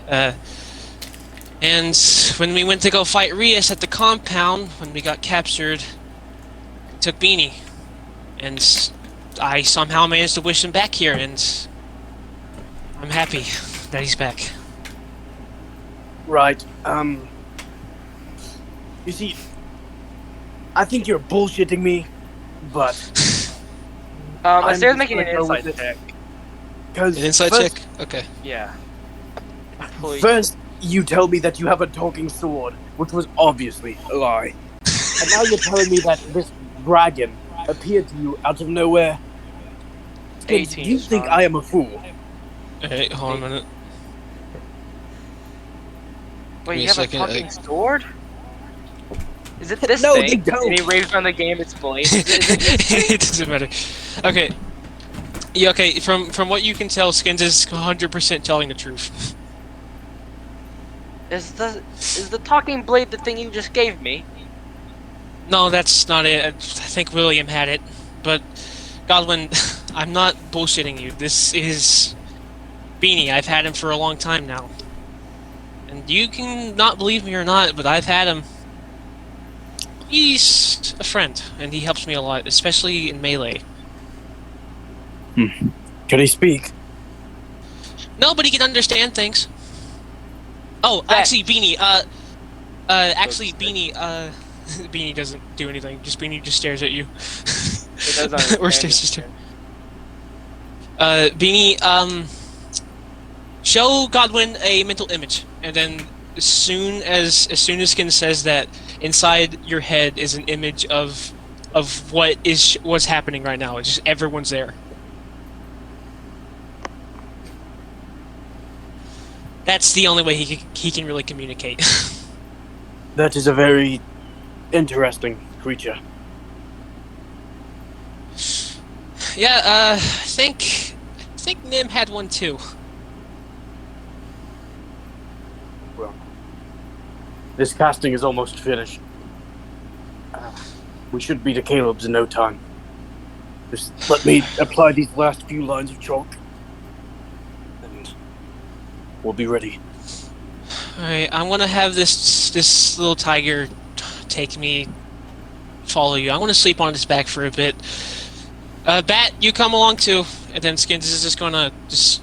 And when we went to go fight Rias at the compound, when we got captured, took Beanie. And I somehow managed to wish him back here, and I'm happy that he's back. Right. You see, I think you're bullshitting me, but Astera's making an insight check. Because An insight check? Okay. Yeah. First, you tell me that you have a talking sword, which was obviously a lie. And now you're telling me that this dragon appeared to you out of nowhere. Do 18 you is think fine. I am a fool? Hey, hold on a minute. Wait, Give me you have a a second, fucking sword? Is it this No, thing? they don't. And he raves around the game, it's blade. Is it It doesn't matter. Okay. Yeah, okay, from what you can tell, Skins is 100% telling the truth. Is the talking blade the thing you just gave me? No, that's not it. I think William had it. But, Godwin, I'm not bullshitting you. This is Beanie. I've had him for a long time now. And you can not believe me or not, but I've had him. He's a friend, and he helps me a lot, especially in Melee. Can he speak? Nobody can understand things. Oh, That- actually, Beanie, Beanie, Beanie doesn't do anything. Beanie just stares at you. It does Or stares just Beanie, show Godwin a mental image, and then as soon as Skin says that, inside your head is an image of what's happening right now. It's just everyone's there. That's the only way he can really communicate. That is a very interesting creature. Yeah, I think Nim had one too. Well, this casting is almost finished. We should be to Caleb's in no time. Just let me apply these last few lines of chalk, and we'll be ready. Alright, I'm gonna have this little tiger take me, follow you. I'm gonna sleep on his back for a bit. Bat, you come along too. And then Skins is just gonna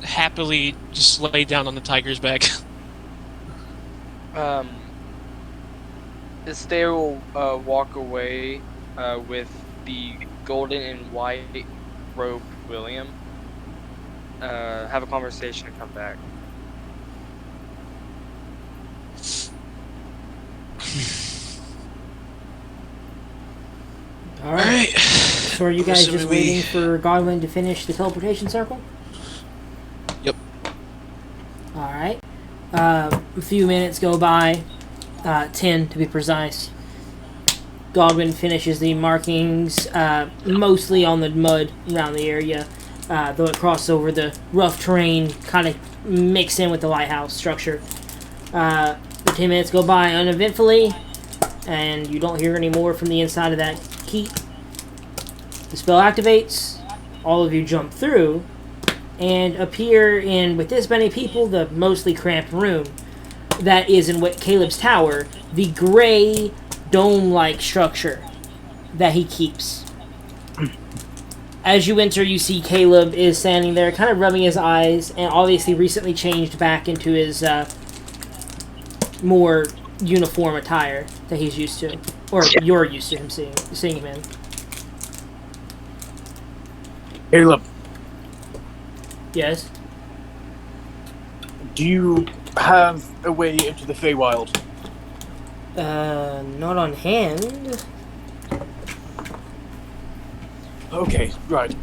happily lay down on the tiger's back. Esther will walk away with the golden and white robed William. Have a conversation and come back. Alright. So are you guys just Assuming we- waiting for Godwin to finish the teleportation circle? Yep. Alright. A few minutes go by. 10 to be precise. Godwin finishes the markings, mostly on the mud around the area, though it crosses over the rough terrain, kind of mix in with the lighthouse structure. 10 minutes go by uneventfully, and you don't hear any more from the inside of that keep. The spell activates, all of you jump through, and appear in, with this many people, the mostly cramped room that is in what Caleb's tower, the gray dome-like structure that he keeps. As you enter, you see Caleb is standing there, kind of rubbing his eyes, and obviously recently changed back into his more uniform attire that he's used to, or you're used to him seeing him in. Caleb, Yes. do you have a way into the Feywild? Not on hand. Okay, right.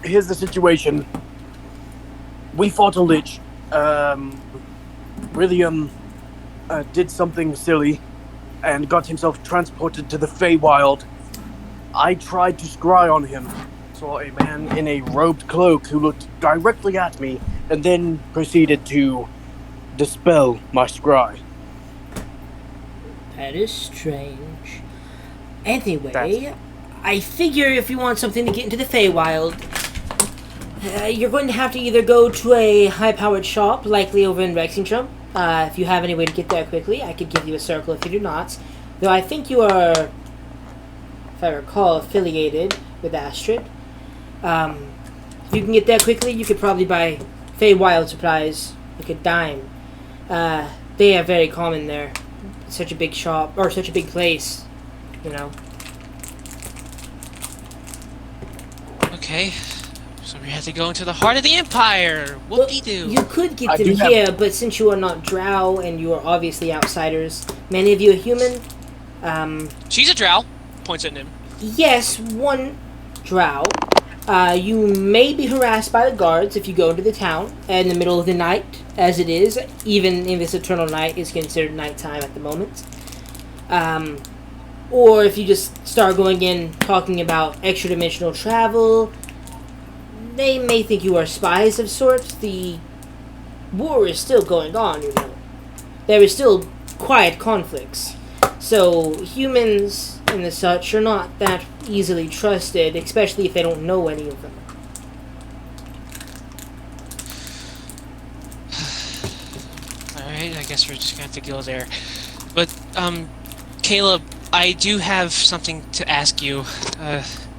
Here's the situation. We fought a lich. William did something silly and got himself transported to the Feywild. I tried to scry on him. Saw a man in a robed cloak who looked directly at me and then proceeded to dispel my scry. That is strange. Anyway, I figure if you want something to get into the Feywild, you're going to have to either go to a high-powered shop, likely over in Rexington, If you have any way to get there quickly, I could give you a circle if you do not. Though I think you are, if I recall, affiliated with Astrid. If you can get there quickly, you could probably buy Feywild supplies like a dime. They are very common there. It's such a big shop, or such a big place, you know. Okay. So we have to go into the heart of the Empire. Whoop-de-doo. You could get I them do have- here, but since you are not drow and you are obviously outsiders, many of you are human. She's a drow. Points at him. Yes, one drow. You may be harassed by the guards if you go into the town in the middle of the night, as it is. Even in this eternal night is considered nighttime at the moment. Or if you just start going in talking about extra-dimensional travel, they may think you are spies of sorts. The war is still going on, you know. There is still quiet conflicts. So humans and the such are not that easily trusted, especially if they don't know any of them. Alright, I guess we're just gonna have to go there. But, Caleb, I do have something to ask you,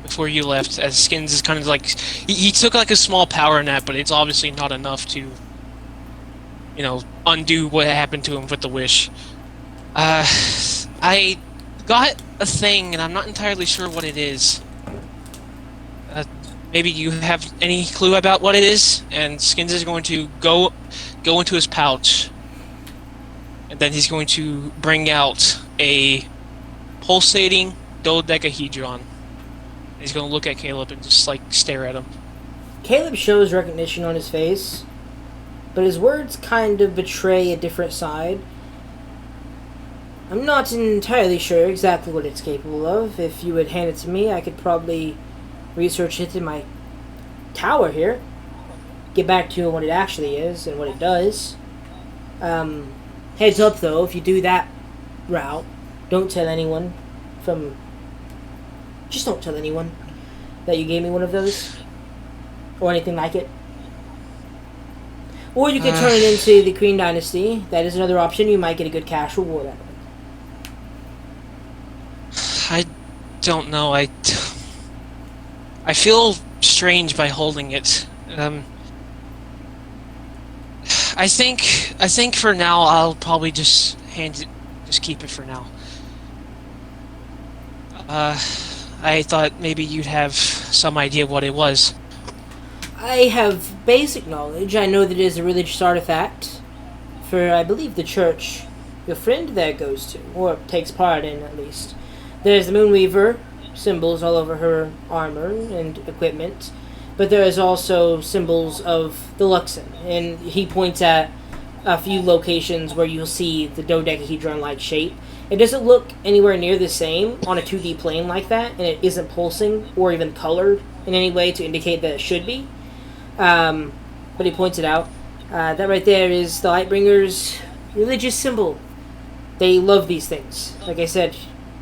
before you left, as Skins is kind of like... He took like a small power nap, but it's obviously not enough to, you know, undo what happened to him with the wish. I got a thing, and I'm not entirely sure what it is. Maybe you have any clue about what it is? And Skins is going to go into his pouch, and then he's going to bring out a pulsating dodecahedron. He's going to look at Caleb and just, like, stare at him. Caleb shows recognition on his face, but his words kind of betray a different side. I'm not entirely sure exactly what it's capable of. If you would hand it to me, I could probably research it in my tower here. Get back to you on what it actually is and what it does. Heads up though, if you do that route, don't tell anyone just don't tell anyone that you gave me one of those. Or anything like it. Or you could turn it into the Queen Dynasty. That is another option. You might get a good cash reward out of it. I don't know. I feel strange by holding it. I think for now I'll probably just keep it for now. I thought maybe you'd have some idea what it was. I have basic knowledge. I know that it is a religious artifact for, I believe, the church your friend there goes to, or takes part in at least. There's the Moonweaver symbols all over her armor and equipment, but there is also symbols of the Luxon, and he points at a few locations where you'll see the dodecahedron-like shape. It doesn't look anywhere near the same on a 2D plane like that, and it isn't pulsing or even colored in any way to indicate that it should be. But he points it out. That right there is the Lightbringer's religious symbol. They love these things. Like I said,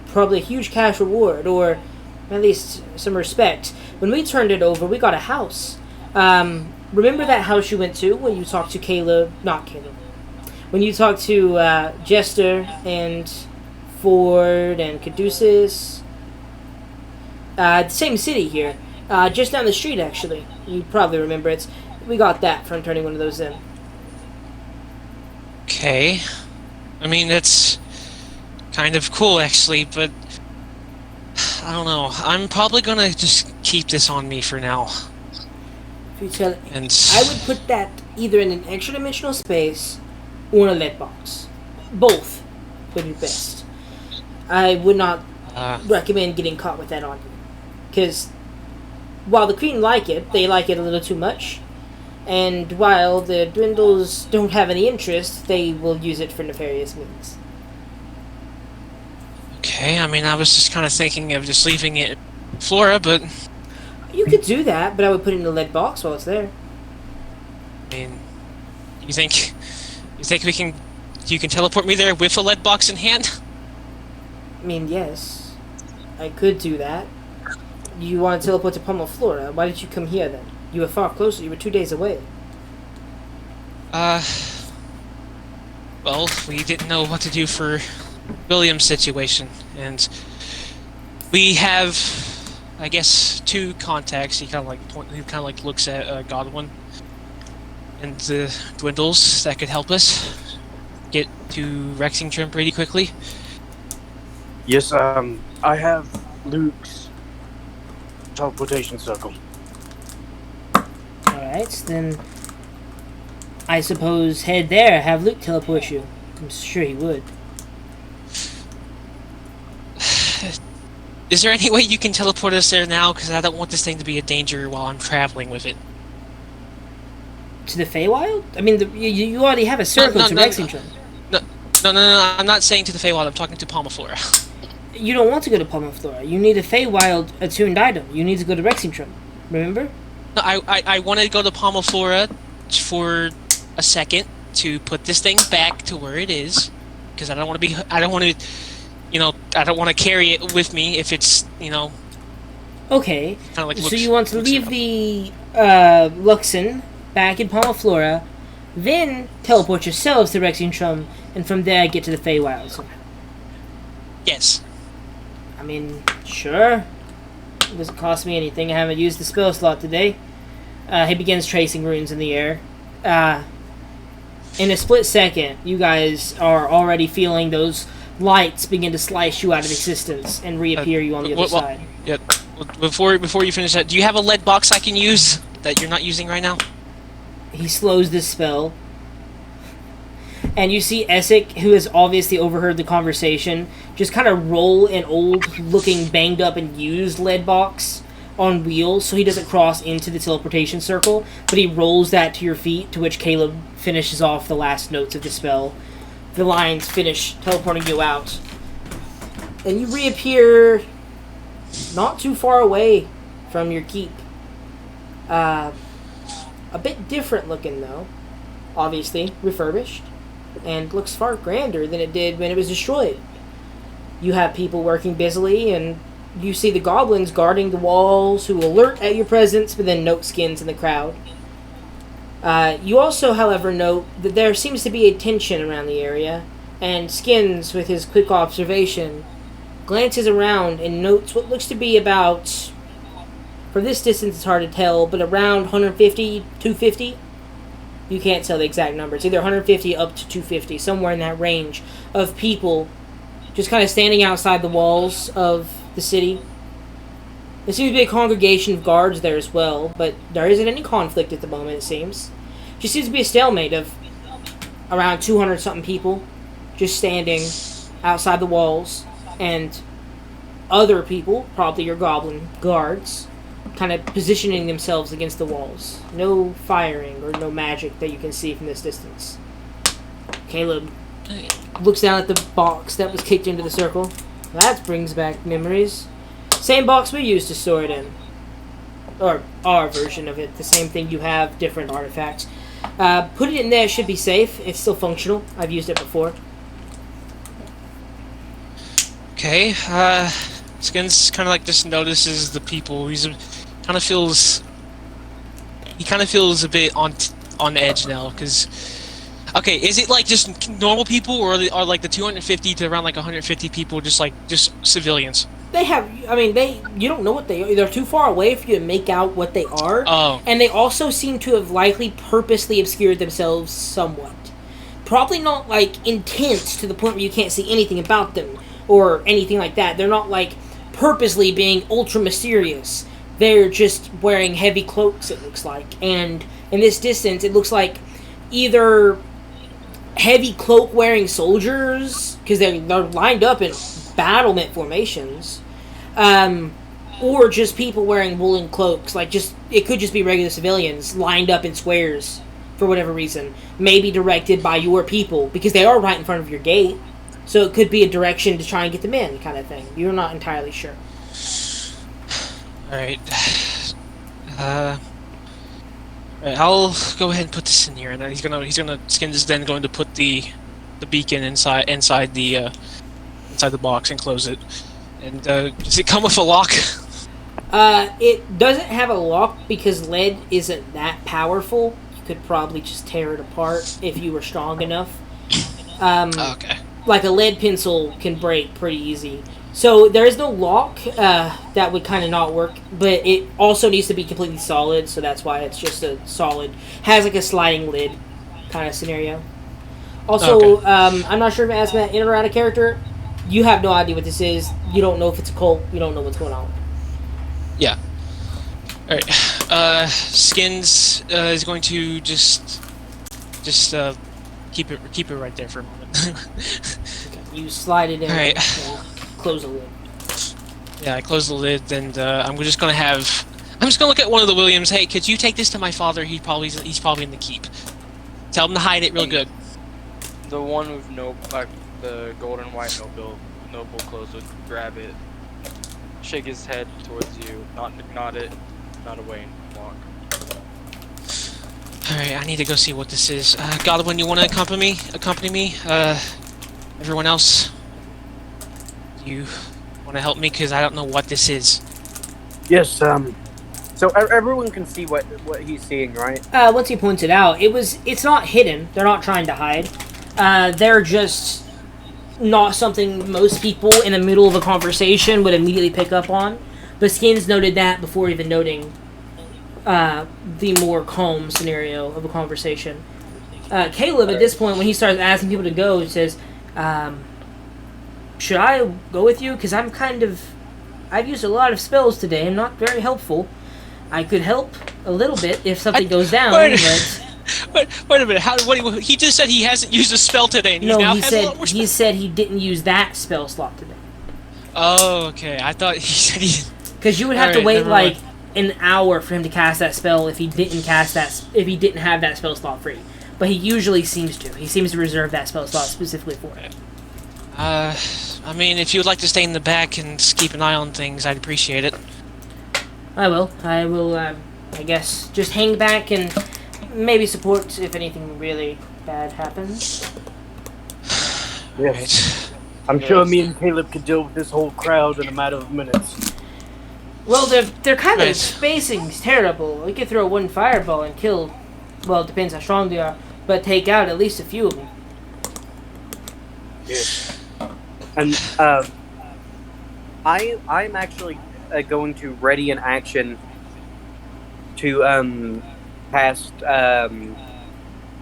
probably a huge cash reward, or at least some respect. When we turned it over, we got a house. Remember that house you went to when you talked to Caleb? Not Caleb. When you talked to Jester and Ford and Caduceus? The same city here. Just down the street, actually. You probably remember it. We got that from turning one of those in. Okay. I mean, that's kind of cool, actually, but I don't know. I'm probably gonna just keep this on me for now. If you tell, And I would put that either in an extra-dimensional space or in a lead box. Both would be best. I would not recommend getting caught with that on you. Because while the Queen like it, they like it a little too much. And while the Dwindles don't have any interest, they will use it for nefarious means. Okay, I mean, I was just kind of thinking of just leaving it in Flora, but You could do that, but I would put it in a lead box while it's there. I mean, you think you can teleport me there with a lead box in hand? I mean, yes. I could do that. You want to teleport to Pummel, Florida. Why did you come here then? You were far closer. You were 2 days away. well, we didn't know what to do for William's situation, and we have, I guess, two contacts. He kind of like looks at Godwin and the dwindles that could help us get to Rexington pretty quickly. Yes, I have Luke's teleportation circle. Alright, then I suppose head there, have Luke teleport you. I'm sure he would. Is there any way you can teleport us there now? Because I don't want this thing to be a danger while I'm traveling with it. To the Feywild? I mean, you already have a circle to Rexington. No, I'm not saying to the Feywild, I'm talking to Palmaflora. You don't want to go to Palmaflora. You need a Feywild attuned item. You need to go to Rexington. Remember? No, I want to go to Palmaflora for a second to put this thing back to where it is, because I don't want to carry it with me if it's, Okay. kind of like. So you want to leave the Luxon back in Palmaflora, then teleport yourselves to Rexington, and from there get to the Feywild. Yes. I mean, sure. It doesn't cost me anything. I haven't used the spell slot today. He begins tracing runes in the air. In a split second, you guys are already feeling those lights begin to slice you out of existence and reappear you on the other side. Yeah. Before you finish that, do you have a lead box I can use that you're not using right now? He slows this spell. And you see Essek, who has obviously overheard the conversation, just kind of roll an old-looking, banged-up and used lead box on wheels so he doesn't cross into the teleportation circle, but he rolls that to your feet, to which Caleb finishes off the last notes of the spell. The lines finish teleporting you out. And you reappear not too far away from your keep. A bit different looking, though. Obviously, refurbished. And looks far grander than it did when it was destroyed. You have people working busily, and you see the goblins guarding the walls who alert at your presence, but then note Skins in the crowd. You also, however, note that there seems to be a tension around the area, and Skins, with his quick observation, glances around and notes what looks to be about, from this distance it's hard to tell, but around 150, 250. You can't tell the exact number. It's either 150 up to 250, somewhere in that range of people just kind of standing outside the walls of the city. There seems to be a congregation of guards there as well, but there isn't any conflict at the moment, it seems. Just seems to be a stalemate of around 200-something people just standing outside the walls, and other people, probably your goblin guards, kind of positioning themselves against the walls. No firing or no magic that you can see from this distance. Caleb looks down at the box that was kicked into the circle. That brings back memories. Same box we used to store it in. Or our version of it. The same thing you have, different artifacts. Put it in there, should be safe. It's still functional. I've used it before. Okay, Skins kind of like just notices the people. He kind of feels a bit on edge now, because okay, is it like just normal people, or are like the 250 to around like 150 people just civilians? They have, you don't know what they are. They're too far away for you to make out what they are. Oh. And they also seem to have likely purposely obscured themselves somewhat. Probably not, intense to the point where you can't see anything about them or anything like that. They're not, purposely being ultra mysterious. They're just wearing heavy cloaks, it looks like. And in this distance, it looks like either heavy cloak-wearing soldiers, because they're lined up in battlement formations, or just people wearing woolen cloaks. It could just be regular civilians lined up in squares for whatever reason. Maybe directed by your people, because they are right in front of your gate. So it could be a direction to try and get them in, kind of thing. You're not entirely sure. Alright. I'll go ahead and put this in here, and then Skins is then going to put the beacon inside the box and close it. And does it come with a lock? It doesn't have a lock because lead isn't that powerful. You could probably just tear it apart if you were strong enough. Okay. Like a lead pencil can break pretty easy. So there is no lock that would kind of not work, but it also needs to be completely solid. So that's why it's just a solid. Has like a sliding lid kind of scenario. Also, Okay. I'm not sure if I'm asking that in or out of character. You have no idea what this is. You don't know if it's a cult. You don't know what's going on. Yeah. All right. Skins is going to just keep it right there for a moment. You slide it in Alright. and close the lid. Yeah, I close the lid, and I'm just gonna look at one of the Williams. Hey, could you take this to my father? He's probably in the keep. Tell him to hide it real good. The one with the gold and white noble clothes would grab it, shake his head towards you, nod it, nod away, and walk. All right, I need to go see what this is. Godwin, you want to accompany me? Everyone else, you want to help me? Because I don't know what this is. Yes, so everyone can see what he's seeing, right? Once he points it out, it's not hidden. They're not trying to hide. They're just not something most people in the middle of a conversation would immediately pick up on. But Skins noted that before even noting the more calm scenario of a conversation. Caleb, at this point, when he starts asking people to go, he says, should I go with you? Because I've used a lot of spells today. I'm not very helpful. I could help a little bit if something goes down, but... Wait a minute. He just said he hasn't used a spell today, and he now has a lot more he said he didn't use that spell slot today. Oh, okay. I thought he said he... Because you would have to wait like an hour for him to cast that spell if he didn't have that spell slot free. But he usually seems to. He seems to reserve that spell slot specifically for it. I mean, if you would like to stay in the back and just keep an eye on things, I'd appreciate it. I will. I guess, just hang back and maybe support if anything really bad happens. Yes. I'm sure me and Caleb could deal with this whole crowd in a matter of minutes. Well, they're kind of Right. spacing's terrible. We could throw one fireball and kill. Well, it depends how strong they are, but take out at least a few of them. Yes. And I'm actually going to ready an action to cast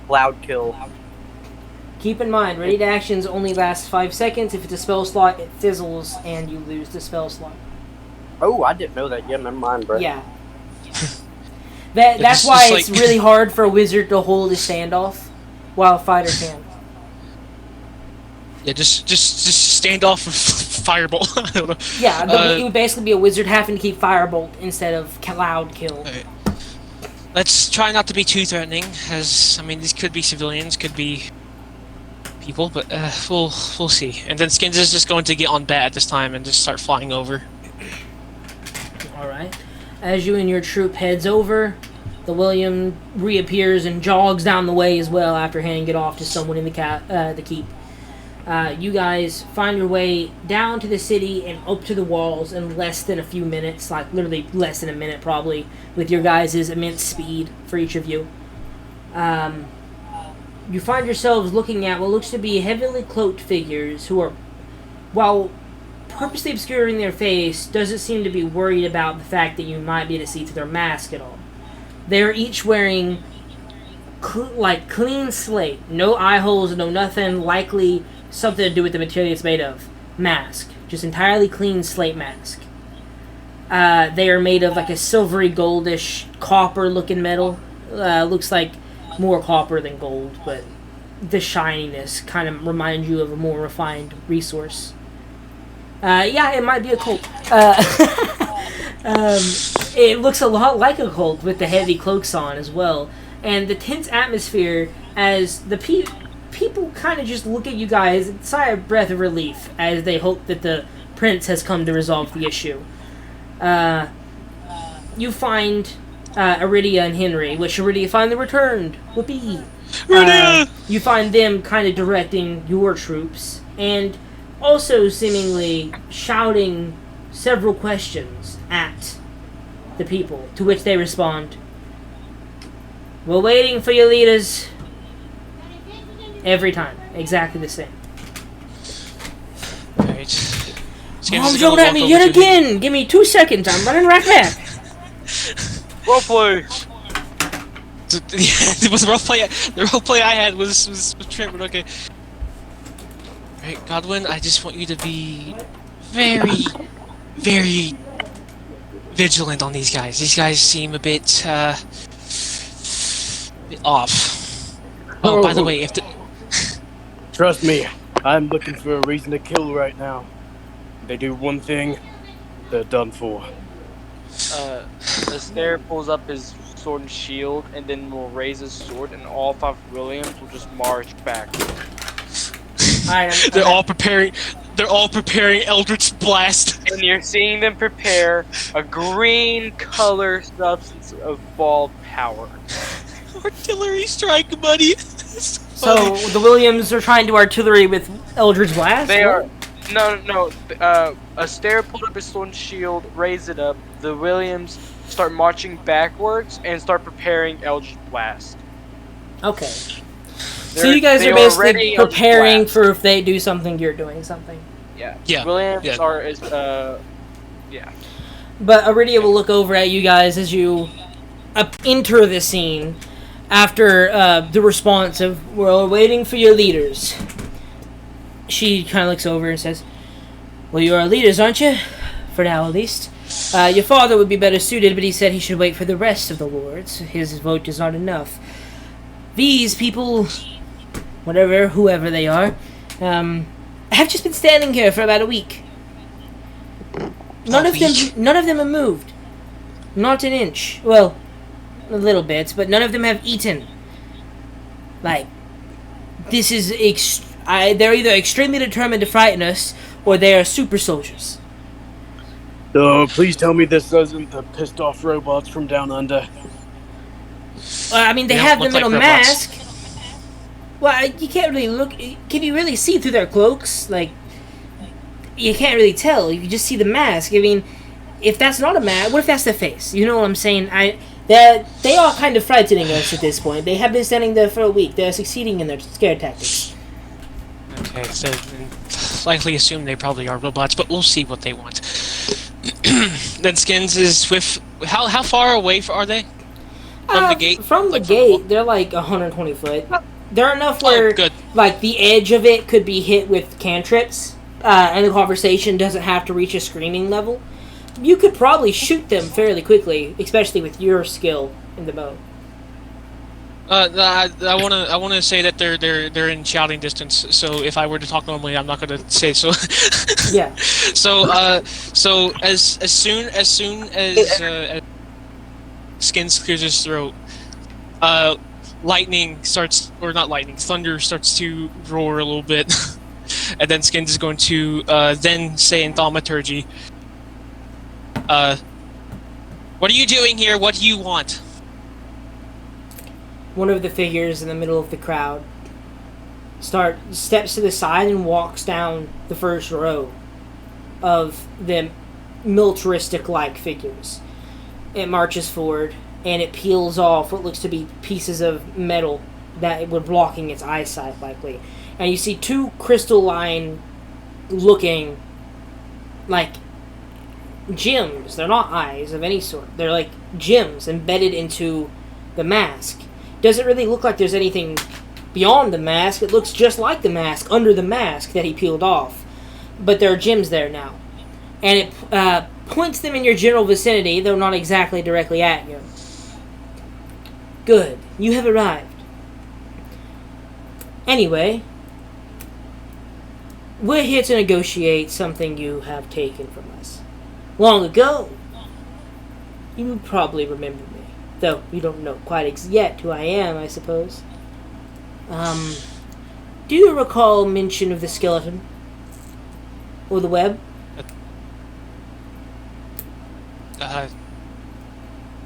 Cloud Kill. Keep in mind, ready to actions only last 5 seconds. If it's a spell slot, it fizzles and you lose the spell slot. Oh, I didn't know that. Yeah, never mind, bro. Yeah. That's It's why just it's like- really hard for a wizard to hold a standoff, while a fighter can. Yeah, just stand off with fireball. I don't know. Yeah, it would basically be a wizard having to keep firebolt instead of cloud kill. Alright. Let's try not to be too threatening, as I mean, these could be civilians, could be people, but we'll see. And then Skins is just going to get on bat this time and just start flying over. Alright. As you and your troop heads over, the William reappears and jogs down the way as well after handing it off to someone in the keep. You guys find your way down to the city and up to the walls in less than a few minutes, like literally less than a minute probably, with your guys' immense speed for each of you. You find yourselves looking at what looks to be heavily cloaked figures who are, while purposely obscuring their face, doesn't seem to be worried about the fact that you might be able to see through their mask at all. They're each wearing clean slate, no eye holes, no nothing, likely something to do with the material it's made of. Mask, just entirely clean slate mask. They are made of like a silvery goldish copper looking metal. Looks like more copper than gold, but the shininess kind of reminds you of a more refined resource. Yeah, it might be a cult. It looks a lot like a cult with the heavy cloaks on as well. And the tense atmosphere as the people kind of just look at you guys and sigh a breath of relief as they hope that the prince has come to resolve the issue. You find Iridia and Henry, which Iridia finally returned. Whoopee! You find them kind of directing your troops and also seemingly shouting several questions at the people, to which they respond, "We're waiting for your leaders." Every time. Exactly the same. Alright. Skins Mom's is gonna yelling at walk me over yet to him. again! Give me 2 seconds, I'm running right back! Roleplay. Yeah, it was the roleplay I had was Trent, but okay. Alright, Godwin, I just want you to be very, very vigilant on these guys. These guys seem a bit off. Oh, by the way, if the Trust me, I'm looking for a reason to kill right now. They do one thing, they're done for. Astaire pulls up his sword and shield, and then will raise his sword, and all 5 Williams will just march back. Alright, they're all preparing Eldritch Blast. And you're seeing them prepare a green color substance of ball power. Artillery strike, buddy. So, the Williams are trying to artillery with Eldritch Blast? They are. No. Astaire pulled up his sword and shield, raised it up. The Williams start marching backwards and start preparing Eldritch Blast. Okay. So you guys are basically preparing for if they do something, you're doing something. Yeah. Williams Yeah. are But Aridia will look over at you guys as you enter the scene after the response of, "We're waiting for your leaders." She kind of looks over and says, "Well, you're our leaders, aren't you? For now, at least. Your father would be better suited, but he said he should wait for the rest of the lords. His vote is not enough. These people, whoever they are, have just been standing here for about a week. None of them have moved. Not an inch. Well, a little bit, but none of them have eaten. Like, this is they're either extremely determined to frighten us, or they are super soldiers." Oh, please tell me this isn't the pissed off robots from down under. I mean, they They don't have the look like little robots. mask. Well, you can't really look. Can you really see through their cloaks? Like, you can't really tell. You just see the mask. I mean, if that's not a mask, what if that's the face? You know what I'm saying? They are kind of frightening us at this point. They have been standing there for a week. They're succeeding in their scare tactics. Okay, so likely assume they probably are robots, but we'll see what they want. Then Skins is with how far away are they from the gate? From the Like, gate, they're like 120 foot. They're enough where, good. like, the edge of it could be hit with cantrips, and the conversation doesn't have to reach a screaming level. You could probably shoot them fairly quickly, especially with your skill in the bow. I wanna say that they're in shouting distance. So if I were to talk normally, I'm not gonna say so. Yeah. So as soon as Skins clears his throat, lightning starts, or not lightning, thunder starts to roar a little bit, and then Skins is going to then say in thaumaturgy, "What are you doing here? What do you want?" One of the figures in the middle of the crowd steps to the side and walks down the first row of the militaristic-like figures. It marches forward, and it peels off what looks to be pieces of metal that were blocking its eyesight, likely. And you see 2 crystalline-looking, like, gems. They're not eyes of any sort. They're like gems embedded into the mask. Doesn't really look like there's anything beyond the mask. It looks just like the mask under the mask that he peeled off. But there are gems there now. And it points them in your general vicinity, though not exactly directly at you. Good. You have arrived. Anyway, we're here to negotiate something you have taken from us. Long ago. You probably remember me. Though you don't know quite yet who I am, I suppose. Do you recall mention of the skeleton? Or the web?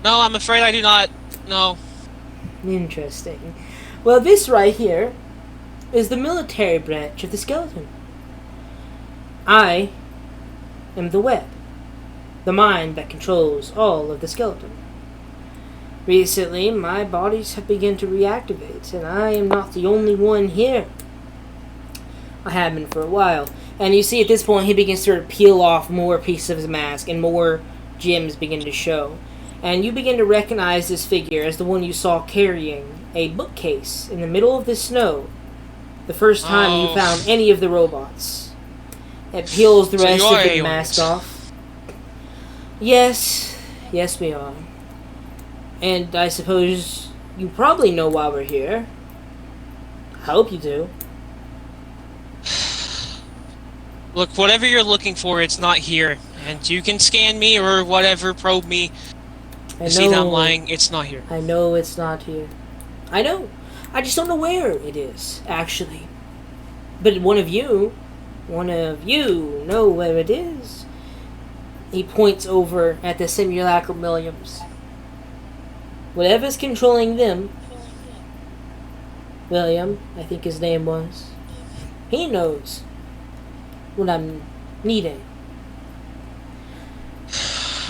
No, I'm afraid I do not. No. Interesting. Well, this right here is the military branch of the skeleton. I am the web. The mind that controls all of the skeleton. Recently, my bodies have begun to reactivate, and I am not the only one here. I have been for a while. And you see at this point, he begins to sort of peel off more pieces of his mask, and more gems begin to show. And you begin to recognize this figure as the one you saw carrying a bookcase in the middle of the snow the first time you found any of the robots. It peels the rest of the mask off. Yes, we are. And I suppose you probably know why we're here. I hope you do. Look, whatever you're looking for, it's not here. And you can scan me or whatever, probe me. I See that I'm lying? It's not here. I know it's not here. I know. I just don't know where it is, actually. But one of you know where it is. He points over at the Simulacrum Williams. Whatever's controlling them, William, I think his name was, he knows what I'm needing.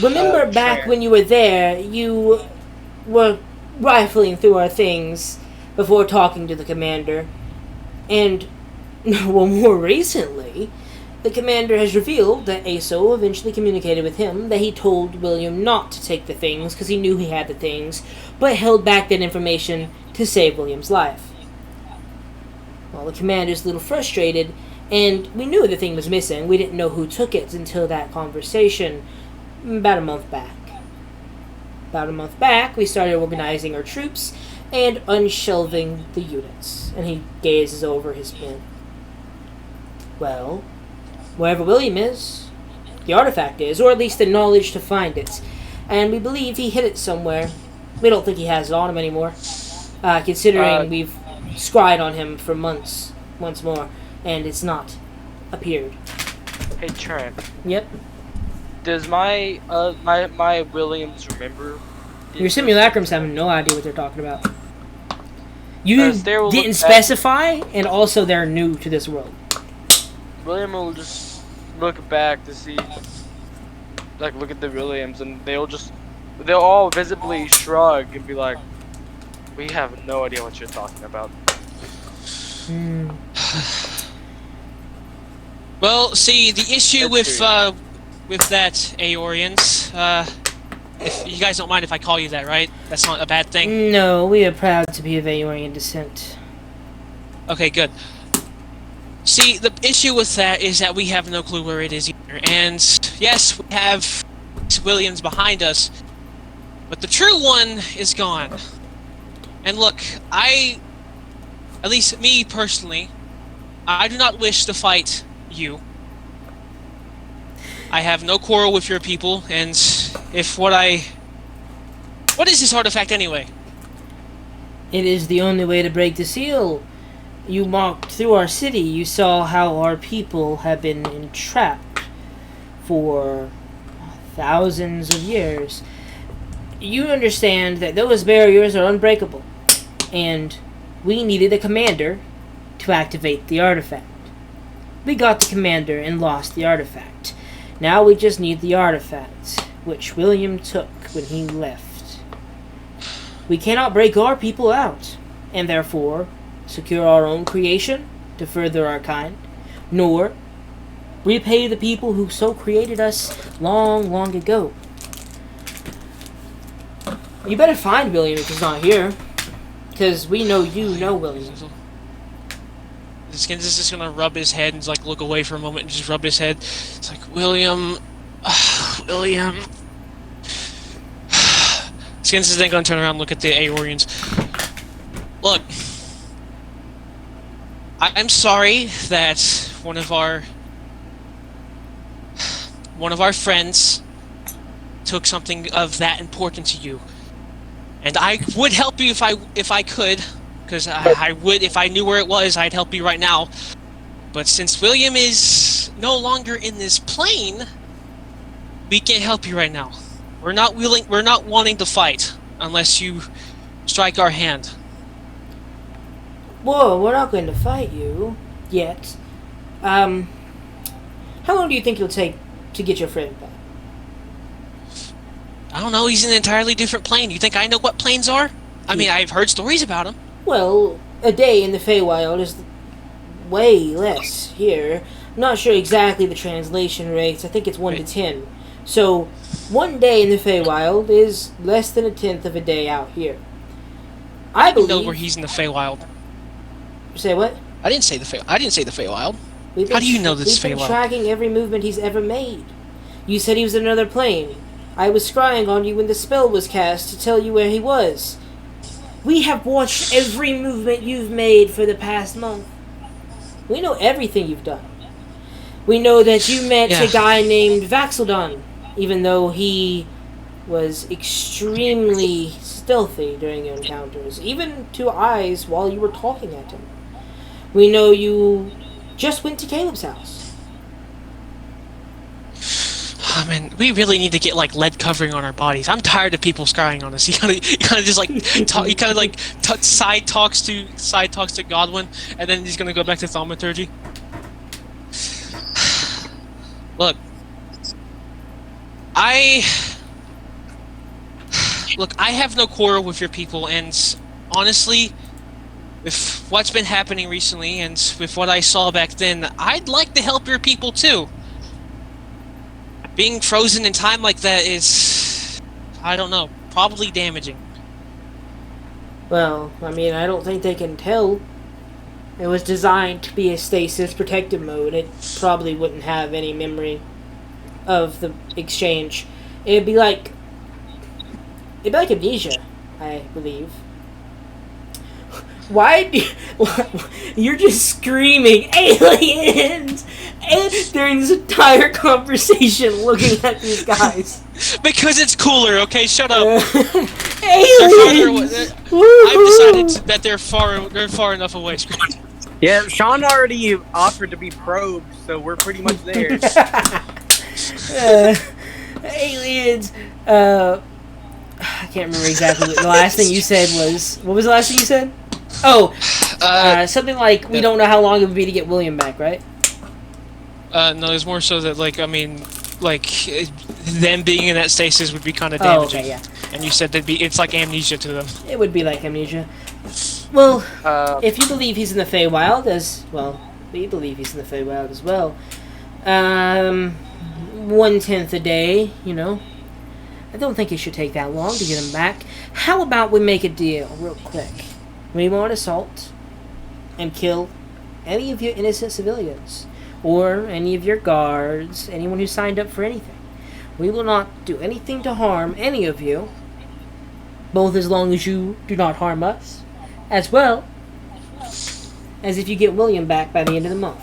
Remember back when you were there, you were rifling through our things before talking to the commander. And, well, more recently, the commander has revealed that ASO eventually communicated with him that he told William not to take the things because he knew he had the things, but held back that information to save William's life. Well, the commander's a little frustrated, and we knew the thing was missing. We didn't know who took it until that conversation about a month back. About a month back, we started organizing our troops and unshelving the units. And he gazes over his pen. Well, wherever William is, the artifact is, or at least the knowledge to find it. And we believe he hid it somewhere. We don't think he has it on him anymore. Considering we've scryed on him for months, once more, and it's not appeared. Hey Trent, Yep. does my my Williams remember? Your simulacrums have no idea what they're talking about. You they will didn't look back- specify, and also they're new to this world. William will just look back to see, like, look at the Williams, and they'll all visibly shrug and be like, "We have no idea what you're talking about." Well, see, the issue That's with that Aeorians, if you guys don't mind if I call you that, right? That's not a bad thing? No, we are proud to be of Aeorian descent. Okay, good. See, the issue with that is that we have no clue where it is either. And yes, we have Williams behind us, but the true one is gone. And look, at least me personally, I do not wish to fight you. I have no quarrel with your people, and what is this artifact anyway? It is the only way to break the seal. You walked through our city. You saw how our people have been entrapped for thousands of years. You understand that those barriers are unbreakable, and we needed a commander to activate the artifact. We got the commander and lost the artifact. Now we just need the artifact, which William took when he left. We cannot break our people out, and therefore secure our own creation to further our kind, nor repay the people who so created us long, long ago. You better find William if he's not here, because we know you know William. Skins is just gonna rub his head and like look away for a moment and just rub his head. It's like, William. Skins is then gonna turn around and look at the Aeorians. Look, I'm sorry that one of our friends took something of that important to you, and I would help you if I could. Because I would, if I knew where it was, I'd help you right now. But since William is no longer in this plane, we can't help you right now. We're not wanting to fight unless you strike our hand. Whoa, we're not going to fight you yet. How long do you think it'll take to get your friend back? I don't know. He's in an entirely different plane. You think I know what planes are? I mean, I've heard stories about him. Well, a day in the Feywild is way less here. I'm not sure exactly the translation rates. I think it's 1 to 10. So, 1 day in the Feywild is less than a tenth of a day out here. I don't know believe. where he's in the Feywild. Say what? I didn't say the Feywild. We've How been do you know this We've been Feywild? tracking every movement he's ever made. You said he was in another plane. I was scrying on you when the spell was cast to tell you where he was. We have watched every movement you've made for the past month. We know everything you've done. We know that you met a guy named Vaxeldon, even though he was extremely stealthy during your encounters, even to eyes while you were talking at him. We know you just went to Caleb's house. Oh, man, we really need to get like lead covering on our bodies. I'm tired of people scrying on us. You kind of just like side talks to Godwin, and then he's gonna go back to thaumaturgy. Look, I have no quarrel with your people, and honestly, with what's been happening recently and with what I saw back then, I'd like to help your people too. Being frozen in time like that is, I don't know, probably damaging. Well, I mean, I don't think they can tell. It was designed to be a stasis protective mode. It probably wouldn't have any memory of the exchange. It'd be like amnesia, I believe. You're just screaming aliens and during this entire conversation looking at these guys. Because it's cooler, okay? Shut up. Aliens! I've decided that they're far enough away. Yeah, Sean already offered to be probed, so we're pretty much there. Aliens. I can't remember exactly what the last thing you said was. What was the last thing you said? Oh, something like we don't know how long it would be to get William back, right? No, it's more so that, like, I mean, like, them being in that stasis would be kind of damaging. Oh, okay, yeah. And you said it's like amnesia to them. It would be like amnesia. Well, if you believe he's in the Feywild, we believe he's in the Feywild as well. 1/10 a day, you know. I don't think it should take that long to get him back. How about we make a deal real quick? We won't assault and kill any of your innocent civilians or any of your guards, anyone who signed up for anything. We will not do anything to harm any of you, both as long as you do not harm us, as well as if you get William back by the end of the month.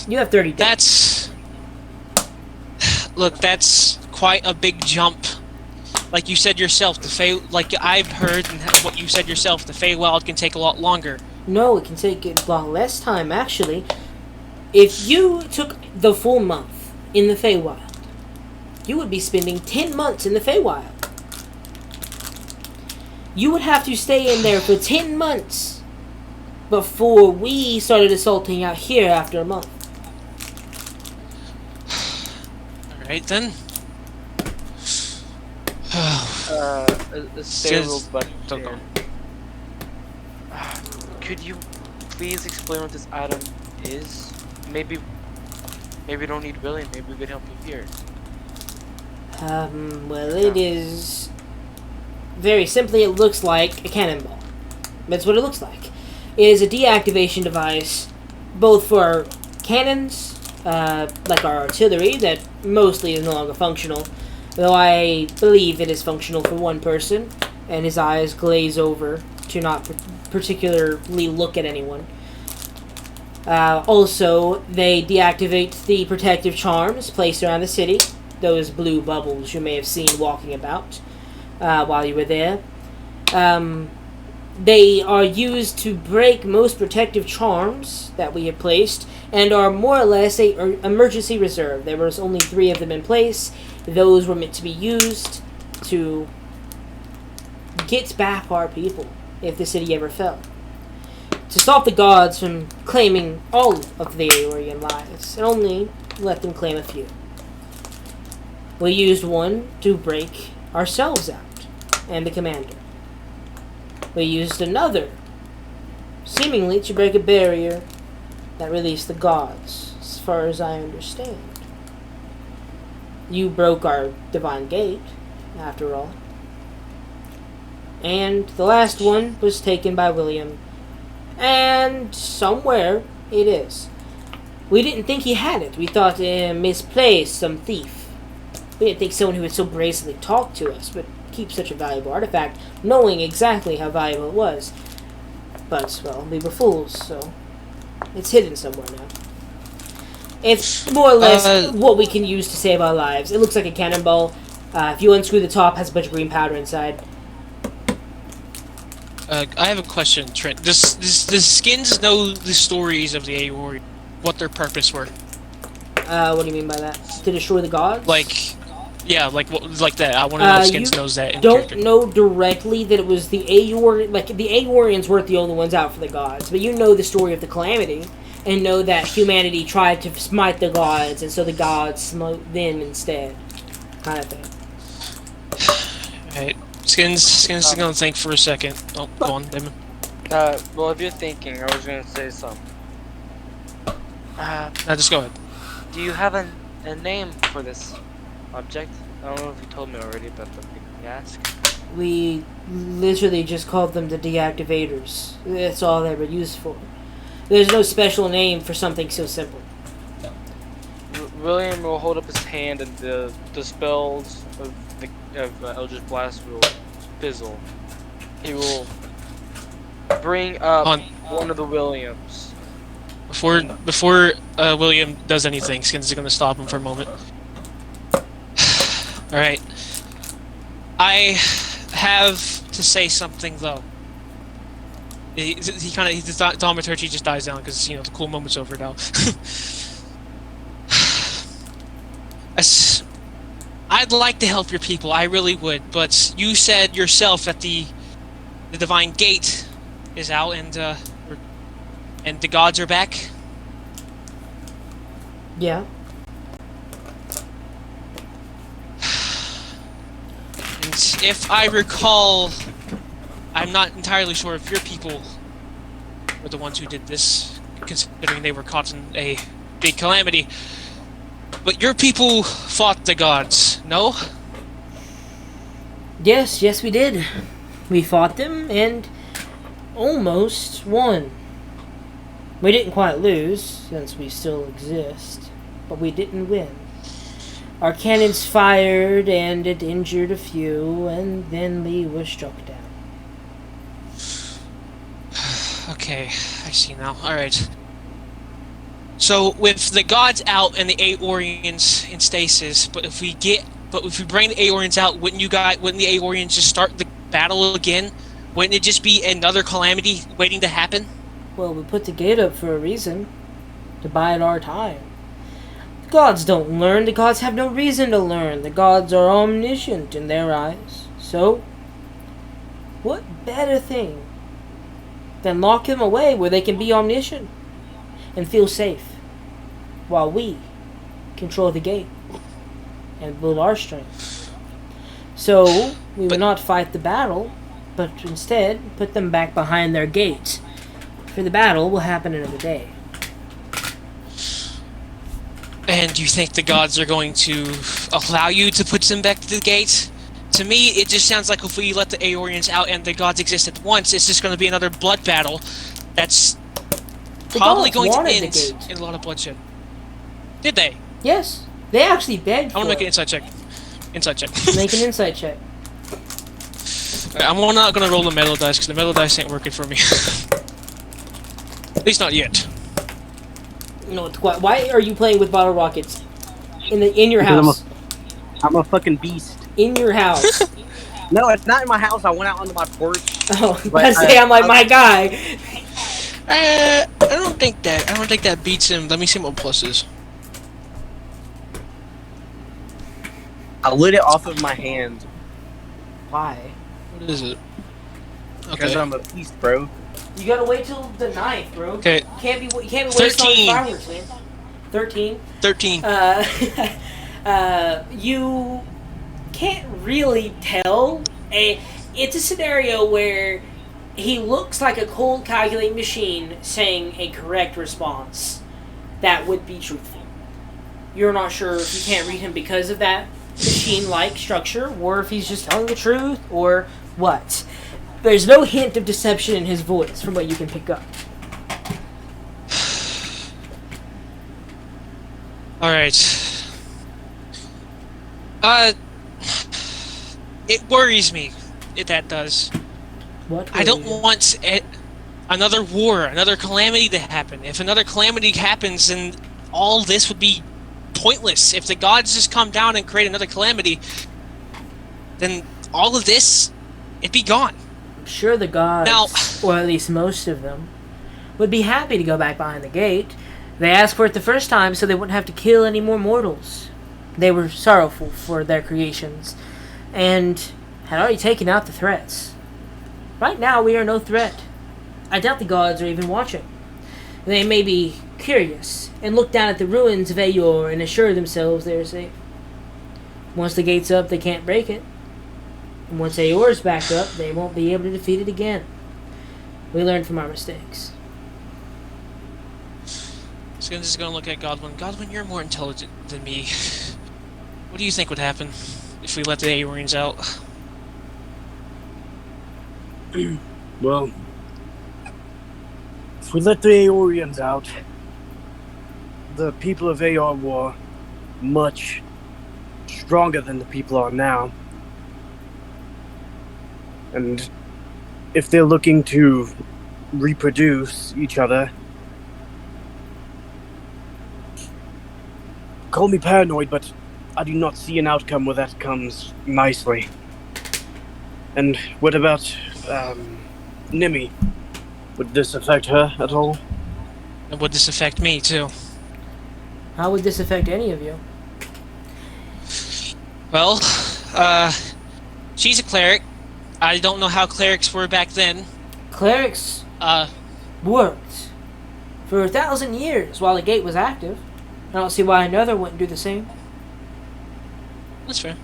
You have 30 days. That's quite a big jump. Like you said yourself, like I've heard and what you said yourself, the Feywild can take a lot longer. No, it can take a lot less time, actually. If you took the full month in the Feywild, you would be spending 10 months in the Feywild. You would have to stay in there for 10 months before we started assaulting out here after a month. Alright then. Stable, but Don't go. could you please explain what this item is? Maybe we don't need William. Maybe we could help you here. Well, it is very simply. It looks like a cannonball. That's what it looks like. It is a deactivation device, both for cannons, like our artillery, that mostly is no longer functional. Though I believe it is functional for one person, and his eyes glaze over to not particularly look at anyone. Also, they deactivate the protective charms placed around the city, those blue bubbles you may have seen walking about while you were there. They are used to break most protective charms that we have placed, and are more or less a emergency reserve. There was only 3 of them in place. Those were meant to be used to get back our people if the city ever fell. To stop the gods from claiming all of the Aeorian lives, and only let them claim a few. We used one to break ourselves out, and the commander. We used another, seemingly to break a barrier that released the gods, as far as I understand. You broke our divine gate, after all. And the last one was taken by William, and somewhere it is. We didn't think he had it. We thought misplaced, some thief. We didn't think someone who would so brazenly talk to us would keep such a valuable artifact, knowing exactly how valuable it was. But, well, we were fools, so it's hidden somewhere now. It's more or less what we can use to save our lives. It looks like a cannonball. If you unscrew the top, it has a bunch of green powder inside. I have a question, Trent. Does Skins know the stories of the Aeori? What their purpose were? What do you mean by that? To destroy the gods? Yeah, like that. I want to know if Skins knows that in don't character. know directly that it was the Aeor. Like, the Aeorians weren't the only ones out for the gods, but you know the story of the Calamity, and know that humanity tried to smite the gods, and so the gods smote them instead. Kind of thing. Alright. Skins is gonna think for a second. Oh, go on, Damon. Well, if you're thinking, I was gonna say something. Now just go ahead. Do you have a name for this object? I don't know if you told me already, but let me ask. We literally just called them the deactivators. That's all they were used for. There's no special name for something so simple. William will hold up his hand, and the spells of Eldritch Blast will fizzle. He will bring up one of the Williams. Before William does anything, Skins is gonna stop him for a moment. Alright. I have to say something though. The dramaturgy just dies down because the cool moment's over now. I'd like to help your people, I really would, but you said yourself that the Divine Gate is out and the gods are back? Yeah. And if I recall, I'm not entirely sure if your people were the ones who did this, considering they were caught in a big calamity. But your people fought the gods, no? Yes, we did. We fought them and almost won. We didn't quite lose, since we still exist, but we didn't win. Our cannons fired and it injured a few, and then we were struck down. Okay, I see now. Alright. So, with the gods out and the Aeorians in stasis, but if we bring the Aeorians out, wouldn't the Aeorians just start the battle again? Wouldn't it just be another calamity waiting to happen? Well, we put the gate up for a reason. To bide our time. The gods don't learn. The gods have no reason to learn. The gods are omniscient in their eyes. So, what better thing than lock them away where they can be omniscient and feel safe, while we control the gate and build our strength. So, we will not fight the battle, but instead put them back behind their gates. For the battle will happen another day. And you think the gods are going to allow you to put them back to the gate? To me, it just sounds like if we let the Aeorians out and the gods exist at once, it's just going to be another blood battle that's probably going to end in a lot of bloodshed. Did they? Yes. They actually begged for it. I want to make an insight check. Insight check. Make an insight check. I'm not going to roll the metal dice, because the metal dice ain't working for me. At least not yet. No, it's quite. Why are you playing with bottle rockets in your house? I'm a fucking beast. In your house. No, it's not in my house. I went out onto my porch. Oh, I'm like my guy. I don't think that beats him. Let me see what plus is. I lit it off of my hand. Why? What is it? Because I'm a beast, bro. You gotta wait till the 9th, bro. Okay. You can't be wasting 13. fireworks, man. 13. 13. You can't really tell. It's a scenario where he looks like a cold calculating machine saying a correct response that would be truthful. You're not sure if you can't read him because of that machine-like structure, or if he's just telling the truth, or what. There's no hint of deception in his voice from what you can pick up. Alright. It worries me. That does. What? I don't want another war, another calamity to happen. If another calamity happens, then all this would be pointless. If the gods just come down and create another calamity, then all of this, it'd be gone. I'm sure the gods, Now- or at least most of them, would be happy to go back behind the gate. They asked for it the first time so they wouldn't have to kill any more mortals. They were sorrowful for their creations, and had already taken out the threats. Right now, we are no threat. I doubt the gods are even watching. They may be curious and look down at the ruins of Aeor and assure themselves they are safe. Once the gate's up, they can't break it. And once Aeor's back up, they won't be able to defeat it again. We learned from our mistakes. So I'm just gonna look at Godwin. Godwin, you're more intelligent than me. What do you think would happen if we let the Aeorians out? Well, if we let the Aeorians out, the people of Aeor were much stronger than the people are now. And if they're looking to reproduce each other, call me paranoid, but I do not see an outcome where that comes nicely. And what about, Nimi? Would this affect her at all? And would this affect me too? How would this affect any of you? Well, she's a cleric. I don't know how clerics were back then. Clerics worked for 1,000 years while the gate was active. I don't see why another wouldn't do the same. That's fair.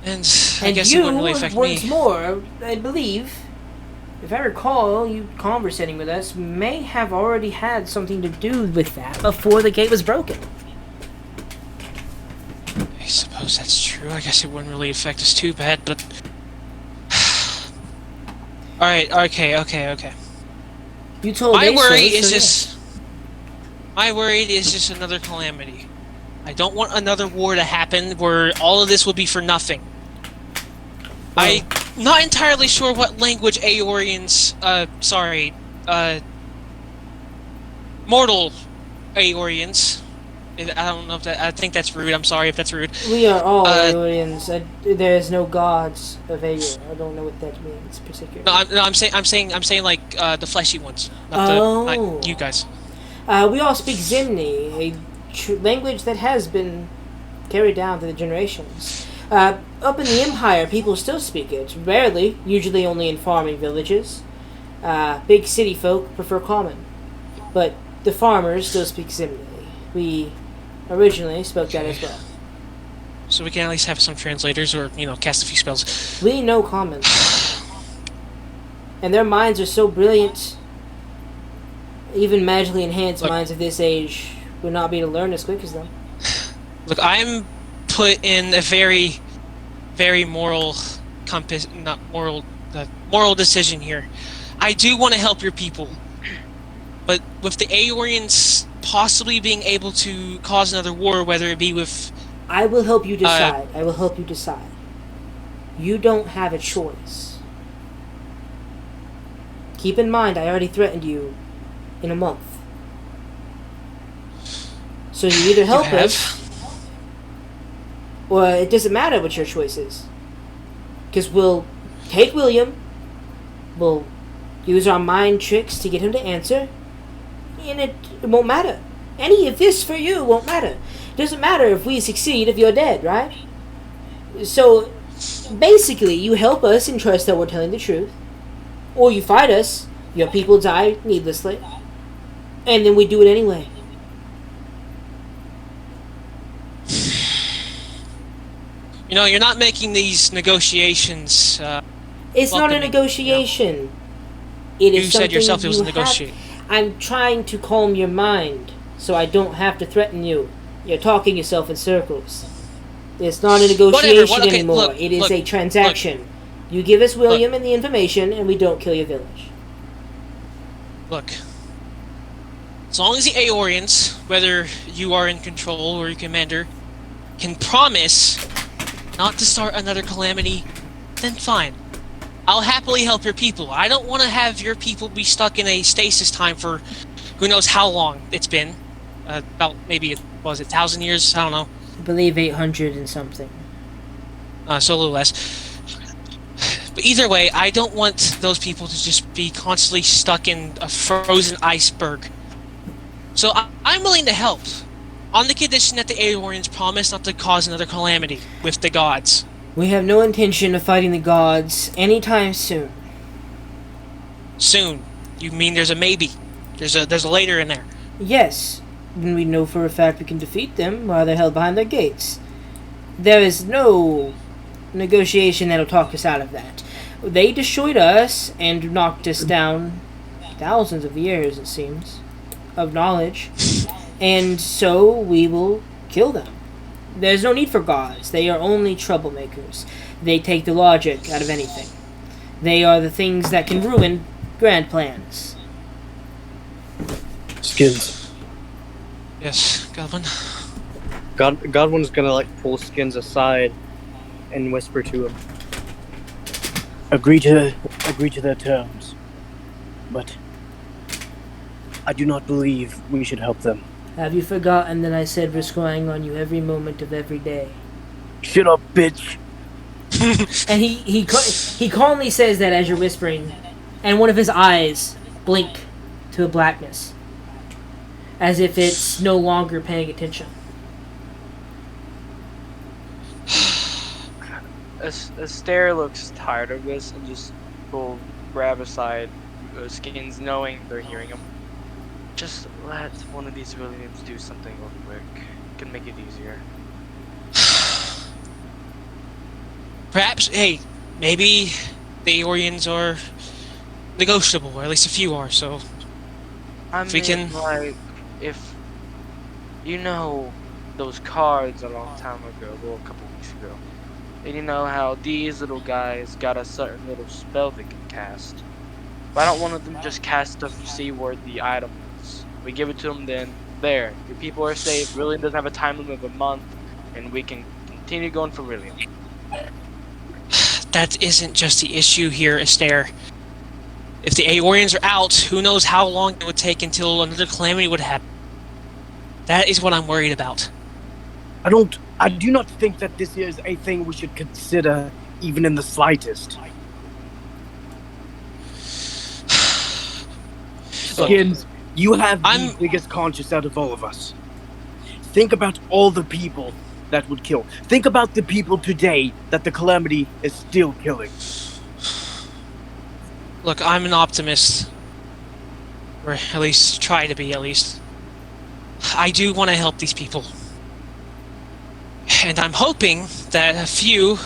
And I And guess it you, wouldn't really affect once me. more, I believe, if I recall, you conversating with us may have already had something to do with that before the gate was broken. I suppose that's true. I guess it wouldn't really affect us too bad, but... Alright, okay. You told My Asa, worry so is yeah. just... My worry is just another calamity. I don't want another war to happen where all of this will be for nothing. I'm not entirely sure what language Aeorians, mortal Aeorians. I don't know if that, I think that's rude, I'm sorry if that's rude. We are all Uh, aliens. There is no gods of Aeor. I don't know what that means particularly. No, I'm saying like, the fleshy ones. Oh. Not you guys. We all speak Zimni, a language that has been carried down through the generations. Up in the Empire, people still speak it. Rarely, usually only in farming villages. Big city folk prefer Common. But the farmers still speak Zimni. We originally spoke that as well. So we can at least have some translators or, cast a few spells. We know Common. And their minds are so brilliant, even magically enhanced Look. minds of this age would not be able to learn as quick as them. Look, I'm put in a very, very moral compass, not moral, moral decision here. I do want to help your people, but with the Aeorians possibly being able to cause another war, whether it be with... I will help you decide. I will help you decide. You don't have a choice. Keep in mind, I already threatened you in a month. So you either help have? us, or it doesn't matter what your choice is. Because we'll take William, we'll use our mind tricks to get him to answer, and it won't matter. Any of this for you won't matter. Doesn't matter if we succeed if you're dead, right? So, basically, you help us and trust that we're telling the truth, or you fight us, your people die needlessly, and then we do it anyway. You know, you're not making these negotiations. It's not a welcoming, negotiation. It You is said something yourself it was you a negotiate. I'm trying to calm your mind so I don't have to threaten you. You're talking yourself in circles. It's not a negotiation okay, anymore. look, It is look, a transaction. You give us William and the information, and we don't kill your village. Look. As long as the Aeorians, whether you are in control or your commander, can promise not to start another calamity, then fine. I'll happily help your people. I don't want to have your people be stuck in a stasis time for who knows how long it's been. About maybe, what was it, 1,000 years? I don't know. I believe 800 and something. So a little less. But either way, I don't want those people to just be constantly stuck in a frozen iceberg. So I'm willing to help, on the condition that the Aeorians promise not to cause another calamity with the gods. We have no intention of fighting the gods anytime soon. Soon. You mean there's a maybe? There's a later in there. Yes, when we know for a fact we can defeat them while they're held behind their gates. There is no negotiation that'll talk us out of that. They destroyed us and knocked us down thousands of years, it seems, of knowledge. And so we will kill them. There's no need for gods. They are only troublemakers. They take the logic out of anything. They are the things that can ruin grand plans. Skins. Yes, Godwin. Godwin's gonna like pull Skins aside and whisper to him. Agree to their terms. But I do not believe we should help them. Have you forgotten that I said we're scrying on you every moment of every day? Shut up, bitch. And he calmly says that as you're whispering, and one of his eyes blink to a blackness, as if it's no longer paying attention. Astaire looks tired of this and just will grab aside Skins, knowing they're hearing him. Just let one of these Williams do something real quick. Can make it easier. Perhaps, hey, maybe the Aeorians are negotiable, or at least a few are, so I if we mean, can... like, if you know those cards a long time ago, well, a couple weeks ago, and you know how these little guys got a certain little spell they can cast. But I don't want them to just cast stuff to see where the item is. We give it to them, then there, your people are safe. William doesn't have a time limit of a month, and we can continue going for William. That isn't just the issue here, Astaire. If the Aeorians are out, who knows how long it would take until another calamity would happen. That is what I'm worried about. I do not think that this is a thing we should consider even in the slightest. Skins, you have the biggest conscience out of all of us. Think about all the people that would kill. Think about the people today that the calamity is still killing. Look, I'm an optimist. Or at least try to be, at least. I do want to help these people. And I'm hoping that a few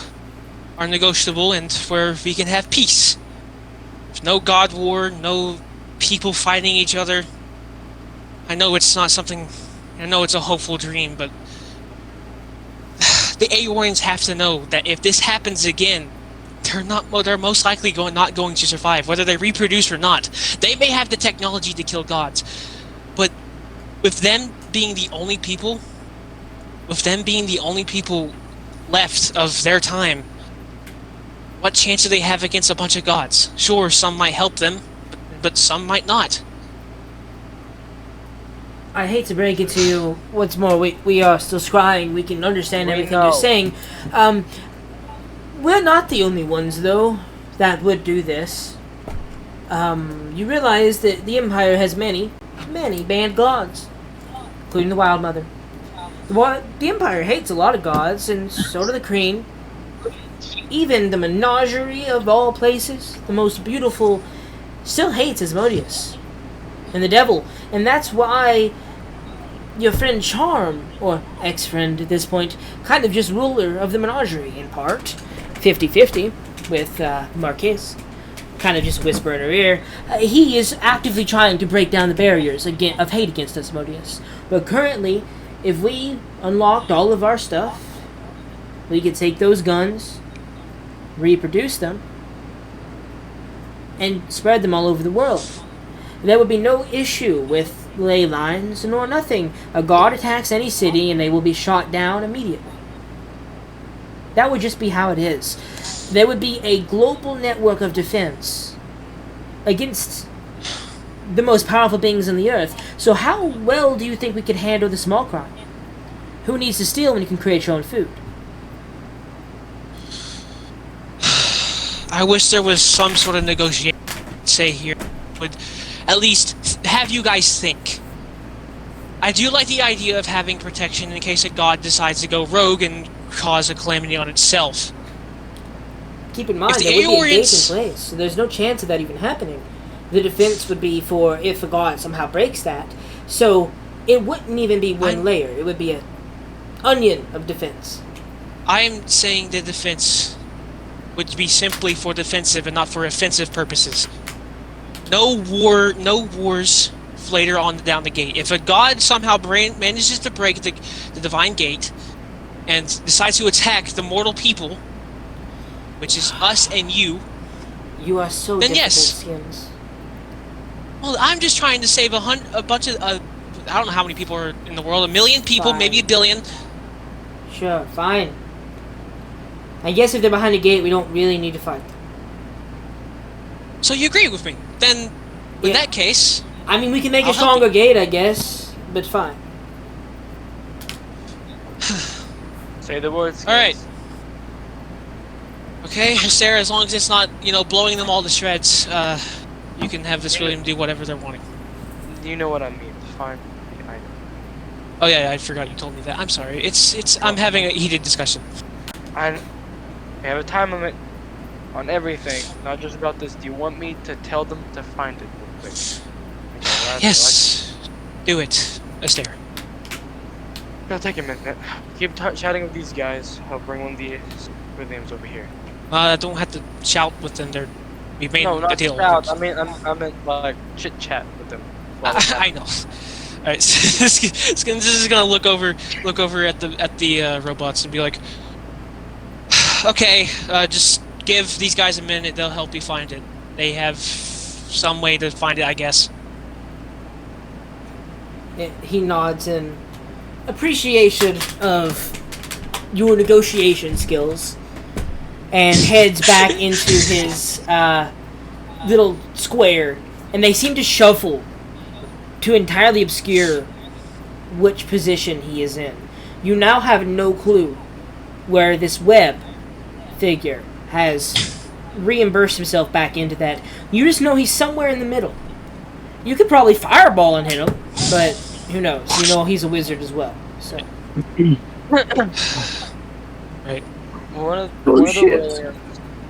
are negotiable and where we can have peace. No god war, no people fighting each other. I know it's not something... I know it's a hopeful dream, but... the Aeorians have to know that if this happens again, they're most likely not going to survive, whether they reproduce or not. They may have the technology to kill gods, but with them being the only people left of their time, what chance do they have against a bunch of gods? Sure, some might help them, but some might not. I hate to break it to you. What's more, we are still scrying. We can understand everything know. you're saying. We're not the only ones, though, that would do this. You realize that the Empire has many banned gods, including the Wild Mother. The Empire hates a lot of gods, and so do the Kreen. Even the menagerie of all places, the most beautiful, still hates Asmodeus and the devil. And that's why your friend Charm, or ex-friend at this point, kind of just ruler of the menagerie in part, 50-50 with Marquise. Kind of just whisper in her ear. He is actively trying to break down the barriers of hate against Asmodeus. But currently, if we unlocked all of our stuff, we could take those guns, reproduce them, and spread them all over the world. There would be no issue with ley lines nor nothing. A god attacks any city and they will be shot down immediately. That would just be how it is. There would be a global network of defense against the most powerful beings on the earth. So how well do you think we could handle the small crime? Who needs to steal when you can create your own food? I wish there was some sort of negotiation, say here, would at least have you guys think. I do like the idea of having protection in case a god decides to go rogue and cause a calamity on itself. Keep in mind, If the there would be a gate in Aeorians- place, so there's no chance of that even happening. The defense would be for if a god somehow breaks that. So it wouldn't even be one layer. It would be an onion of defense. I'm saying the defense would be simply for defensive and not for offensive purposes. No wars later on down the gate. If a god somehow manages to break the divine gate and decides to attack the mortal people, which is us and you, You are so Then difficult, yes. Skins. well, I'm just trying to save a bunch of I don't know how many people are in the world, 1 million people, Fine. maybe 1 billion. Sure, fine. I guess if they're behind the gate, we don't really need to fight them. So you agree with me? Then, in Yeah. that case, I mean, we can make I'll a help stronger gate, I guess, but fine. Say the words. All right. guys. okay, Sarah, as long as it's not, blowing them all to shreds, you can have this William do whatever they're wanting. You know what I mean. Fine. I know. Oh yeah, I forgot you told me that. I'm sorry. I'm having a heated discussion. I have a time limit on everything, not just about this. Do you want me to tell them to find it real quick? Okay, well, Yes, do it, Astaire. It'll take a minute. Keep chatting with these guys. I'll bring one of the Williams over here. Don't have to shout with them. We made No, a not deal. shout. I meant like chit chat with them. I know. All right, so this is gonna look over at the robots and be like, okay, just give these guys a minute. They'll help you find it. They have some way to find it, I guess. He nods in appreciation of your negotiation skills and heads back into his little square, and they seem to shuffle to entirely obscure which position he is in. You now have no clue where this web figure has reimbursed himself back into that. You just know he's somewhere in the middle. You could probably fireball and hit him, but who knows? You know he's a wizard as well. So Right. One of shit.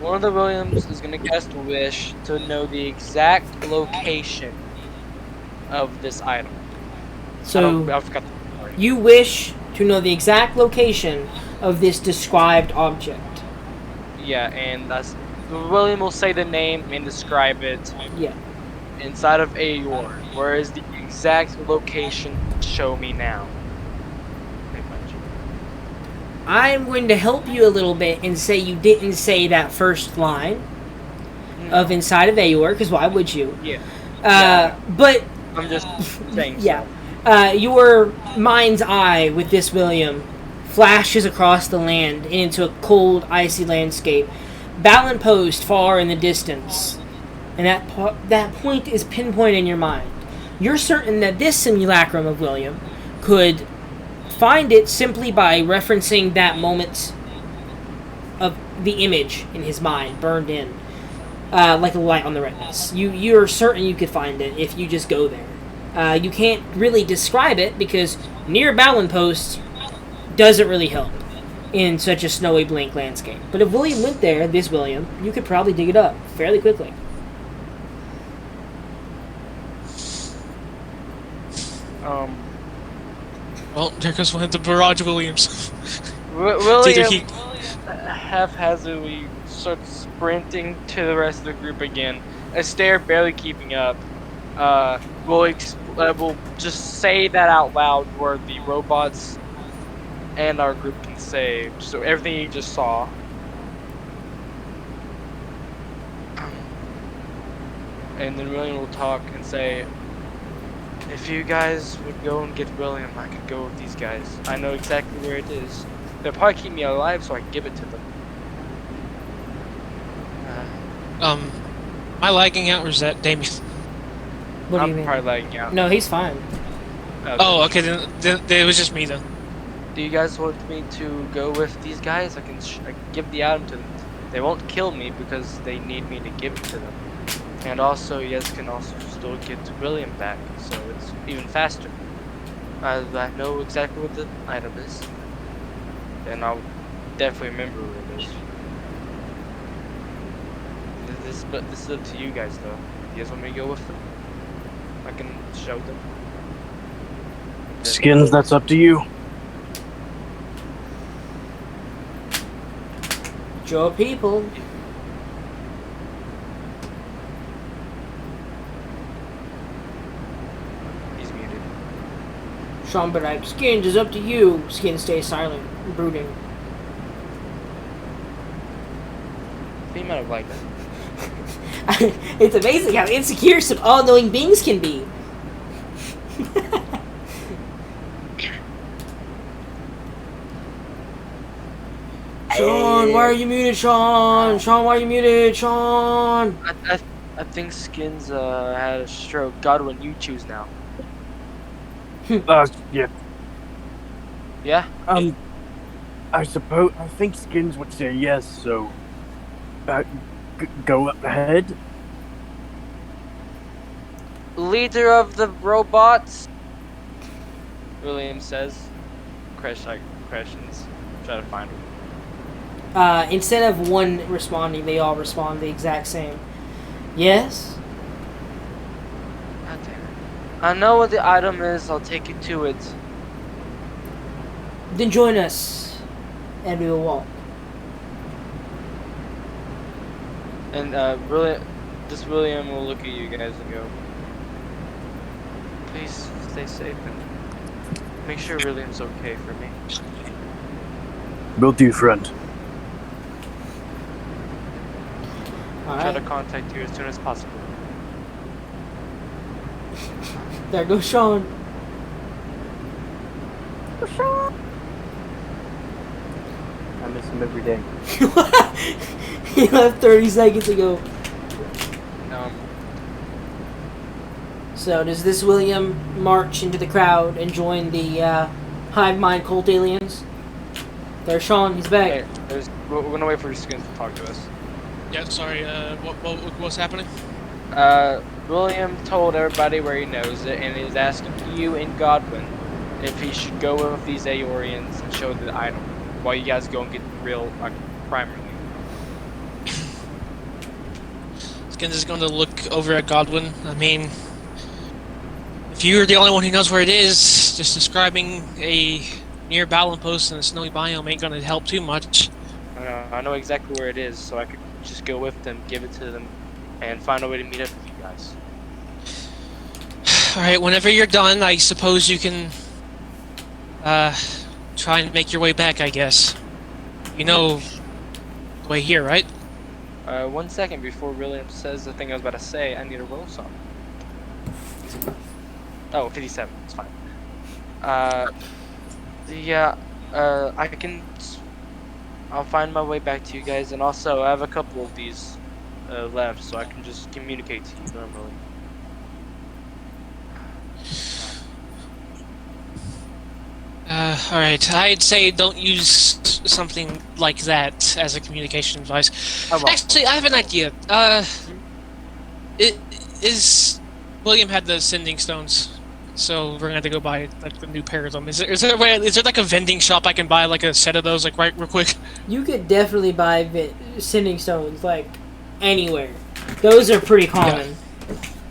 the Williams is gonna cast Wish to know the exact location of this item. I forgot the word. you wish to know the exact location of this described object. Yeah, and that's William will say the name and describe it Yeah. inside of Aeor. Where is the exact location? Show me now. Pretty much. I'm going to help you a little bit and say you didn't say that first line of inside of Aeor, because why would you? Yeah, But I'm just saying. yeah, your mind's eye with this William flashes across the land into a cold, icy landscape. Balin Post far in the distance, and that point is pinpoint in your mind. You're certain that this simulacrum of William could find it simply by referencing that moment of the image in his mind burned in, like a light on the retinas. You're certain you could find it if you just go there. You can't really describe it because near Balin Post doesn't really help in such a snowy, blank landscape. But if William went there, this William, you could probably dig it up fairly quickly. Well, there goes one of the Barrage Williams. William It's either he- haphazardly starts sprinting to the rest of the group again. Astaire barely keeping up. We'll just say that out loud where the robots and our group can save. So everything you just saw. And then William will talk and say, if you guys would go and get William, I could go with these guys. I know exactly where it is. They'll probably keep me alive so I can give it to them. Am I lagging out or is that Damien? What do I'm you mean? probably lagging out. No, he's fine. Oh, okay, then it was just me then. Do you guys want me to go with these guys? I can give the item to them. They won't kill me because they need me to give it to them. And also, you guys can also still get William back, so it's even faster. I know exactly what the item is. And I'll definitely remember where it is. But this is up to you guys, though. You guys want me to go with them? I can show them. Skins, that's up to you. Your people. He's muted. Sean be like, Skins is up to you. Skins stays silent, brooding. He might have liked that. It's amazing how insecure some all-knowing beings can be. Sean, why are you muted, Sean? Sean, why are you muted, Sean? I think Skins had a stroke. Godwin, you choose now. Yeah. Yeah? I think Skins would say yes, so... go up ahead. Leader of the robots, William says. Questions. Try to find him. Instead of one responding, they all respond the exact same. Yes? God damn it. I know what the item is. I'll take you to it. Then join us, and we will walk. And William will look at you guys and go, please stay safe and make sure William's okay for me. Will do, friend. Try to Alright, contact you as soon as possible. there goes Sean. I miss him every day. He left 30 seconds ago. So does this William march into the crowd and join the hive mind cult aliens? There's Sean, he's back. Okay, we're gonna wait for Skins to talk to us. Yeah, sorry, what's happening? William told everybody where he knows it, and is asking you and Godwin if he should go with these Aeorians and show the item, while you guys go and get the real primer. Skins is going to look over at Godwin. I mean, if you're the only one who knows where it is, just describing a near Battling Post in a snowy biome ain't going to help too much. I know exactly where it is, so I could just go with them, give it to them, and find a way to meet up with you guys. Alright, whenever you're done, I suppose you can try and make your way back, I guess. You know the way here, right? 1 second before William says the thing I was about to say, I need a roll song. Oh, 57, it's fine. I'll find my way back to you guys, and also I have a couple of these left, so I can just communicate to you normally. Alright, I'd say don't use something like that as a communication device. I won't. Actually, I have an idea. William had the sending stones, so we're gonna have to go buy like a new pair of them. Is there like a vending shop I can buy like a set of those like right real quick? You could definitely buy sending stones like anywhere. Those are pretty common.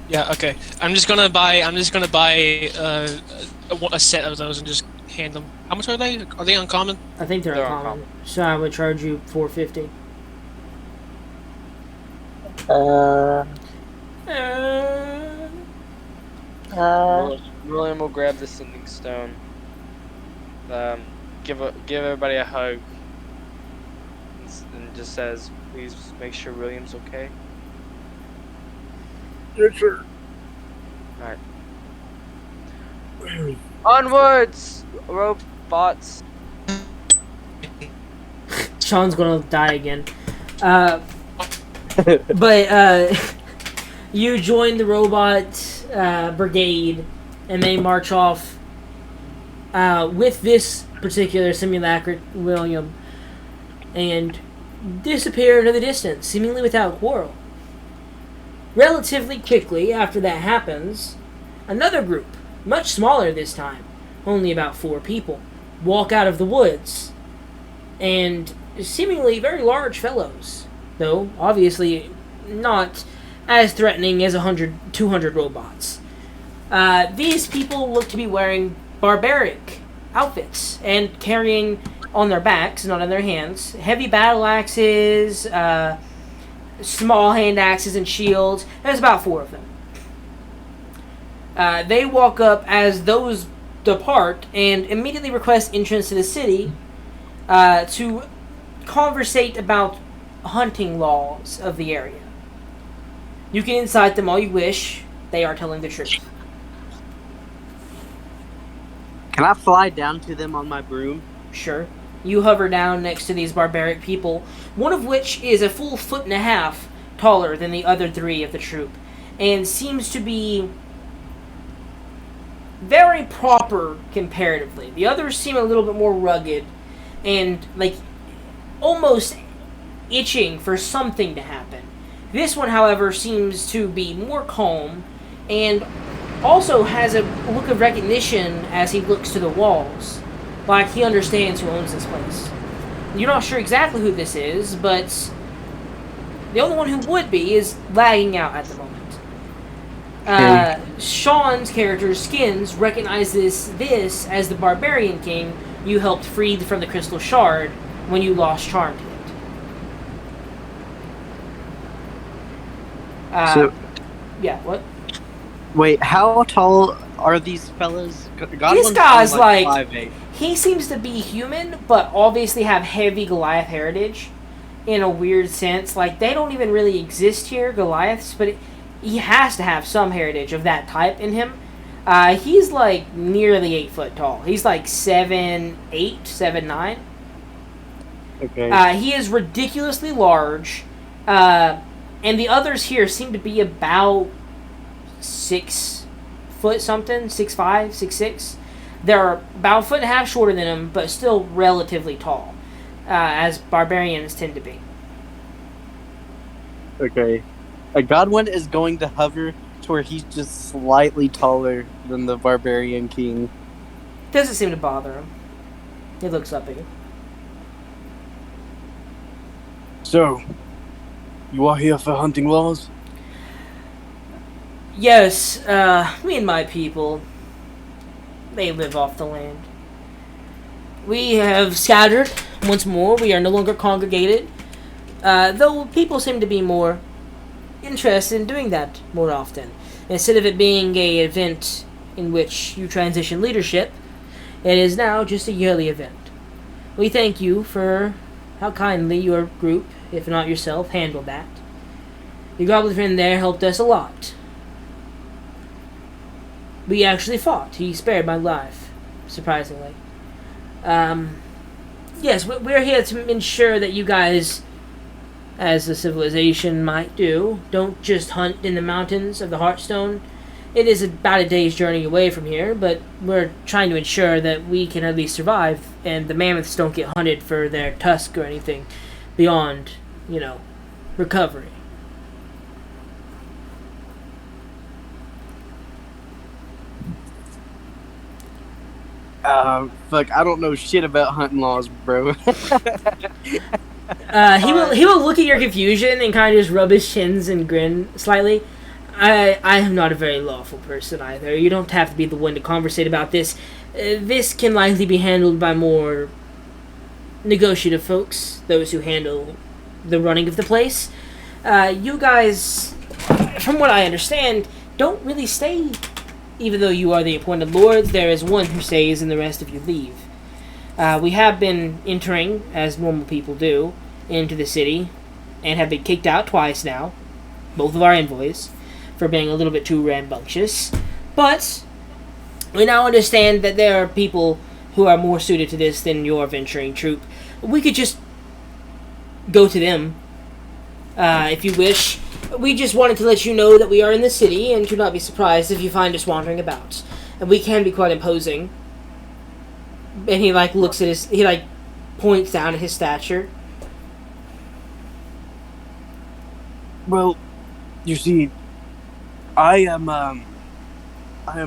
Yeah. Okay. I'm just gonna buy a set of those and just hand them. How much are they? Are they uncommon? I think they're They're uncommon. So I would charge you $450. William will grab the sending stone. Give everybody a hug. And just says, "Please make sure William's okay." Yes, sir. Onwards, robots. Sean's gonna die again. But you join the robot brigade, and they march off with this particular simulacra, William, and disappear into the distance, seemingly without quarrel. Relatively quickly after that happens, another group, much smaller this time, only about 4 people, walk out of the woods, and seemingly very large fellows, though obviously not as threatening as 200 robots. These people look to be wearing barbaric outfits and carrying on their backs, not on their hands, heavy battle axes, small hand axes and shields. There's about 4 of them. They walk up as those depart and immediately request entrance to the city to conversate about hunting laws of the area. You can incite them all you wish. They are telling the truth. Can I fly down to them on my broom? Sure. You hover down next to these barbaric people, one of which is a full 1.5 feet taller than the other 3 of the troop, and seems to be very proper comparatively. The others seem a little bit more rugged and like almost itching for something to happen. This one, however, seems to be more calm and also has a look of recognition as he looks to the walls, like he understands who owns this place. You're not sure exactly who this is, but the only one who would be is lagging out at the moment. Sean's character, Skins, recognizes this as the Barbarian King you helped free from the Crystal Shard when you lost Charm to it. So, Yeah, what? wait, how tall are these fellas? This guy's like 5'8". he seems to be human, but obviously have heavy Goliath heritage in a weird sense. Like, they don't even really exist here, Goliaths, but he has to have some heritage of that type in him. He's like nearly 8 foot tall. He's like 7'8", 7'9". Okay. He is ridiculously large, and the others here seem to be about 6 foot something, 6'5", 6'6". They're about 1.5 feet shorter than him, but still relatively tall, as barbarians tend to be. Okay. Godwin is going to hover to where he's just slightly taller than the Barbarian King. Doesn't seem to bother him. He looks up at you. So, you are here for hunting laws? Yes, me and my people, they live off the land. We have scattered once more. We are no longer congregated, though people seem to be more interested in doing that more often. Instead of it being a event in which you transition leadership, it is now just a yearly event. We thank you for how kindly your group, if not yourself, handled that. Your goblin friend there helped us a lot. We actually fought. He spared my life, surprisingly. Yes, we're here to ensure that you guys, as a civilization might do, don't just hunt in the mountains of the Heartstone. It is about a day's journey away from here, but we're trying to ensure that we can at least survive, and the mammoths don't get hunted for their tusk or anything beyond, recovery. Fuck, I don't know shit about hunting laws, bro. He will look at your confusion and kind of just rub his chins and grin slightly. I am not a very lawful person either. You don't have to be the one to conversate about this. This can likely be handled by more negotiative folks, those who handle the running of the place. You guys, from what I understand, don't really stay. Even though you are the appointed lords, there is one who stays and the rest of you leave. We have been entering, as normal people do, into the city, and have been kicked out twice now, both of our envoys, for being a little bit too rambunctious. But we now understand that there are people who are more suited to this than your venturing troop. We could just go to them, if you wish. We just wanted to let you know that we are in the city, and do not be surprised if you find us wandering about. And we can be quite imposing. And he, looks at his... He, points down at his stature. Well, you see, I am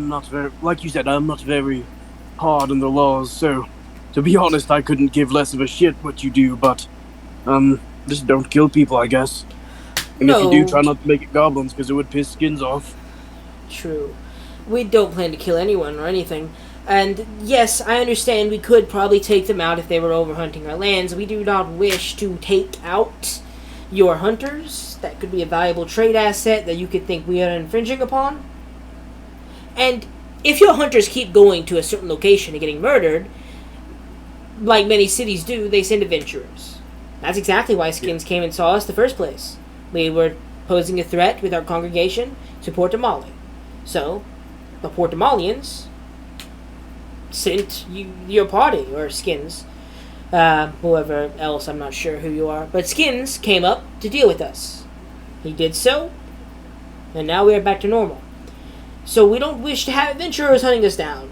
not very, like you said, I'm not very hard on the laws, so, to be honest, I couldn't give less of a shit what you do, but, just don't kill people, I guess. And if you do, try not to make it goblins, because it would piss Skins off. True. We don't plan to kill anyone or anything. And yes, I understand we could probably take them out if they were overhunting our lands. We do not wish to take out your hunters. That could be a valuable trade asset that you could think we are infringing upon. And if your hunters keep going to a certain location and getting murdered, like many cities do, they send adventurers. That's exactly why Skins came and saw us the first place. We were posing a threat with our congregation to Port Amali. So, the Port Amalians sent your party, or Skins, whoever else, I'm not sure who you are, but Skins came up to deal with us. He did so, and now we are back to normal. So we don't wish to have adventurers hunting us down.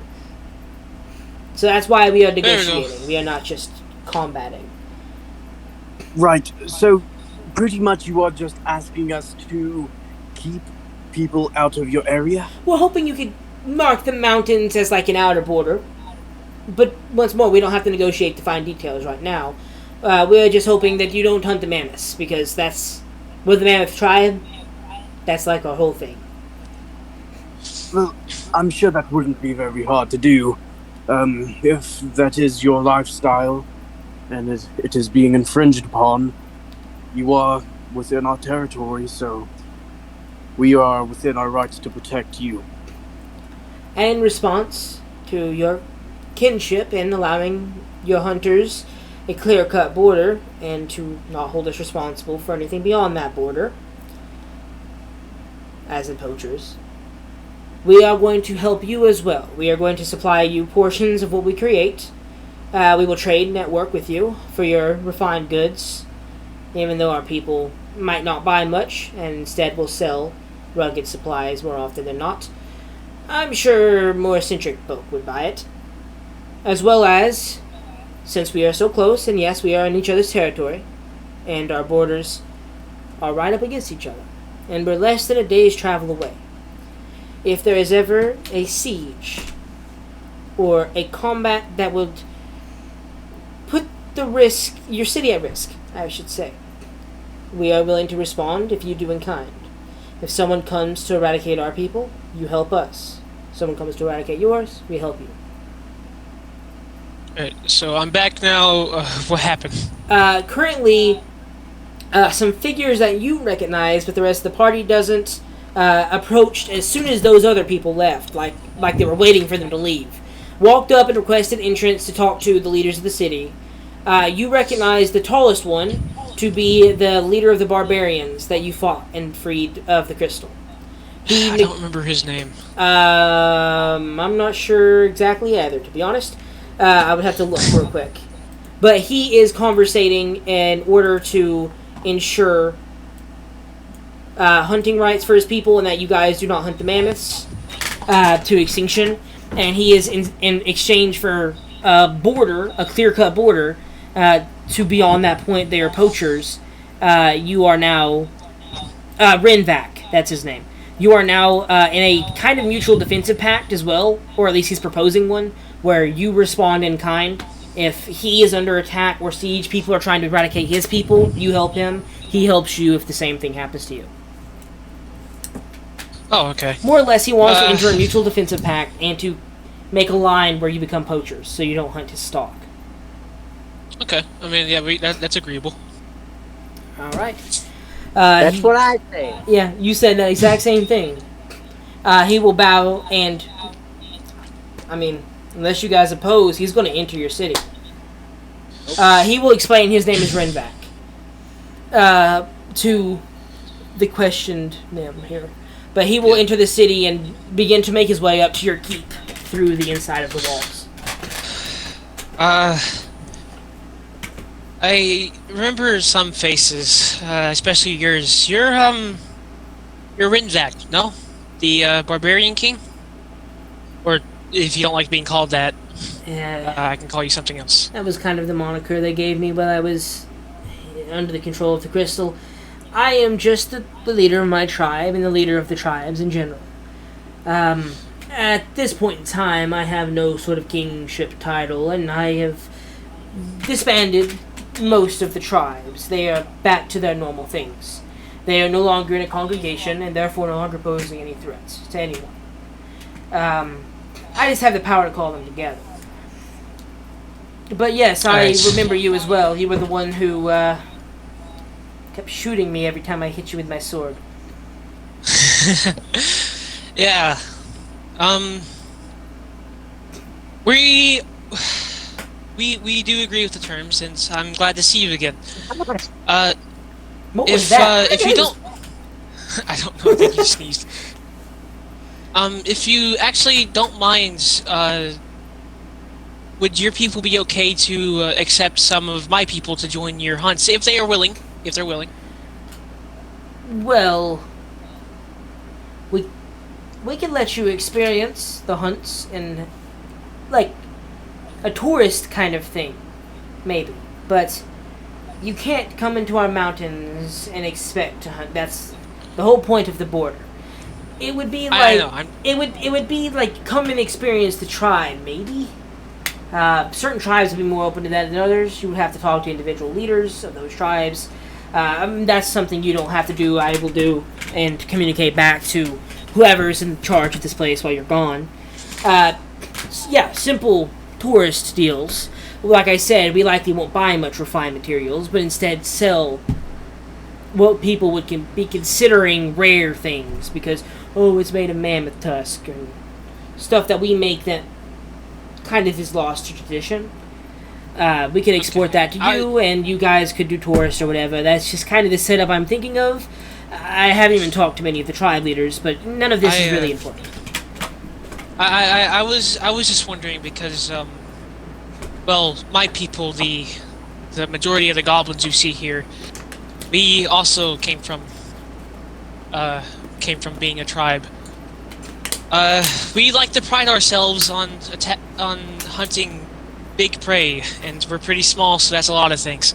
So that's why we are negotiating. We are not just combating. Right, so pretty much you are just asking us to keep people out of your area? We're hoping you could mark the mountains as an outer border. But once more, we don't have to negotiate the fine details right now. We're just hoping that you don't hunt the mammoths, because that's... We're the mammoth tribe. That's our whole thing. Well, I'm sure that wouldn't be very hard to do. If that is your lifestyle, and it is being infringed upon, you are within our territory, so we are within our rights to protect you. And in response to your kinship and allowing your hunters a clear-cut border, and to not hold us responsible for anything beyond that border, as in poachers, we are going to help you as well. We are going to supply you portions of what we create. We will trade and network with you for your refined goods, even though our people might not buy much, and instead will sell rugged supplies more often than not. I'm sure more eccentric folk would buy it. As well as, since we are so close, and yes, we are in each other's territory, and our borders are right up against each other, and we're less than a day's travel away. If there is ever a siege, or a combat that would put your city at risk, I should say, we are willing to respond if you do in kind. If someone comes to eradicate our people, you help us. If someone comes to eradicate yours, we help you. Alright, so I'm back now. What happened? Currently, some figures that you recognize, but the rest of the party doesn't, approached as soon as those other people left, like they were waiting for them to leave. Walked up and requested entrance to talk to the leaders of the city. You recognize the tallest one to be the leader of the barbarians that you fought and freed of the crystal. I don't remember his name. I'm not sure exactly either, to be honest. I would have to look real quick. But he is conversating in order to ensure hunting rights for his people, and that you guys do not hunt the mammoths to extinction. And he is in exchange for a clear-cut border, to beyond that point they are poachers. You are now Renvac, that's his name. You are now in a kind of mutual defensive pact as well, or at least he's proposing one, where you respond in kind. If he is under attack or siege, people are trying to eradicate his people, you help him. He helps you if the same thing happens to you. Oh, okay. More or less, he wants to Uh. enter a mutual defensive pact and to make a line where you become poachers, so you don't hunt his stock. Okay. I mean, yeah, that's agreeable. All right. That's what I say. Yeah, you said that exact same thing. He will bow, and I mean, unless you guys oppose, he's going to enter your city. He will explain his name is Renvac. To the questioned man here. But he will enter the city and begin to make his way up to your keep through the inside of the walls. I remember some faces, especially yours. You're Rinzak, no? The Barbarian King? Or if you don't like being called that, Yeah, I can call you something else. that was kind of the moniker they gave me while I was under the control of the crystal. I am just the leader of my tribe and the leader of the tribes in general. At this point in time, I have no sort of kingship title, and I have disbanded most of the tribes. They are back to their normal things. They are no longer in a congregation, and therefore no longer posing any threats to anyone. I just have the power to call them together. But yes, I Alright. remember you as well. You were the one who kept shooting me every time I hit you with my sword. Yeah. We do agree with the terms, and I'm glad to see you again. What was If that? if you don't, I don't know. I think you sneezed. If you actually don't mind, would your people be okay to accept some of my people to join your hunts if they are willing? If they're willing. Well, we can let you experience the hunts and like a tourist kind of thing, maybe. But you can't come into our mountains and expect to hunt. That's the whole point of the border. It would be I like know. it would be like come and experience the tribe, maybe. Certain tribes would be more open to that than others. You would have to talk to individual leaders of those tribes. That's something you don't have to do. I will do and communicate back to whoever's in charge of this place while you're gone. Yeah, simple tourist deals. Like I said, we likely won't buy much refined materials, but instead sell what people would be considering rare things because, oh, it's made of mammoth tusk and stuff that we make that kind of is lost to tradition. We could export that to you, and you guys could do tourists or whatever. That's just kind of the setup I'm thinking of. I haven't even talked to many of the tribe leaders, but none of this is really important. I was just wondering because well, my people, the majority of the goblins you see here, we also came from being a tribe. We like to pride ourselves on hunting big prey, and we're pretty small, so that's a lot of things.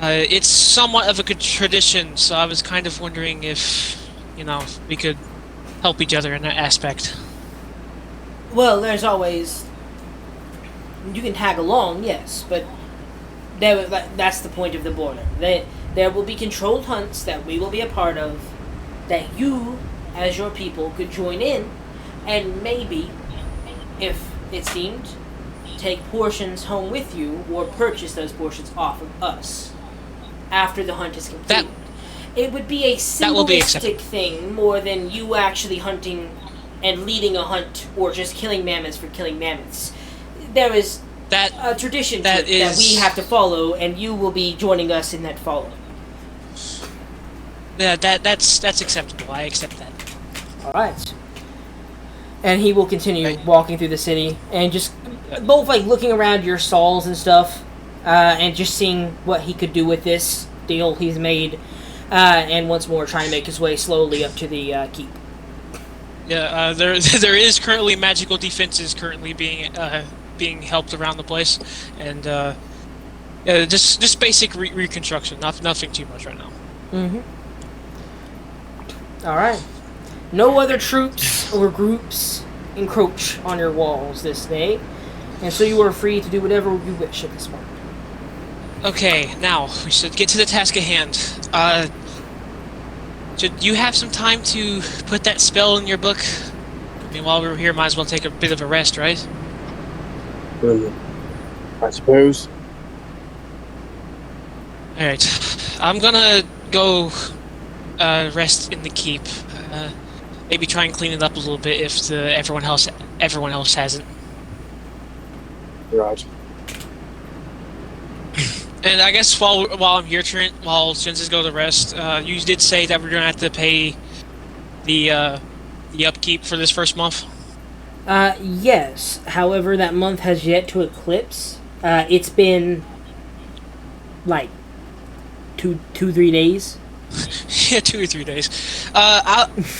It's somewhat of a good tradition, so I was kind of wondering if, we could help each other in that aspect. Well, there's always... You can tag along, yes, but that's the point of the border. There will be controlled hunts that we will be a part of, that you, as your people, could join in, and maybe, if it seemed, take portions home with you, or purchase those portions off of us after the hunt is complete. It would be a symbolistic thing more than you actually hunting and leading a hunt or just killing mammoths for killing mammoths. There is a tradition that we have to follow, and you will be joining us in that following. Yeah, that's acceptable. I accept that. All right. And he will continue walking through the city and just both like looking around your stalls and stuff, and just seeing what he could do with this deal he's made, and once more trying to make his way slowly up to the keep. Yeah, there is currently magical defenses currently being helped around the place, and yeah, just basic reconstruction. Nothing too much right now. Mm-hmm. All right. No other troops or groups encroach on your walls this day, and so you are free to do whatever you wish at this moment. Okay, now we should get to the task at hand. Should you have some time to put that spell in your book? I mean, while we're here, might as well take a bit of a rest, right? I suppose. Alright. I'm gonna go rest in the keep. Maybe try and clean it up a little bit if everyone else hasn't. Right. And I guess while I'm here, Trent, while Shinzis go to rest, you did say that we're gonna have to pay the upkeep for this first month. Yes. However, that month has yet to eclipse. It's been like 3 days. Yeah, 2 or 3 days.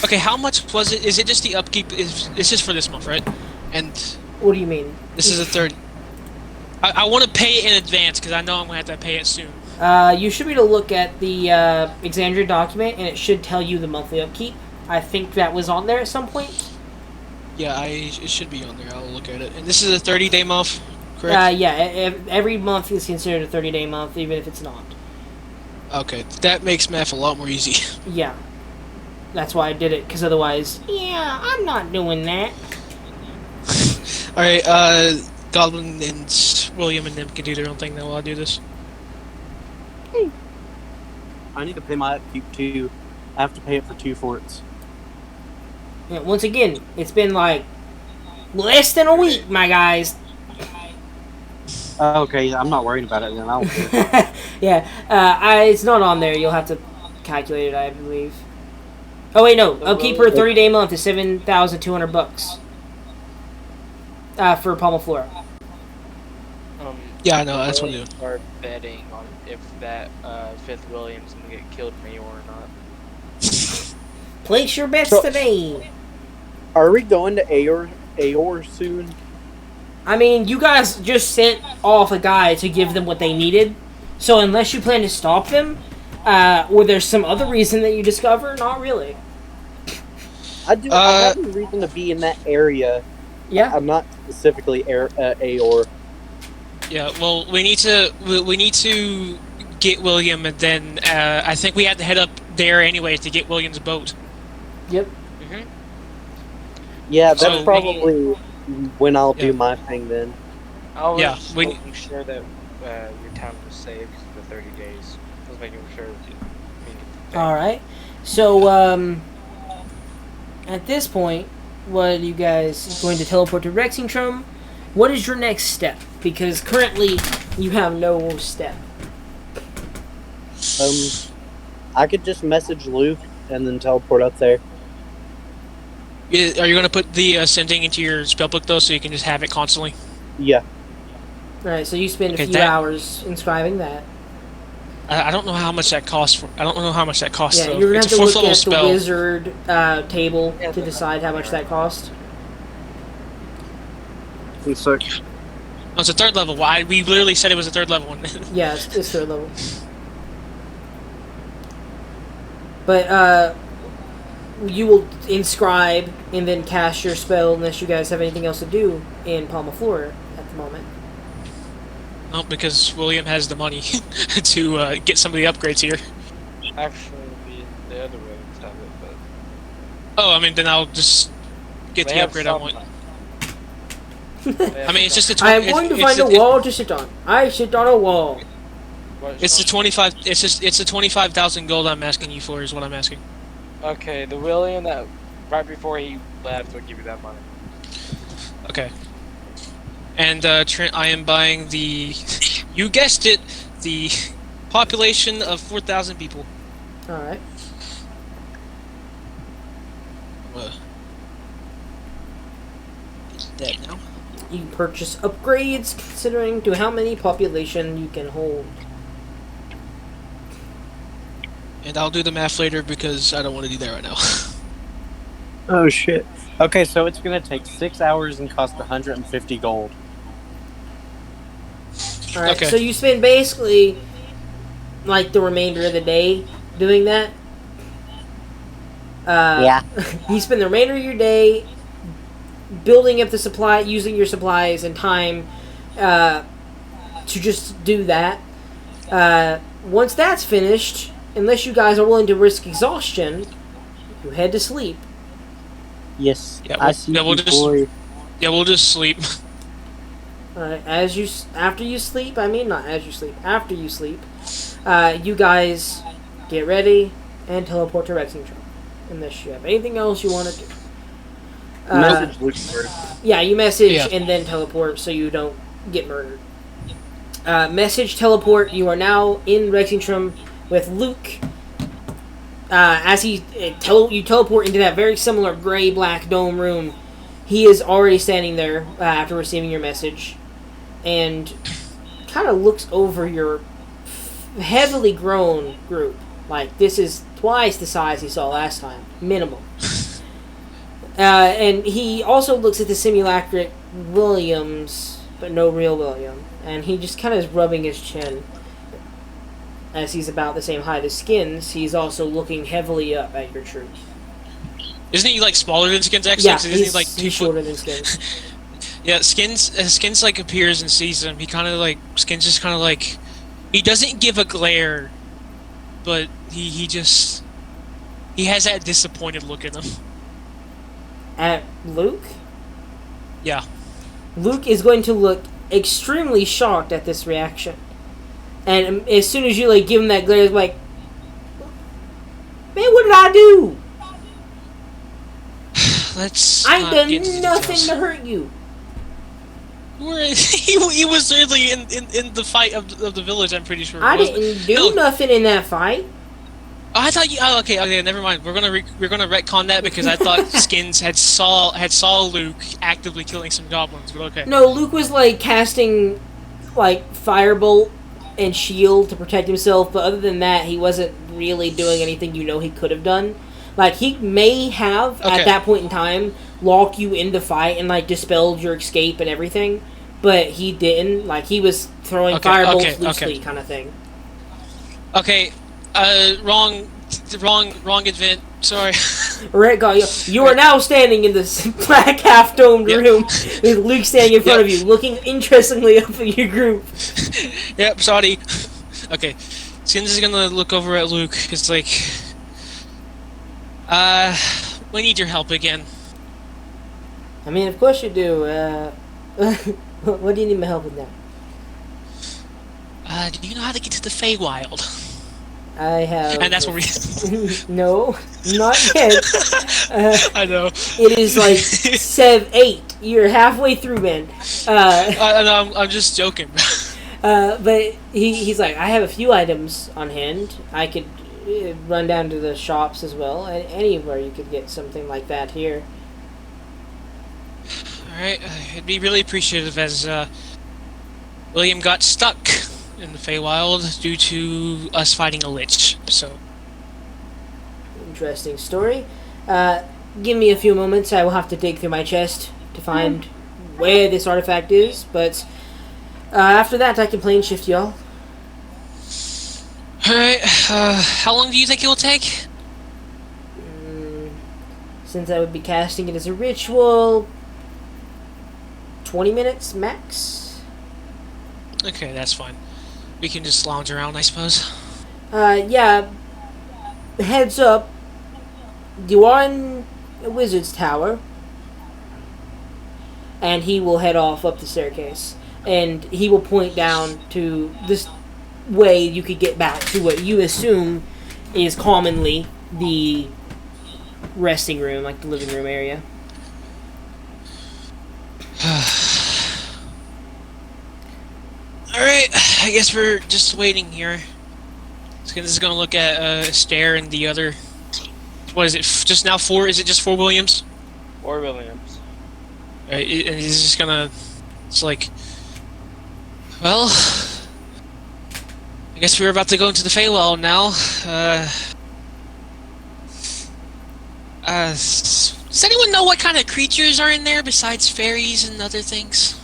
Okay, how much was it? Is it just the upkeep? It's just for this month, right? And What do you mean? this is the third. I want to pay it in advance because I know I'm gonna have to pay it soon. You should be able to look at the Exandria document, and it should tell you the monthly upkeep. I think that was on there at some point. Yeah, it should be on there. I'll look at it. And this is a 30-day month, correct? Yeah, every month is considered a 30-day month, even if it's not. Okay, that makes math a lot more easy. Yeah. That's why I did it, because otherwise... Yeah, I'm not doing that. Alright, Goblin and William and them can do their own thing now while I do this. I need to pay my upkeep too. I have to pay it for 2 forts. Yeah, once again, it's been like less than a week, my guys. Okay, I'm not worried about it then. I'll pay it. Yeah, it's not on there. You'll have to calculate it, I believe. Oh wait, no. Upkeep per 30-day month is $7,200. For Palmaflora. Yeah, I know, that's what I'm doing. Start betting on if that fifth William's gonna get killed in Mayor or not. Place your bets So- today. Are we going to Aor soon? I mean, you guys just sent off a guy to give them what they needed. So unless you plan to stop them, or there's some other reason that you discover, not really. I have a reason to be in that area. Yeah. I'm not specifically Aor. Yeah, well, we need to get William, and then I think we have to head up there anyway to get William's boat. Yep. Mm-hmm. Yeah, that's So, probably when I'll Yeah. do my thing then. I was Yeah, just we- making sure that your town was safe for the 30 days. I was making sure that you All right. So at this point, what are you guys going to teleport to Rexingtrum? What is your next step? Because currently you have no step. I could just message Luke and then teleport up there. Are you going to put the sending into your spellbook though, so you can just have it constantly? Yeah. All right. So you spend Okay, a few that- hours inscribing that. I don't know how much that costs. I don't know how much that costs. Yeah, though. you're gonna It's have a to fourth look level at spell. the wizard table Yeah, to decide how much that costs. And so, Oh, it's a third level. Why? We literally said it was a third level one. Yeah, it's third level. But you will inscribe and then cast your spell unless you guys have anything else to do in Palmaflora at the moment. No, because William has the money to get some of the upgrades here. Actually, the other Williams have it, but Oh, I mean, then I'll just get they the have upgrade I want. some. I mean, it's just a. I am going to find a wall to sit on. I sit on a wall. It's the 25. It's the 25,000 gold I'm asking you for. Is what I'm asking. Okay, the William that right before he left would give you that money. Okay. And Trent, I am buying the. You guessed it, the population of 4,000 people. All right. Is that now? You purchase upgrades considering to how many population you can hold. And I'll do the math later because I don't want to do that right now. Oh shit. Okay, so it's gonna take 6 hours and cost 150 gold. All right. Okay. So you spend basically like the remainder of the day doing that. Yeah. You spend the remainder of your day building up the supply, using your supplies and time to just do that. Once that's finished, unless you guys are willing to risk exhaustion, you head to sleep. Yes, Yeah, I see yeah, we'll you, just- boy. Yeah, we'll just sleep. After you sleep, not as you sleep, after you sleep, you guys get ready and teleport to Rexington. Unless you have anything else you want to do. Message Luke first. Yeah, you message Yeah. and then teleport so you don't get murdered. Message teleport. You are now in Rexington with Luke. As you teleport into that very similar gray-black dome room, he is already standing there after receiving your message, and kind of looks over your heavily grown group. Like, this is twice the size he saw last time, minimum. And he also looks at the simulacric Williams, but no real William, and he just kind of is rubbing his chin. As he's about the same height as Skins, he's also looking heavily up at your troop. Isn't he like smaller than Skins actually? Yeah, 'Cause isn't he he's, like he's 2 foot? shorter than Skins. Yeah, Skins like appears and sees him. He kind of like Skins just kind of like he doesn't give a glare, but he just he has that disappointed look in him. At Luke? Yeah. Luke is going to look extremely shocked at this reaction. And as soon as you like give him that glare, it's like, man, what did I do? Let's. I not ain't get into done the nothing details. to hurt you. He was really in the fight of the village. I'm pretty sure. I wasn't he? didn't do No. nothing in that fight. Oh, I thought you. Oh, okay. Never mind. We're gonna retcon that because I thought Skins had saw Luke actively killing some goblins. But okay. No, Luke was like casting like firebolt and shield to protect himself, but other than that, he wasn't really doing anything he could have done. Like, he may have Okay. at that point in time locked you in the fight and like dispelled your escape and everything, but he didn't. Like, he was throwing Okay, firebolts okay, loosely, okay. kind of thing. Okay. Wrong event. Sorry. Right, you are now standing in this black half-domed Yep. room with Luke standing in front of you, looking interestingly up at your group. Yep. Sorry. Okay. Skins is gonna look over at Luke. It's like, we need your help again. I mean, of course you do. What do you need my help with now? Do you know how to get to the Feywild? I have... And that's what we. No, not yet. I know. It is like 8. You're halfway through, man. I'm just joking. But he's like, I have a few items on hand. I could run down to the shops as well. Anywhere you could get something like that here. Alright, it'd be really appreciative as William got stuck in the Feywild due to us fighting a lich. So, Interesting story. Give me a few moments. I will have to dig through my chest to find where this artifact is. But after that, I can plane shift y'all. alright, how long do you think it will take? Since I would be casting it as a ritual, 20 minutes max. Okay, that's fine. We can just lounge around, I suppose. Yeah. Heads up. You are in a wizard's tower. And he will head off up the staircase. And he will point down to this way you could get back to what you assume is commonly the resting room, like the living room area. Alright, I guess we're just waiting here. Skins is gonna look at Stair and the other. What is it? Just now 4? Is it just 4 Williams? Or Williams. And he's just gonna. It's like. Well. I guess we're about to go into the Feywild now. Does anyone know what kind of creatures are in there besides fairies and other things?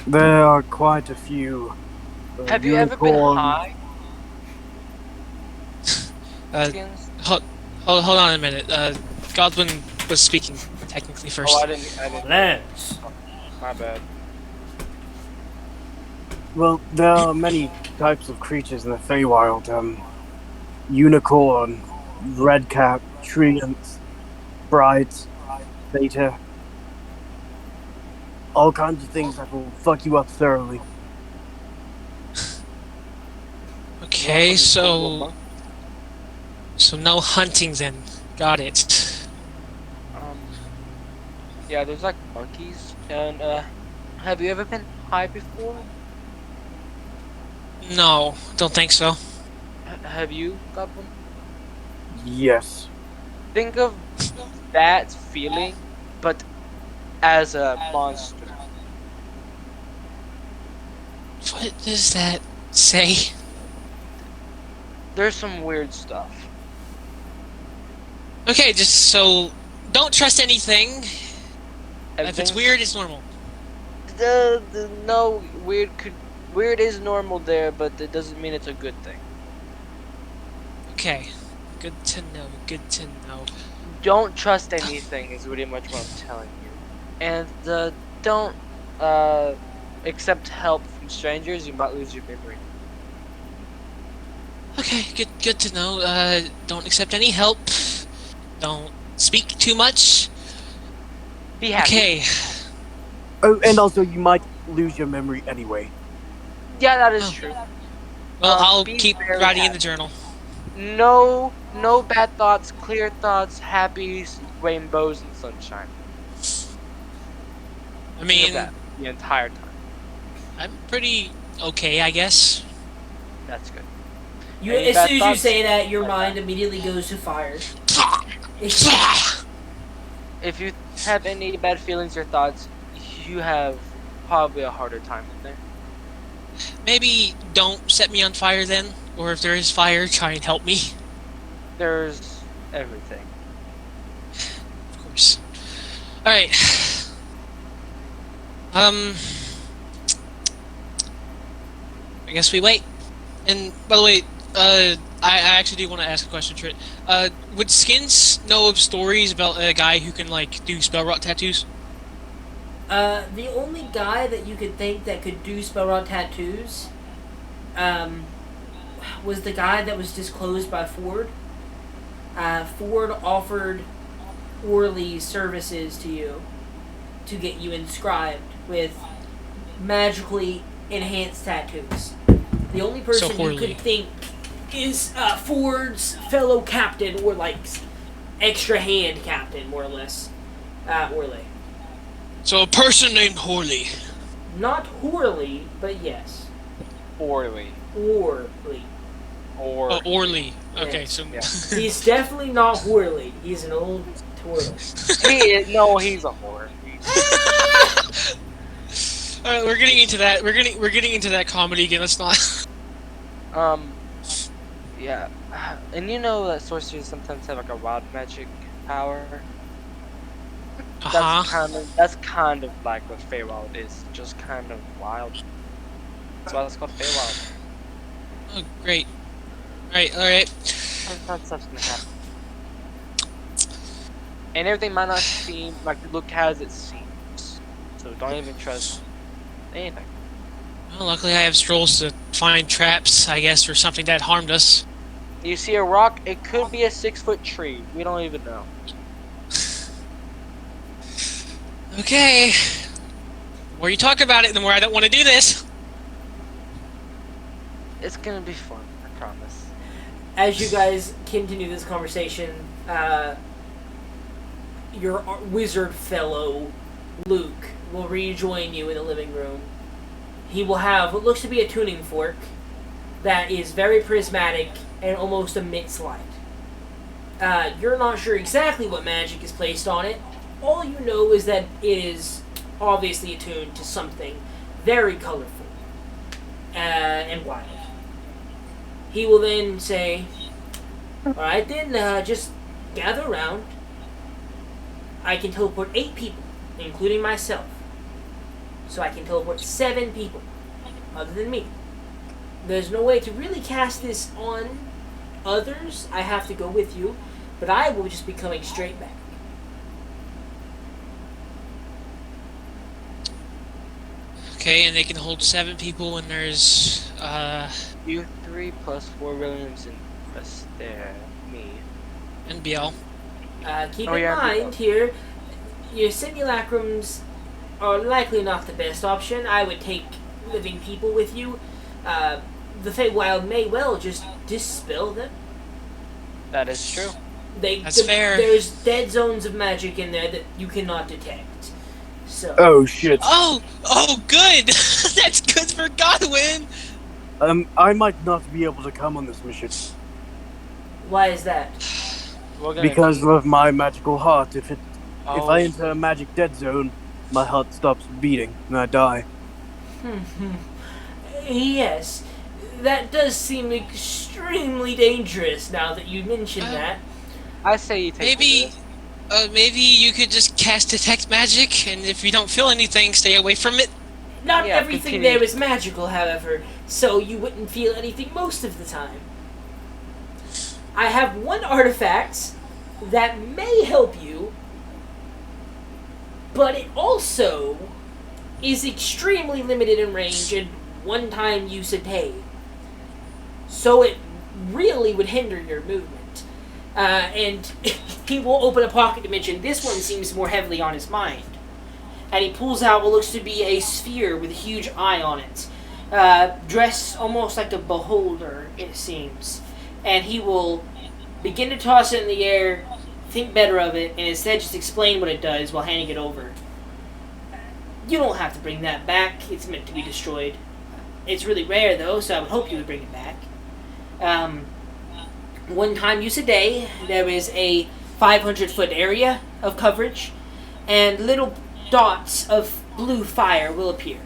There are quite a few. Have you ever been Unicorn. high? Skins? Hold on a minute. Godwin was speaking technically first. Oh, I didn't. Lance. My bad. Well, there are many types of creatures in the Feywild. Unicorn, redcap, treants, bright, beta. All kinds of things that will fuck you up thoroughly. Okay, so no hunting then. Got it. Um, yeah, there's like monkeys, and have you ever been high before? No, don't think so. Have you, Goblin? Yes. Think of that feeling, but as a monster. What does that say? There's some weird stuff. Okay, just so don't trust anything. If it's Everything's- weird, it's normal. No, weird is normal there, but it doesn't mean it's a good thing. Okay, good to know. Good to know. Don't trust anything is pretty much what I'm telling you. And don't accept help from strangers. You might lose your memory. Okay, good to know. Don't accept any help. Don't speak too much. Be happy. Okay. Oh, and also you might lose your memory anyway. Yeah, that is Oh. true. Well, I'll be keep very writing in happy. the journal. No bad thoughts, clear thoughts, happy rainbows and sunshine. I Think of mean, that the entire time. I'm pretty okay, I guess. That's good. You, Any as bad soon as you thoughts? say that, your mind immediately goes to fire. If you have any bad feelings or thoughts, you have probably a harder time in there. Maybe don't set me on fire then, or if there is fire, try and help me. There's everything. Of course. All right. I guess we wait. And by the way, I actually do want to ask a question, Trit. Would Skins know of stories about a guy who can like do spell rot tattoos? The only guy that you could think that could do spell rot tattoos, was the guy that was disclosed by Ford. Ford offered Orly's services to you to get you inscribed with magically enhanced tattoos. The only person you Horley. could think is Ford's fellow captain, or like extra hand captain, more or less, Orly. So a person named Horley. Not Horley, but yes, Orly. Orly. Or Orley. Okay, Yeah. so Yeah. He's definitely not Horley. He's an old turtle. he's a whore. all right, we're getting into that. We're getting into that comedy again. Let's not. Yeah. And you know that sorcerers sometimes have like a wild magic power. That's kind of like what Feywild is, just kind of wild. That's why it's called Feywild. Oh, great. All right. Sometimes stuff's gonna happen. And everything might not seem like look as it seems. So don't even trust anything. Well, luckily I have strolls to find traps, I guess, or something that harmed us. You see a rock, it could be a 6-foot tree. We don't even know. Okay. The more you talk about it, the more I don't want to do this. It's gonna be fun, I promise. As you guys continue this conversation, your wizard fellow, Luke, will rejoin you in the living room. He will have what looks to be a tuning fork that is very prismatic and almost emits light. You're not sure exactly what magic is placed on it. All you know is that it is obviously attuned to something very colorful and wild. He will then say, "Alright then, just gather around. I can teleport 8 people, including myself. So I can teleport 7 people, other than me. There's no way to really cast this on others. I have to go with you, but I will just be coming straight back." Okay, and they can hold 7 people when there's You 3 plus 4 Williams and Astaire. Me. and BL. Keep Oh, in yeah, mind here, your simulacrums are likely not the best option. I would take living people with you. The Feywild may well just dispel them. That is true. That's fair. There's dead zones of magic in there that you cannot detect. So. Oh shit. Oh good. That's good for Godwin. I might not be able to come on this mission Why is that? We're gonna because of my magical heart. If Oh, I enter a magic dead zone, my heart stops beating and I die. Yes, that does seem extremely dangerous now that you mention that. I say you take the risk. Maybe you could just cast detect magic, and if you don't feel anything, stay away from it. Not Yeah, everything continue. there is magical, however, so you wouldn't feel anything most of the time. I have one artifact that may help you, but it also is extremely limited in range and one-time use a day. So it really would hinder your movement. And he will open a pocket dimension. This one seems more heavily on his mind. And he pulls out what looks to be a sphere with a huge eye on it. Dressed almost like a beholder, it seems. And he will begin to toss it in the air, think better of it, and instead just explain what it does while handing it over. You don't have to bring that back. It's meant to be destroyed. It's really rare, though, so I would hope you would bring it back. One time use a day, there is a 500-foot area of coverage, and little dots of blue fire will appear.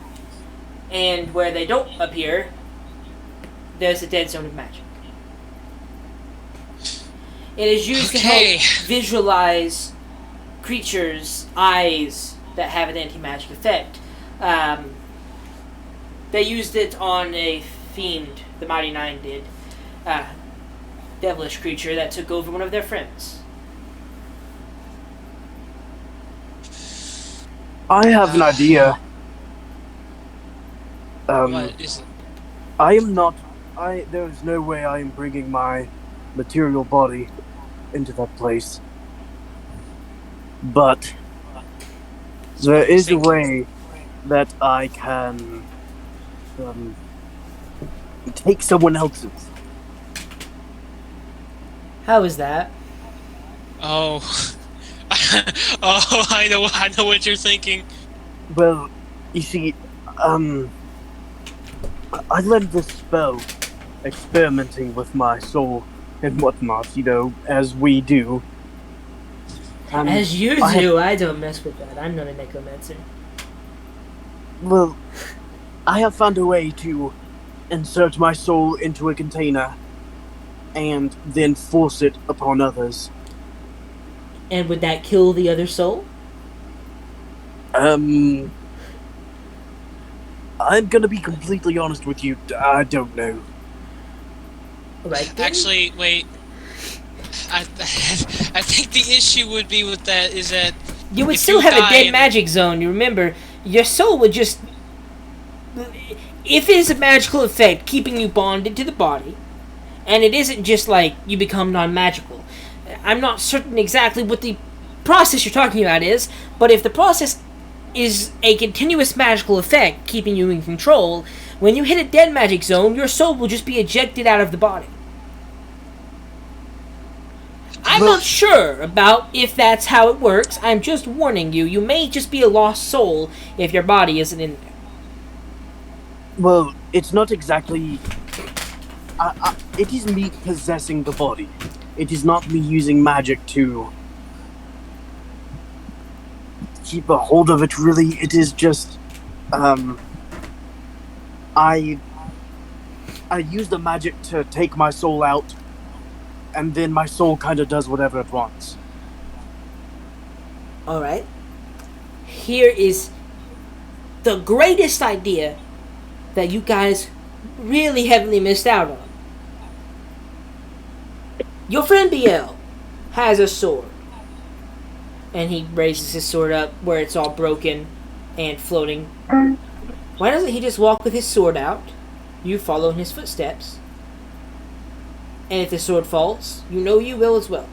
And where they don't appear, there's a dead zone of magic. It is used to Okay. help visualize creatures' eyes that have an anti-magic effect. They used it on a fiend, the Mighty Nine did. Devilish creature that took over one of their friends. I have an idea. What is it? I am not. There is no way I am bringing my material body into that place. But there is a way that I can take someone else's. How is that? Oh. Oh, I know what you're thinking. Well, you see, I learned this spell experimenting with my soul and whatnot, as we do. As you I- do, I don't mess with that. I'm not a necromancer. Well, I have found a way to insert my soul into a container and then force it upon others. And would that kill the other soul? I'm gonna be completely honest with you, I don't know. Right then? Actually, wait. I think the issue would be with that is that You would if still you have a die dead in- magic zone. You remember, your soul would just... If it is a magical effect keeping you bonded to the body, and it isn't just like you become non-magical. I'm not certain exactly what the process you're talking about is, but if the process is a continuous magical effect keeping you in control, when you hit a dead magic zone, your soul will just be ejected out of the body. I'm Well- not sure about if that's how it works. I'm just warning you. You may just be a lost soul if your body isn't in there. Well, it's not exactly... it is me possessing the body. It is not me using magic to keep a hold of it, really. It is just... I use the magic to take my soul out, and then my soul kind of does whatever it wants. Alright. Here is the greatest idea that you guys really heavily missed out on. Your friend BL has a sword. And he raises his sword up where it's all broken and floating. Why doesn't he just walk with his sword out? You follow in his footsteps. And if the sword falls, you know you will as well.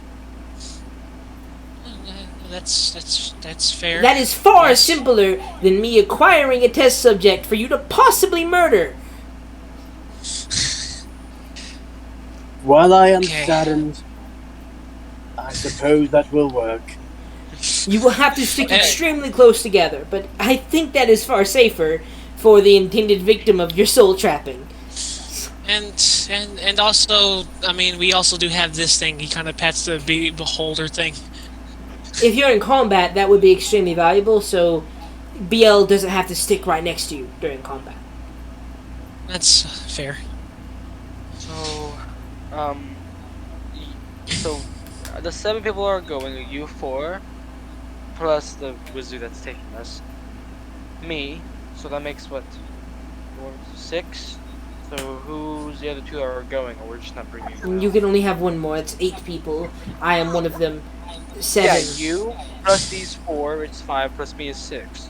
That's fair. That is far Yes. simpler than me acquiring a test subject for you to possibly murder. While I am Okay. saddened, I suppose that will work. You will have to stick Hey. extremely close together, but I think that is far safer for the intended victim of your soul trapping. And also, I mean, we also do have this thing. He kind of pats the beholder thing. If you're in combat, that would be extremely valuable, so BL doesn't have to stick right next to you during combat. That's fair. So, so the 7 people are going. You 4, plus the wizard that's taking us. Me. So that makes what? 4, 6. So who's the other 2 that are going, or we're just not bringing them? You can only have one more. It's 8 people. I am one of them. 7. Yeah, you plus these 4, it's 5. Plus me is 6.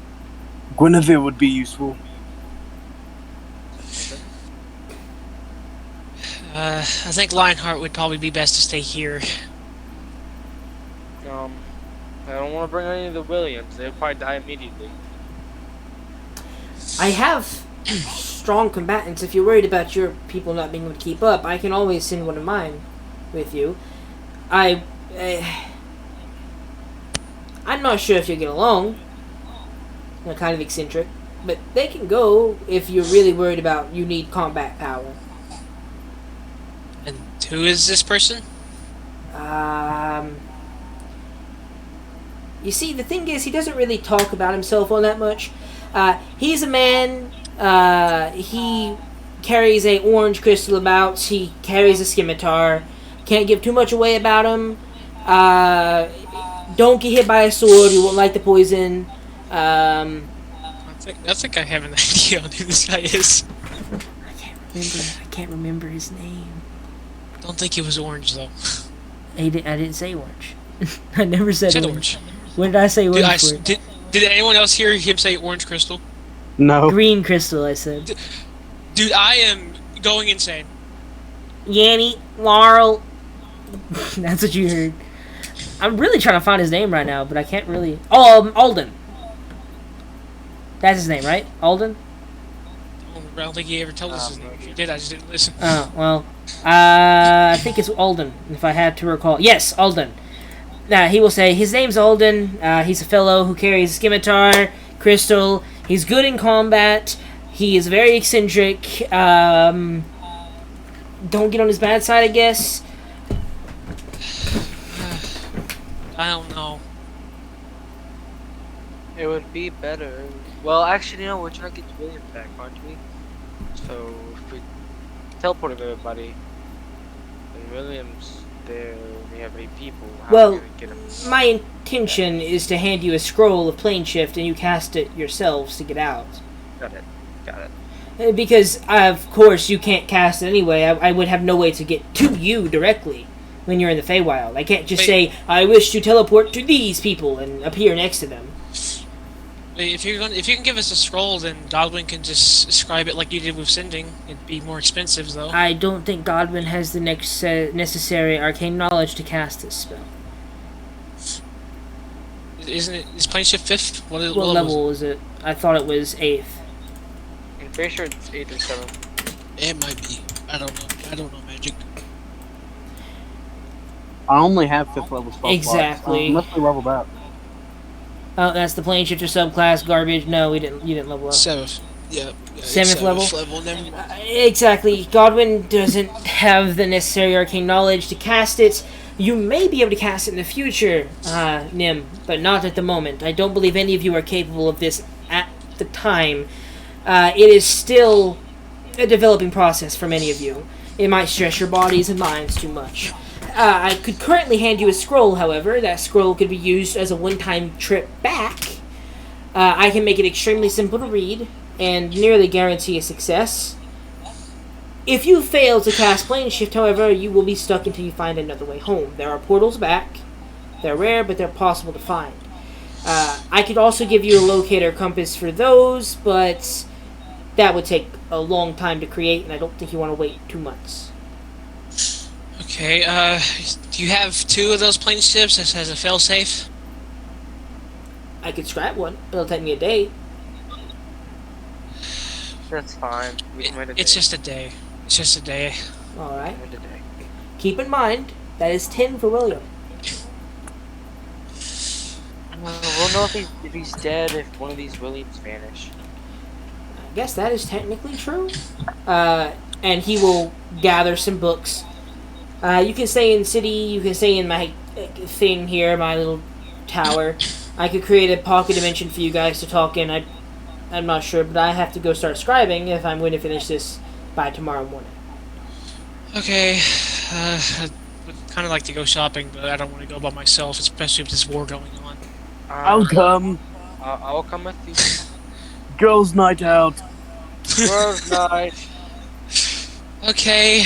Guinevere would be useful. I think Lionheart would probably be best to stay here. I don't want to bring any of the Williams. They'll probably die immediately. I have strong combatants. If you're worried about your people not being able to keep up, I can always send one of mine with you. I'm not sure if you'll get along. They're kind of eccentric, but they can go if you're really worried about you need combat power. And who is this person? You see, the thing is, he doesn't really talk about himself all that much. He's a man. He carries a orange crystal about. He carries a scimitar. Can't give too much away about him. Don't get hit by a sword. You won't like the poison. I think I have an idea on who this guy is. I can't remember his name. Don't think he was orange though. I didn't say orange. I never said Said orange. orange. What did I say Did, orange for? did anyone else hear him say orange crystal? No. Green crystal, I said. Dude, I am going insane. Yanni, Laurel. That's what you heard. I'm really trying to find his name right now, but I can't really. Oh, Alden. That's his name, right? Alden? I don't think he ever told us his name. If he did, I just didn't listen. Oh, well. I think it's Alden, if I had to recall. Yes, Alden. Now, he will say, his name's Alden. He's a fellow who carries a scimitar, crystal. He's good in combat. He is very eccentric. Don't get on his bad side, I guess. I don't know. It would be better. Well, actually, we're trying to get William back, aren't we? So if we teleported everybody, and William's there, we have 8 people. How Well, are we gonna get him? My intention is to hand you a scroll of plane shift and you cast it yourselves to get out. Got it. Because, of course, you can't cast it anyway. I would have no way to get to you directly when you're in the Feywild. I can't just Wait. say, I wish to teleport to these people and appear next to them. If you can give us a scroll, then Godwin can just scribe it like you did with sending. It'd be more expensive though. I don't think Godwin has the necessary arcane knowledge to cast this spell. Isn't it? Is plane shift 5th? What What level level is it? I thought it was 8th. I'm pretty sure it's 8 or 7. It might be. I don't know. I don't know magic. I only have 5th level spell Exactly. slots, unless we leveled up. Oh, that's the plane shifter subclass garbage. No, you didn't level up. 7th. Yeah. 7th level? Never mind. Exactly. Godwin doesn't have the necessary arcane knowledge to cast it. You may be able to cast it in the future, Nim, but not at the moment. I don't believe any of you are capable of this at the time. It is still a developing process for many of you. It might stress your bodies and minds too much. I could currently hand you a scroll, however. That scroll could be used as a one-time trip back. I can make it extremely simple to read and nearly guarantee a success. If you fail to cast plane shift, however, you will be stuck until you find another way home. There are portals back. They're rare, but they're possible to find. I could also give you a locator compass for those, but that would take a long time to create, and I don't think you want to wait 2 months. Okay, do you have 2 of those plane ships as a failsafe? I could scrap one, but it'll take me a day. That's fine. We can wait a day. It's just a day. It's just a day. All right. Wait a day. Keep in mind that is 10 for William. Well, we'll know if he's dead if one of these Williams vanish. I guess that is technically true. And he will gather some books. You can stay in city. You can stay in my thing here, my little tower. I could create a pocket dimension for you guys to talk in. I'm not sure, but I have to go start scribing if I'm going to finish this by tomorrow morning. Okay, I would kind of like to go shopping, but I don't want to go by myself, especially with this war going on. I'll come. I'll come with you. Girls' night out. Girls' night. Okay.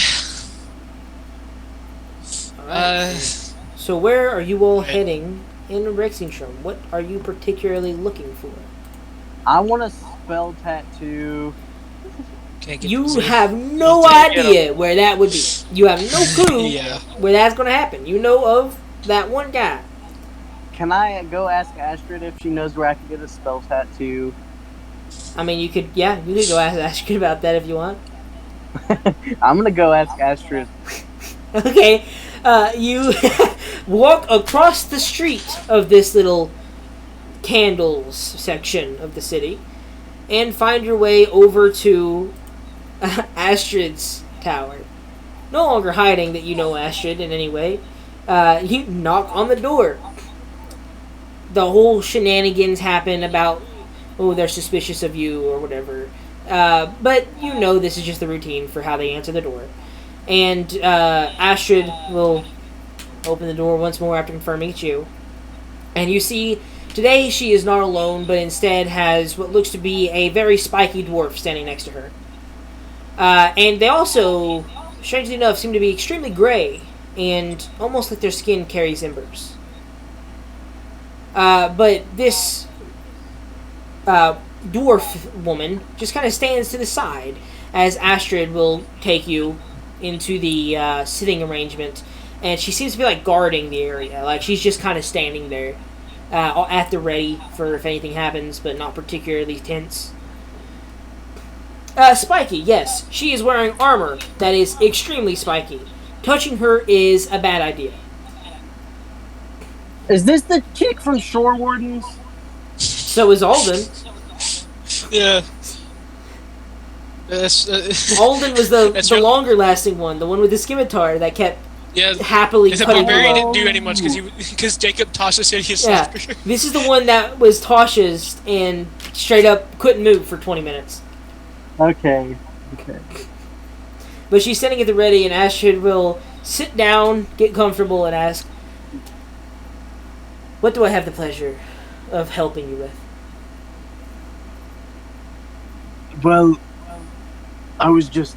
All right. So where are you all heading in Rexingstrom? What are you particularly looking for? I want a spell tattoo. Can't get You this in. have no Take it idea where that would be. You have no clue Yeah. where that's going to happen. You know of that one guy. Can I go ask Astrid if she knows where I can get a spell tattoo? I mean, you could go ask Ashkin about that if you want. I'm gonna go ask Astrid. Okay, you walk across the street of this little candles section of the city and find your way over to Astrid's tower. No longer hiding that you know Astrid in any way. You knock on the door. The whole shenanigans happen about, oh, they're suspicious of you or whatever. But you know this is just the routine for how they answer the door. And Astrid will open the door once more after confirming it's you. And you see, today she is not alone, but instead has what looks to be a very spiky dwarf standing next to her. And they also, strangely enough, seem to be extremely gray and almost like their skin carries embers. But this dwarf woman just kind of stands to the side as Astrid will take you into the sitting arrangement, and she seems to be like guarding the area. Like she's just kind of standing there at the ready for if anything happens, but not particularly tense. Spiky, yes, she is wearing armor that is extremely spiky. Touching her is a bad idea. Is this the chick from Shore Wardens? So is Alden. Yeah. Alden was That's the real- longer lasting one, the one with the scimitar that kept Yeah. happily The cutting barbarian people. didn't do any much because Jacob Tasha said he Yeah, this is the one that was Tasha's and straight up couldn't move for 20 minutes. Okay. But she's sitting at the ready, and Astrid will sit down, get comfortable, and ask, "What do I have the pleasure of helping you with?" Well, I was just.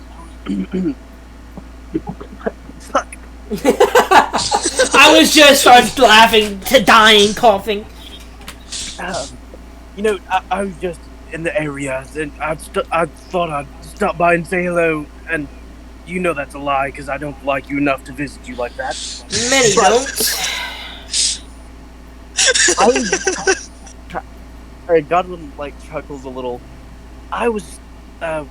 Fuck. I was just starts laughing, to dying, coughing. I was just in the area, and I thought I'd stop by and say hello, and you know that's a lie, because I don't like you enough to visit you like that. Many don't. I was... Alright, Godwin, chuckles a little. I was,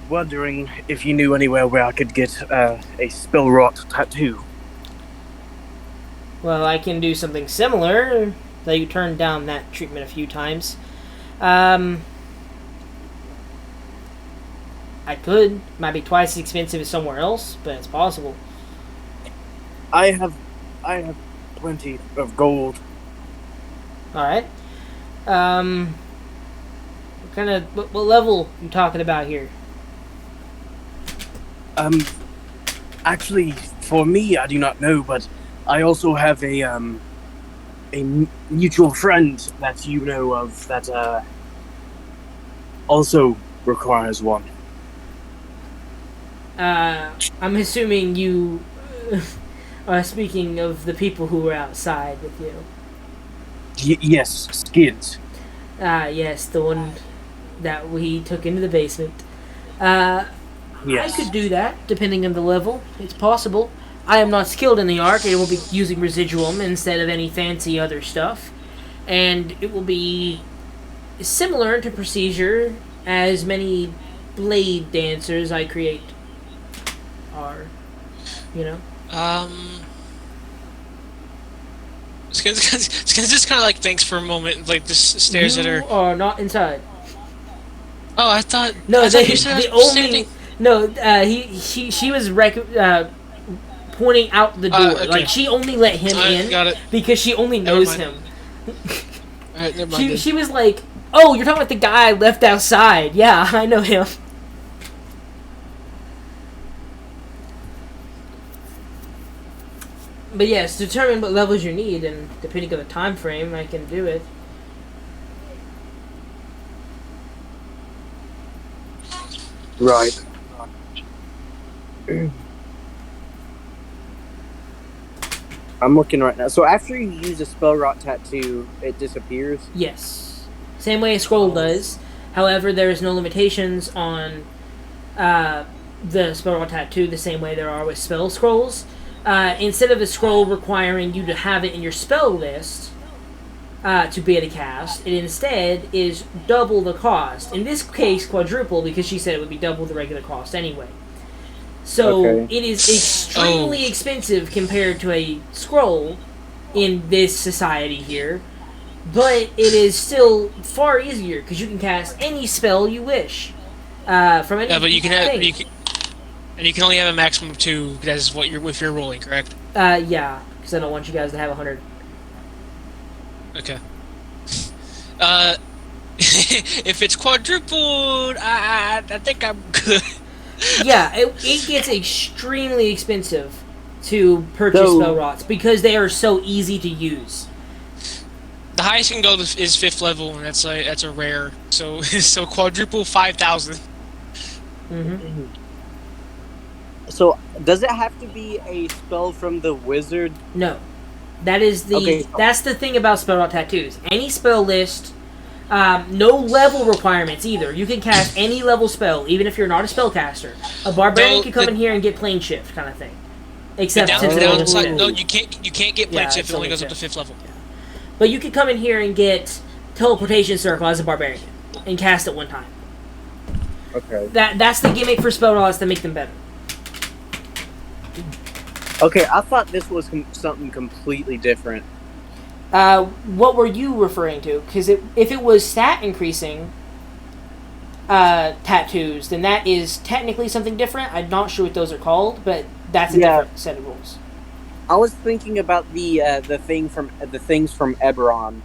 wondering if you knew anywhere where I could get, a spell rot tattoo. Well, I can do something similar, though you turned down that treatment a few times. I could. Might be twice as expensive as somewhere else, but it's possible. I have plenty of gold. Alright. What level you talking about here? Actually, for me, I do not know, but I also have a mutual friend that you know of that, also requires one. I'm assuming you are speaking of the people who were outside with you. Yes, Skids. Yes, the one that we took into the basement. Yes. I could do that, depending on the level. It's possible. I am not skilled in the art. It will be using residuum instead of any fancy other stuff. And it will be similar to procedure as many blade dancers I create are. You know? Skins just kind of like thinks for a moment, like just stares at her. You are not inside. Oh, I thought. No, I they, thought you said the only standing. no. She was pointing out the door. Okay. Like she only let him in Got it. because she only Never knows mind. him. Alright, never mind. then. She was like, "Oh, you're talking about the guy I left outside? Yeah, I know him." But yes, determine what levels you need, and depending on the time frame, I can do it. Right. I'm looking right now. So after you use a spell rot tattoo, it disappears. Yes. Same way a scroll does. However, there is no limitations on the spell tattoo the same way there are with spell scrolls. Instead of a scroll requiring you to have it in your spell list to be able to cast, it instead is double the cost. In this case, quadruple, because she said it would be double the regular cost anyway. So Okay. it is extremely expensive compared to a scroll in this society here, but it is still far easier because you can cast any spell you wish from any. Yeah, but you can have thing. and you can only have a maximum of 2. That's what you're if you're rolling, correct? Yeah, because I don't want you guys to have 100. Okay. If it's quadrupled, I think I'm good. Yeah, it gets extremely expensive to purchase So- spell rots because they are so easy to use. The highest you can go is 5th level, and that's a rare. So so quadruple 5,000. Mm-hmm. So does it have to be a spell from the wizard? No, that is the Okay. that's the thing about spell rot tattoos. Any spell list, no level requirements either. You can cast any level spell, even if you're not a spellcaster. A barbarian No, can come the- in here and get plane shift kind of thing. The Except since the they're level downside, 10. no, you can't get plane Yeah, shift. it's It only only goes up to 10. 5th level. But you can come in here and get teleportation circle as a barbarian and cast it one time. Okay. That's the gimmick for spell rots to make them better. Okay, I thought this was something completely different. What were you referring to? Because if it was stat increasing tattoos, then that is technically something different. I'm not sure what those are called, but that's a Yeah. different set of rules. I was thinking about the things from Eberron.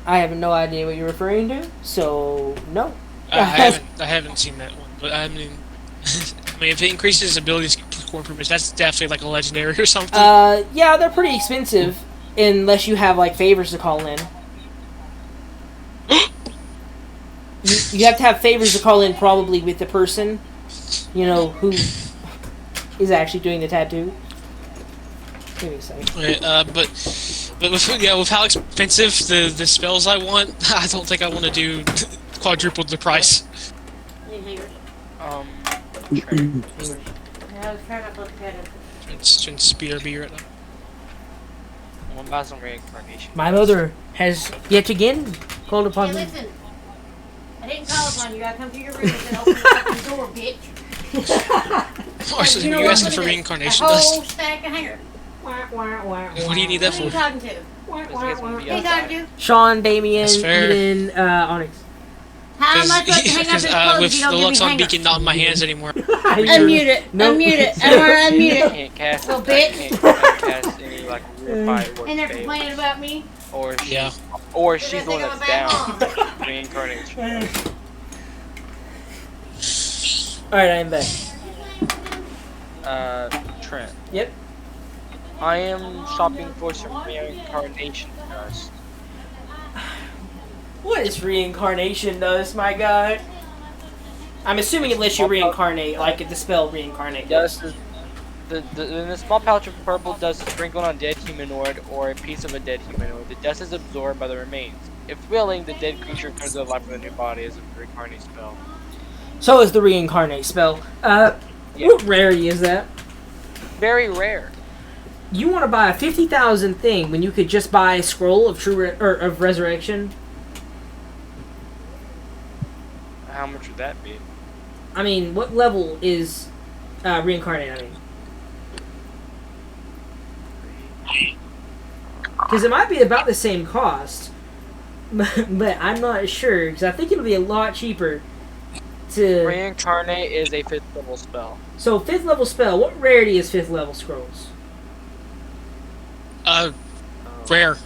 I have no idea what you're referring to, so no. I haven't seen that one, but I mean, if it increases abilities, score improvements, that's definitely like a legendary or something. Yeah, they're pretty expensive unless you have like favors to call in. You have to have favors to call in probably with the person, you know, who is actually doing the tattoo. Give me a second. Right, but with how expensive the spells I want, I don't think I want to do quadruple the price. It's BRB right now. I'm gonna buy some reincarnation. My mother has yet again called upon Hey, me. listen. I didn't call upon you. I come to your room and open the fucking door, bitch. Oh, so you what? asking Look for at this. reincarnation A dust? whole stack of hanger. What do you need that Who are you for? talking to? Let's get some Who are you talking to? Sean, Damien, That's fair. Eden, Onyx. How am I supposed to hang up Because his clothes if with you the don't give me Luxon hang beacon not in my hands anymore. Unmute it. Nope. Unmute it. I want to unmute it. Can't cast. Well, I bitch. can't cast any like weird firework And they're spell. complaining about me. Or she's, Yeah. or They're she's the gonna one think I'm that's a bad down. mom. Reincarnation. Alright, I'm back. Trent. Yep. I am shopping for some reincarnation dust. What is reincarnation does, my god? I'm assuming it lets you reincarnate, like the spell reincarnate. Dust is in the small pouch of purple dust is sprinkled on a dead humanoid or a piece of a dead humanoid. The dust is absorbed by the remains. If willing, the dead creature comes to life with a new body as a reincarnate spell. So is the reincarnate spell. What rarity is that? Very rare. You want to buy a 50,000 thing when you could just buy a scroll of of resurrection? How much would that be? I mean, what level is reincarnate? I mean, because it might be about the same cost, but I'm not sure because I think it'll be a lot cheaper to. Reincarnate is a 5th level spell. So 5th level spell. What rarity is 5th level scrolls? Rare.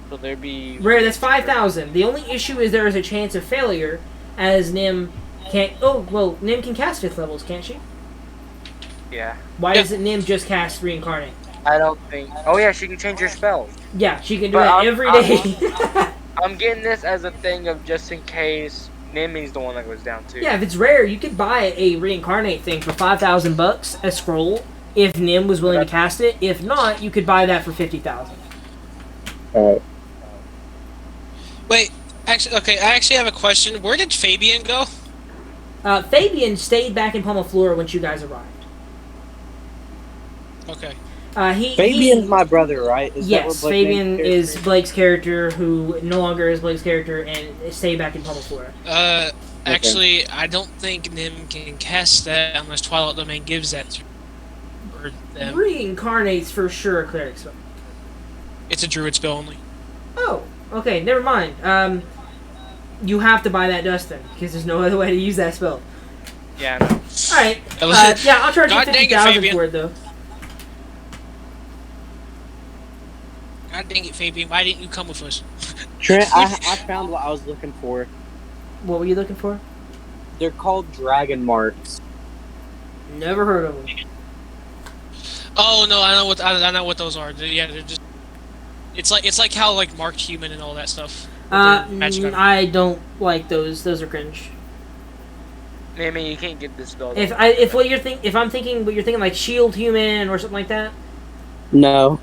So there'd be Rare. That's 5,000. The only issue is there is a chance of failure, as Nim can't. Oh well, Nim can cast 5th levels, can't she? Yeah. Why Yeah. doesn't Nim just cast reincarnate? I don't think. Oh yeah, she can change her spells. Yeah, she can do But that I'm- every day. I'm getting this as a thing of just in case Nimi's the one that goes down too. Yeah, if it's rare, you could buy a reincarnate thing for $5,000 a scroll if Nim was willing to cast it. If not, you could buy that for 50,000. Wait, actually, okay. I actually have a question. Where did Fabian go? Fabian stayed back in Pomoflora when you guys arrived. Okay. Fabian's my brother, right? Is that Yes, what Blake's Fabian character is Blake's character who no longer is Blake's character and stayed back in Pomoflora. Actually, I don't think Nim can cast that unless Twilight Domain gives that to or them. Reincarnates for sure a cleric spell. It's a druid spell only. Oh, okay, never mind. You have to buy that dust then, because there's no other way to use that spell. Yeah. I know. Alright, yeah, I'll charge you God dang it, 50,000 Fabian. for it though. God dang it, Fabian! Why didn't you come with us? Trent, I found what I was looking for. What were you looking for? They're called dragon marks. Never heard of them. Oh no, I know what those are. Yeah, they're just. It's like how like marked human and all that stuff. Magic item. I don't like those. Those are cringe. Nimi, you can't get this spell. If I'm thinking what you're thinking like shield human or something like that, No.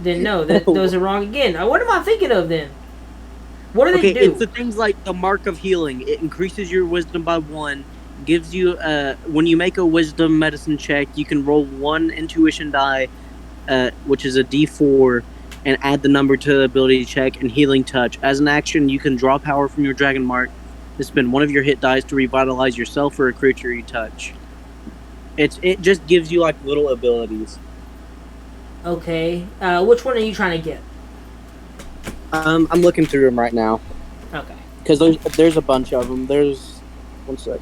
then no, those are wrong again. What am I thinking of then? What do Okay, they do? it's the things like the mark of healing. It increases your wisdom by 1. Gives you when you make a wisdom medicine check, you can roll 1 intuition die, which is a D4, and add the number to the ability check and healing touch. As an action, you can draw power from your dragon mark to spend 1 of your hit dice to revitalize yourself or a creature you touch. It just gives you like little abilities. Okay, which one are you trying to get? I'm looking through them right now Okay. because there's a bunch of them. There's 1 sec.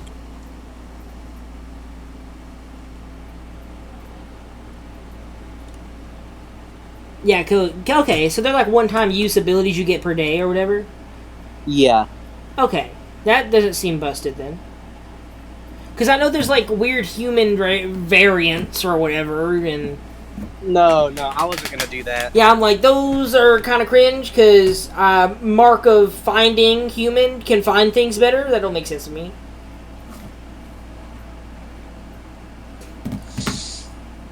Yeah, okay, so they're like one-time use abilities you get per day or whatever? Yeah. Okay, that doesn't seem busted then. Because I know there's like weird human variants or whatever, and No, I wasn't gonna do that. yeah, I'm like, those are kind of cringe, because Mark of finding human can find things better? That don't make sense to me.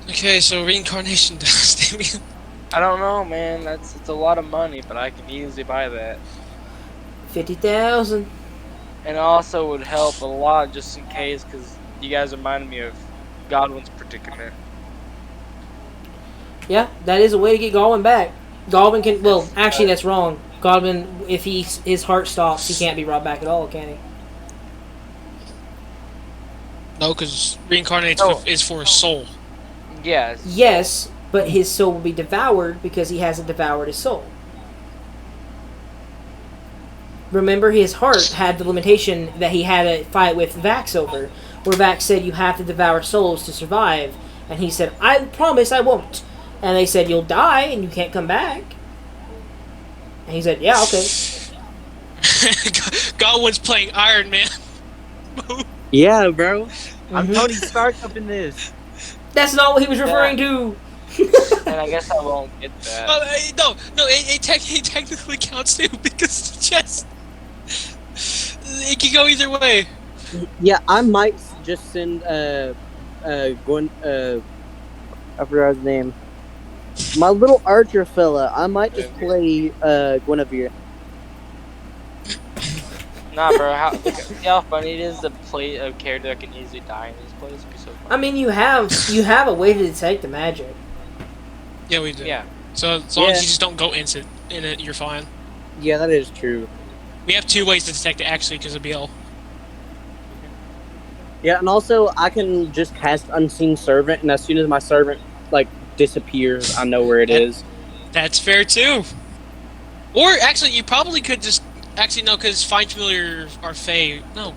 Okay, so reincarnation does. I don't know, man. It's a lot of money, but I can easily buy that. 50,000. And it also would help a lot just in case, because you guys reminded me of Godwin's predicament. Yeah, that is a way to get Godwin back. Godwin can, well, actually that's wrong. Godwin, if his heart stops, he can't be brought back at all, can he? No, because reincarnate No. is for a soul. Yes. Yes, but his soul will be devoured because he hasn't devoured his soul. Remember, his heart had the limitation that he had a fight with Vax over, where Vax said you have to devour souls to survive, and he said, I promise I won't. And they said, you'll die and you can't come back. And he said, yeah, okay. Godwin's playing Iron Man. Yeah, bro. I'm Mhm. Tony Stark up in this. That's not what he was referring to. And I guess I won't get that. No, it technically counts too because it's just it can go either way. Yeah, I might just send Gwen. I forgot his name. My little archer fella. I might just play Guinevere. Nah, bro. See how funny it is to play a character that can easily die in these plays? It'd be so fun. I mean, you have a way to detect the magic. Yeah, we do. Yeah. So as long as Yeah. you just don't go instant in it, you're fine. Yeah, that is true. We have 2 ways to detect it actually because of BL. Yeah, and also I can just cast Unseen Servant, and as soon as my servant like disappears, I know where it is. That's fair too. Or actually, you probably could just no, because Find Familiar or Fey. No.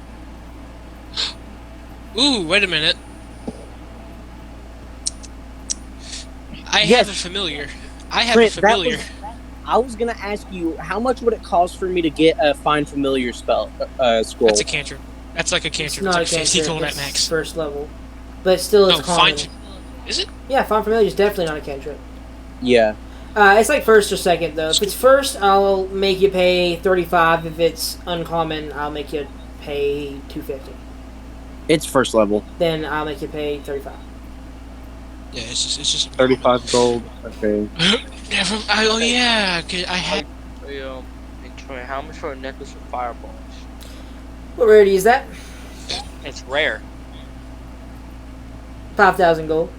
Ooh, wait a minute. I Yes. have a familiar. I have Trent, a familiar. I was gonna ask you how much would it cost for me to get a Find Familiar spell scroll? That's a cantrip. That's like a It's cantrip. not a It's like 50 cantrip. gold at It's max. first level, but still, it's No, common. Is it? Yeah, Find Familiar is definitely not a cantrip. Yeah. It's like first or second though. If it's first, I'll make you pay 35. If it's uncommon, I'll make you pay 250. It's first level. Then I'll make you pay 35. Yeah, it's just 35 gold. Okay. Never. Oh yeah, 'cause I had. Hey, Troy, how much for a necklace with fireballs? What rarity is that? It's rare. 5,000 gold.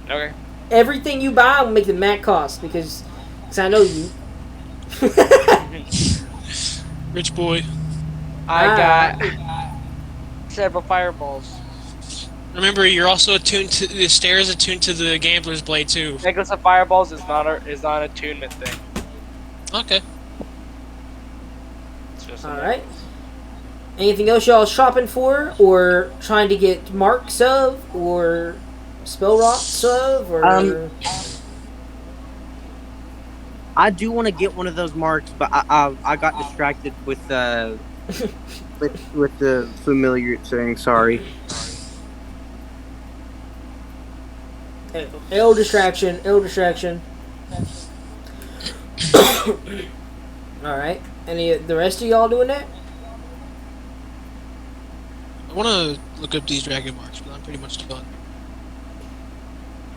Okay. Everything you buy will make the mat cost because I know you. Rich boy. I Ah. got several fireballs. Remember, you're also attuned to the stairs. Attuned to the gambler's blade too. Necklace of fireballs is not an attunement thing. Okay. It's just a All right. Anything else y'all shopping for, or trying to get marks of, or spell rocks of, or? I do want to get one of those marks, but I got distracted with with the familiar thing. Sorry. Ill distraction. Ill distraction. All right. Any the rest of y'all doing that? I want to look up these dragon marks, but I'm pretty much done.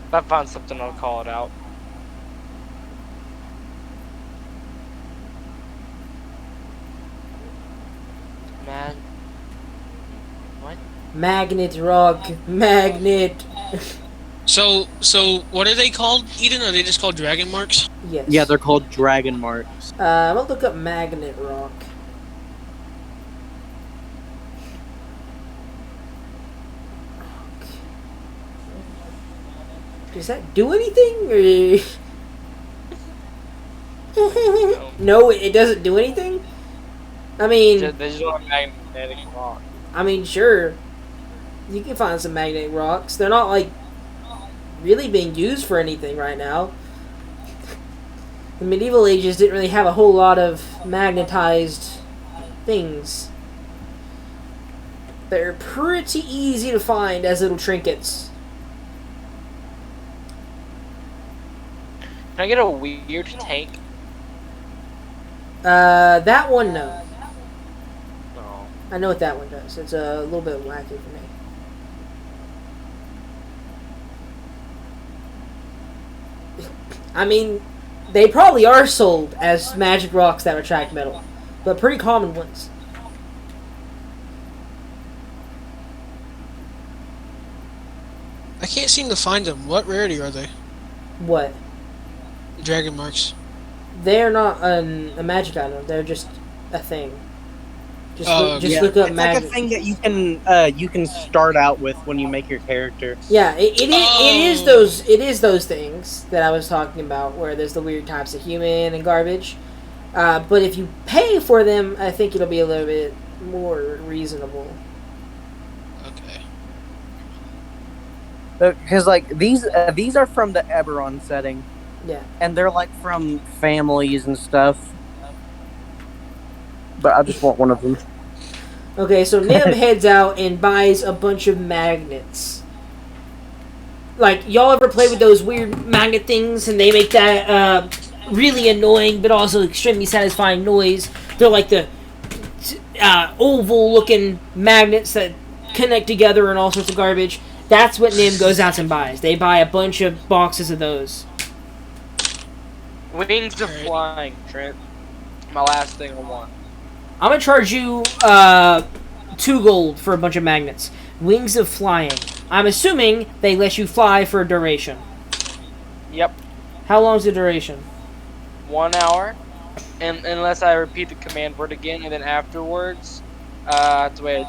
If I find something, I'll call it out. Man. What? Magnet rock. Magnet. So what are they called, Eden? Are they just called dragon marks? Yes. Yeah, they're called dragon marks. I'm gonna look up magnet rock. Does that do anything? Or... no, it doesn't do anything. I mean, They just don't have magnetic rock. I mean, sure, you can find some magnetic rocks. They're not like really being used for anything right now. The medieval ages didn't really have a whole lot of magnetized things. They're pretty easy to find as little trinkets. Can I get a weird tank? That one, no. No. I know what that one does. It's a little bit wacky for me. I mean, they probably are sold as magic rocks that attract metal, but pretty common ones. I can't seem to find them. What rarity are they? What? The dragon marks. They're not a magic item. They're just a thing. Just Yeah, look up it's like a magic. thing that you can start out with when you make your character. Yeah, it is Oh. those things that I was talking about, where there's the weird types of human and garbage. But if you pay for them, I think it'll be a little bit more reasonable. Okay. Because like these are from the Eberron setting, Yeah. and they're like from families and stuff. But I just want one of them. Okay, so Nim heads out and buys a bunch of magnets. Like, y'all ever play with those weird magnet things, and they make that really annoying but also extremely satisfying noise? They're like the oval-looking magnets that connect together and all sorts of garbage. That's what Nim goes out and buys. They buy a bunch of boxes of those. Wings of flying, Trent. My last thing I want. I'm gonna charge you 2 gold for a bunch of magnets. Wings of Flying. I'm assuming they let you fly for a duration. Yep. How long's the duration? 1 hour. And unless I repeat the command word again, and then afterwards, I have to wait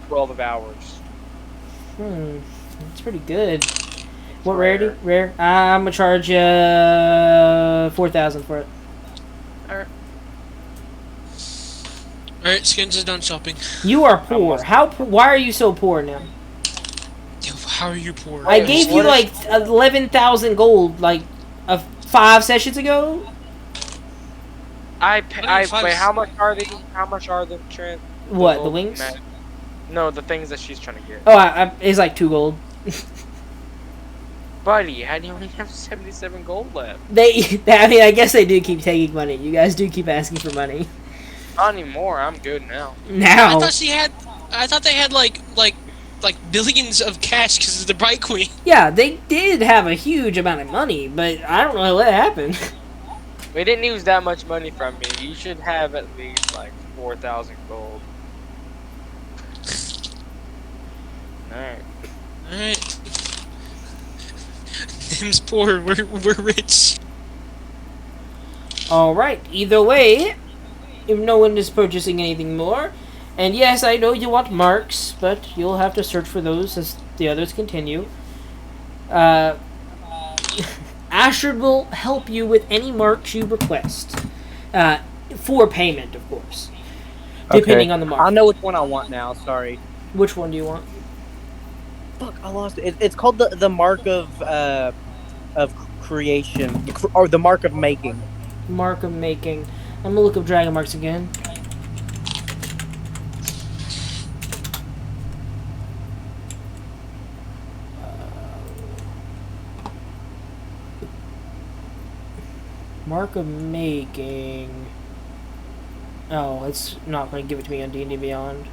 12 hours. That's pretty good. What rare. rarity? Rare. I'm gonna charge 4,000 for it. Alright. Alright, Skins is done shopping. You are poor. Why are you so poor now? Yo, how are you poor? I gave you like 11,000 gold like 5 sessions ago. Wait, how much are they? How much are the Trent? What, the wings? No, the things that she's trying to get. Oh, it's like 2 gold. Buddy, how do you only have 77 gold left? I mean, I guess they do keep taking money. You guys do keep asking for money. Not anymore. I'm good now. Now. I thought they had like billions of cash because of the Bright Queen. Yeah, they did have a huge amount of money, but I don't know what happened. We didn't use that much money from me. You should have at least like 4,000 gold. Alright. Alright. Him's poor, we're rich. Alright, either way, if no one is purchasing anything more, and yes, I know you want marks, but you'll have to search for those as the others continue. Ashford will help you with any marks you request. For payment, of course. Depending on the mark. I know which one I want now, sorry. Which one do you want? Fuck, I lost it. It's called the mark of creation, or the mark of making. Mark of making. I'm gonna look up dragon marks again. Mark of making. Oh, it's not going to give it to me on D&D Beyond.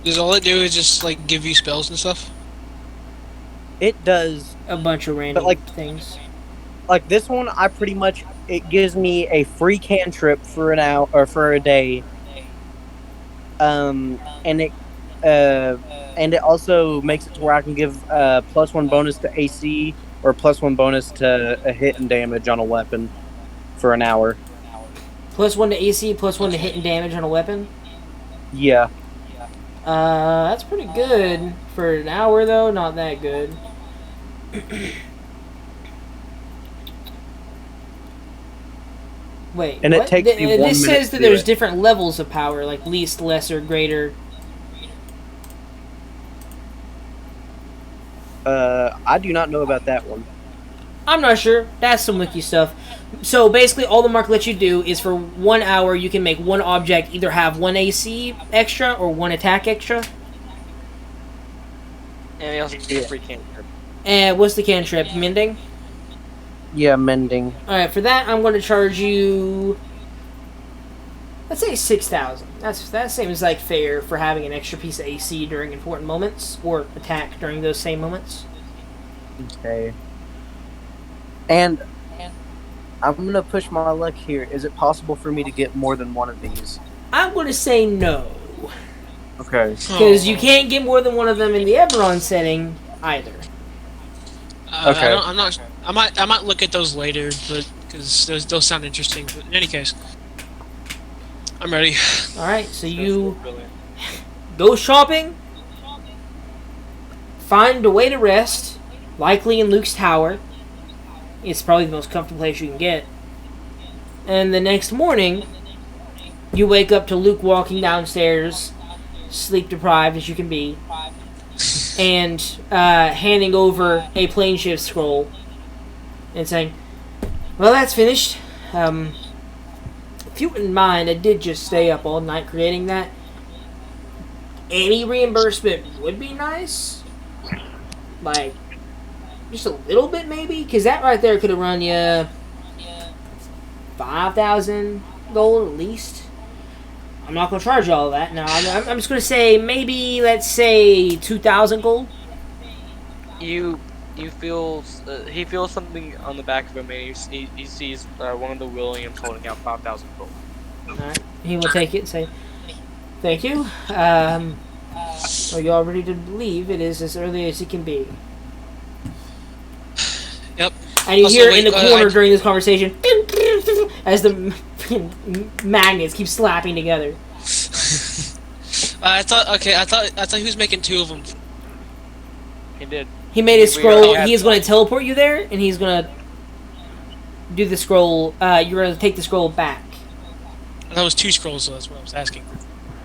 Does all it do is just like give you spells and stuff? It does. A bunch of random things. Like this one, I pretty much, it gives me a free cantrip for an hour or for a day. And it also makes it to where I can give +1 bonus to AC or +1 bonus to a hit and damage on a weapon for an hour. +1 to AC, +1 to hit and damage on a weapon? Yeah. That's pretty good. For an hour, though, not that good. Wait, and what? It takes me 1 minute. This says that there's different levels of power, like least, lesser, greater. I do not know about that one. I'm not sure. That's some wiki stuff. So basically, all the mark lets you do is for 1 hour, you can make one object either have 1 AC extra or 1 attack extra. And they also give you a free cantrip. And what's the cantrip? Mending? Yeah, mending. Alright, for that, I'm going to charge you... let's say 6,000. That seems like fair for having an extra piece of AC during important moments, or attack during those same moments. Okay. And I'm going to push my luck here. Is it possible for me to get more than one of these? I'm going to say no. Okay. Because you can't get more than one of them in the Eberron setting, either. Okay. I'm not. I might look at those later, but because those sound interesting. But in any case, I'm ready. Alright, so you go shopping, find a way to rest, likely in Luke's tower. It's probably the most comfortable place you can get. And the next morning, you wake up to Luke walking downstairs, sleep deprived as you can be, and handing over a plane shift scroll and saying, well, that's finished. If you wouldn't mind, I did just stay up all night creating that. Any reimbursement would be nice. Like, just a little bit maybe? Because that right there could have run you 5,000 gold at least. I'm not going to charge you all of that. No, I'm just going to say maybe, let's say, 2,000 gold. You he feels something on the back of him, and he sees one of the Williams holding out 5,000 gold. Alright. He will take it and say, "Thank you. Are you all ready to leave? It is as early as it can be." Yep. And you Also, hear wait, in the corner I- during this conversation, as the magnets keep slapping together. I thought he was making 2 of them. He did. He made a We scroll. already had He's going to teleport you there, and he's going to do the scroll. You're going to take the scroll back. That was 2 scrolls, so that's what I was asking.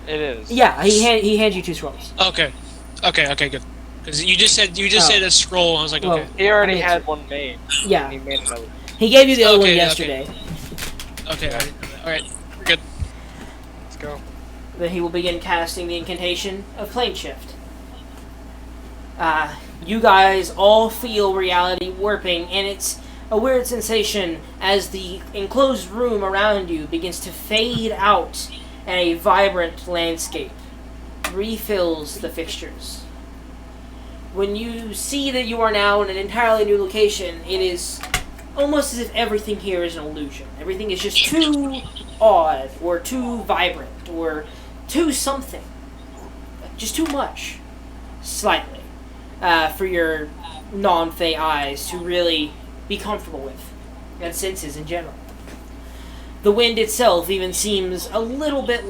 It is. Yeah, he hands you 2 scrolls. Okay, good. Because you just said a scroll. I was like, Well, okay, He already I mean, had one made. Yeah, And he made another. he gave you the other one Okay, yesterday. okay. All right, we're good. Let's go. Then he will begin casting the incantation of plane shift. You guys all feel reality warping, and it's a weird sensation as the enclosed room around you begins to fade out and a vibrant landscape refills the fixtures. When you see that you are now in an entirely new location, it is almost as if everything here is an illusion. Everything is just too odd, or too vibrant, or too something. Just too much. Slightly. For your non-Fey eyes to really be comfortable with. And senses in general. The wind itself even seems a little bit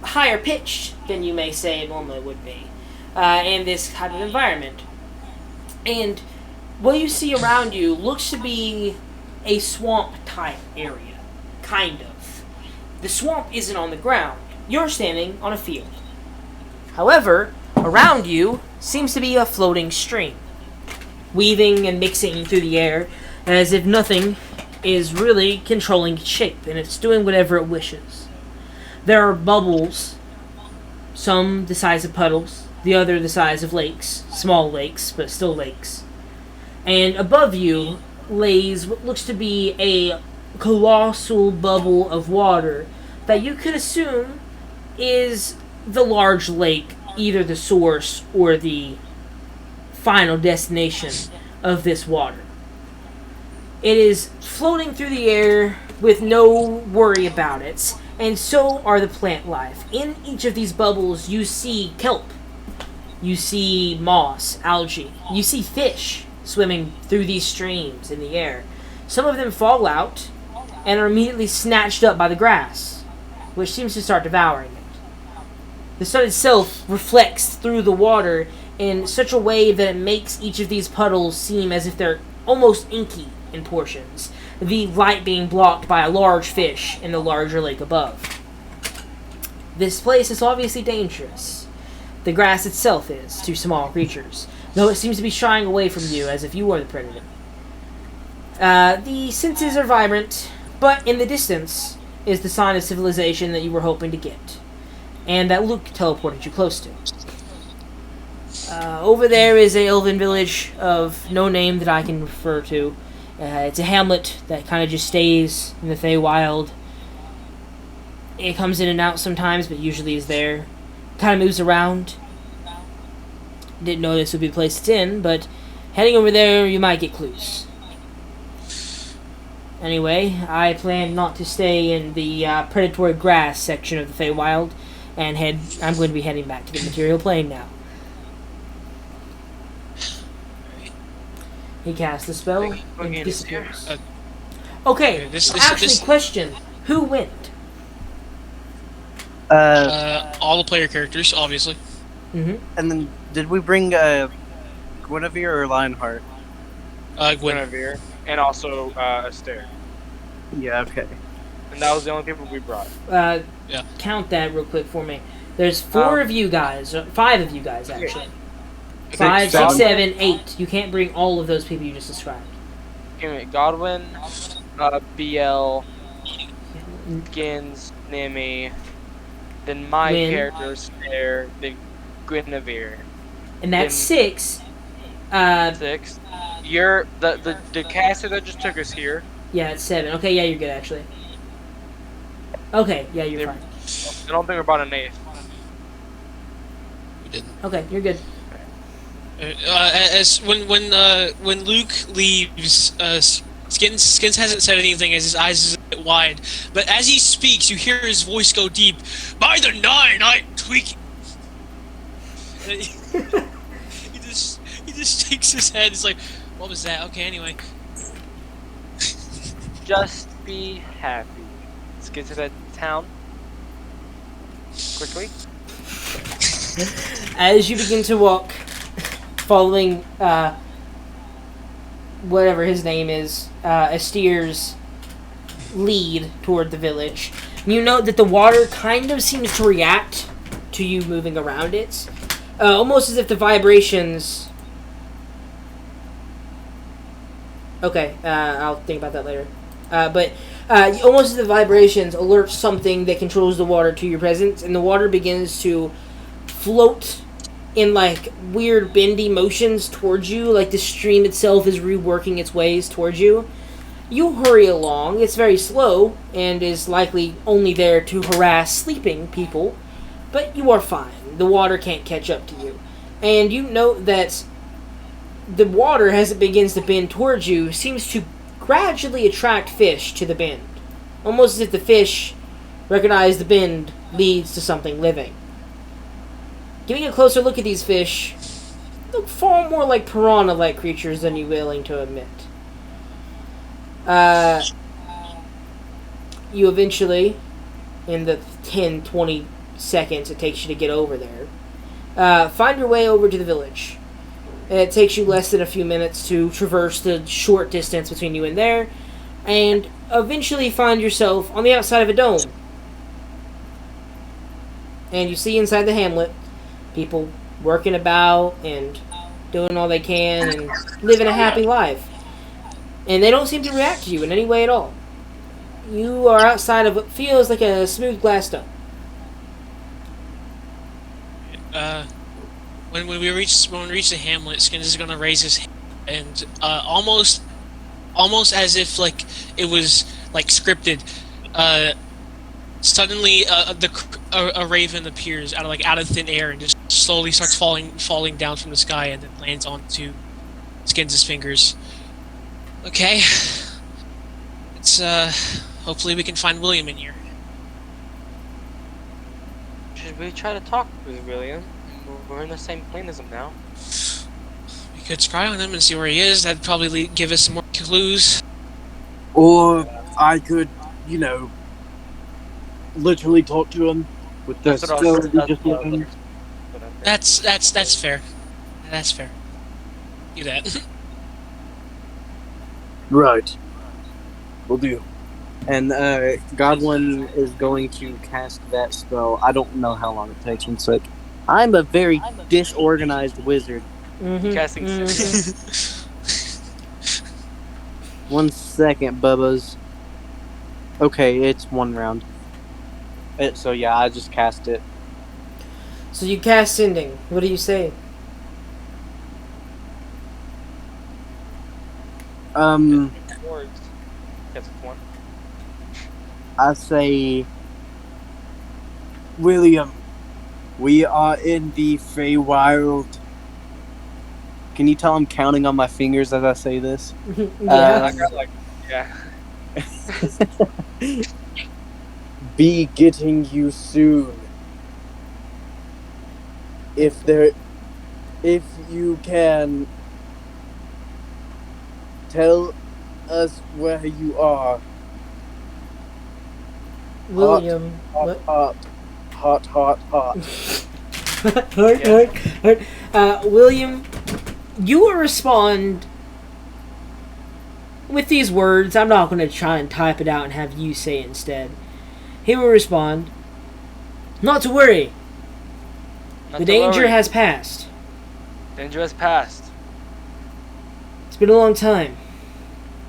higher pitched than you may say it normally would be. In this type of environment. And what you see around you looks to be a swamp type area. Kind of. The swamp isn't on the ground. You're standing on a field. However, around you seems to be a floating stream, weaving and mixing through the air as if nothing is really controlling its shape, and it's doing whatever it wishes. There are bubbles, some the size of puddles, the other the size of lakes, small lakes, but still lakes. And above you lays what looks to be a colossal bubble of water that you could assume is the large lake, either the source or the final destination of this water. It is floating through the air with no worry about it, and so are the plant life. In each of these bubbles, you see kelp, you see moss, algae, you see fish swimming through these streams in the air. Some of them fall out and are immediately snatched up by the grass, which seems to start devouring it. The sun itself reflects through the water in such a way that it makes each of these puddles seem as if they're almost inky in portions, the light being blocked by a large fish in the larger lake above. This place is obviously dangerous. The grass itself is to small creatures, though it seems to be shying away from you as if you are the predator. The senses are vibrant, but in the distance is the sign of civilization that you were hoping to get, and that Luke teleported you close to. Over there is a elven village of no name that I can refer to. It's a hamlet that kind of just stays in the Feywild. It comes in and out sometimes, but usually is there. Kind of moves around. Didn't know this would be the place it's in, but heading over there, you might get clues. Anyway, I plan not to stay in the predatory grass section of the Feywild, and I'm going to be heading back to the material plane now. He casts the spell and disappears. Okay, actually, question: who went? All the player characters, obviously. Mm-hmm. And then, did we bring Guinevere or Lionheart? Gwen. Guinevere, and also Astaire. Yeah, okay. And that was the only people we brought. Count that real quick for me. There's 4 of you guys, 5 of you guys actually. 5, 6, 7, 8. You can't bring all of those people you just described. Give me Godwin, BL, Gins, Nimi, then my Gwyn. character's there, then Guinevere. And that's Then- 6. 6. You're the caster that just took us here. Yeah, it's 7. Okay, yeah, you're good actually. Okay, yeah, you're They're- fine. I don't think we brought an 8th. We didn't. Okay, you're good. As when Luke leaves, Skins hasn't said anything as his eyes are a bit wide. But as he speaks, you hear his voice go deep. By the 9, I tweak. And he just shakes his head. He's like, "What was that?" Okay, anyway. Just be happy. Let's get to that town. Quickly. As you begin to walk, following whatever his name is, Astier's lead toward the village, you note that the water kind of seems to react to you moving around it, almost as if the vibrations. Okay, I'll think about that later. But almost as the vibrations alert something that controls the water to your presence, and the water begins to float in like weird bendy motions towards you, like the stream itself is reworking its ways towards you. You hurry along. It's very slow and is likely only there to harass sleeping people, but you are fine. The water can't catch up to you. And you note that the water, as it begins to bend towards you, seems to gradually attract fish to the bend. Almost as if the fish recognize the bend leads to something living. Getting a closer look at these fish, look far more like piranha-like creatures than you're willing to admit. You eventually, in the 10-20 seconds it takes you to get over there, find your way over to the village. It takes you less than a few minutes to traverse the short distance between you and there, and eventually find yourself on the outside of a dome. And you see inside the hamlet people working about and doing all they can and living a happy life. And they don't seem to react to you in any way at all. You are outside of what feels like a smooth glass dome. When we reach the hamlet, Skins is gonna raise his hand and almost as if like it was like scripted. Suddenly, a raven appears out of thin air and just slowly starts falling down from the sky and then lands onto Skins' fingers. Okay, it's hopefully we can find William in here. Should we try to talk with William? We're in the same plane as him now. We could scry on him and see where he is. That'd probably give us some more clues. Or I could, literally talk to him with the That's what I was- stone just what I was- looking. That's fair. That's fair. Do that. Right. Will do. And Godwin is going to cast that spell. I don't know how long it takes. One sec. I'm a very disorganized wizard. Mm-hmm. Casting One second, Bubbas. Okay, it's one round. So yeah, I just cast it. So you cast Sending. What do you say? words. That's one. I say, William, we are in the Feywild. can you tell I'm counting on my fingers as I say this? Yeah. I got like, yeah. Be getting you soon. If you can tell us where you are. William. Hot, hot, hot, hot, hot. William, you will respond with these words. I'm not going to try and type it out and have you say it instead. He will respond, "Not to worry. Not The to danger worry. has passed. Danger has passed. It's been a long time.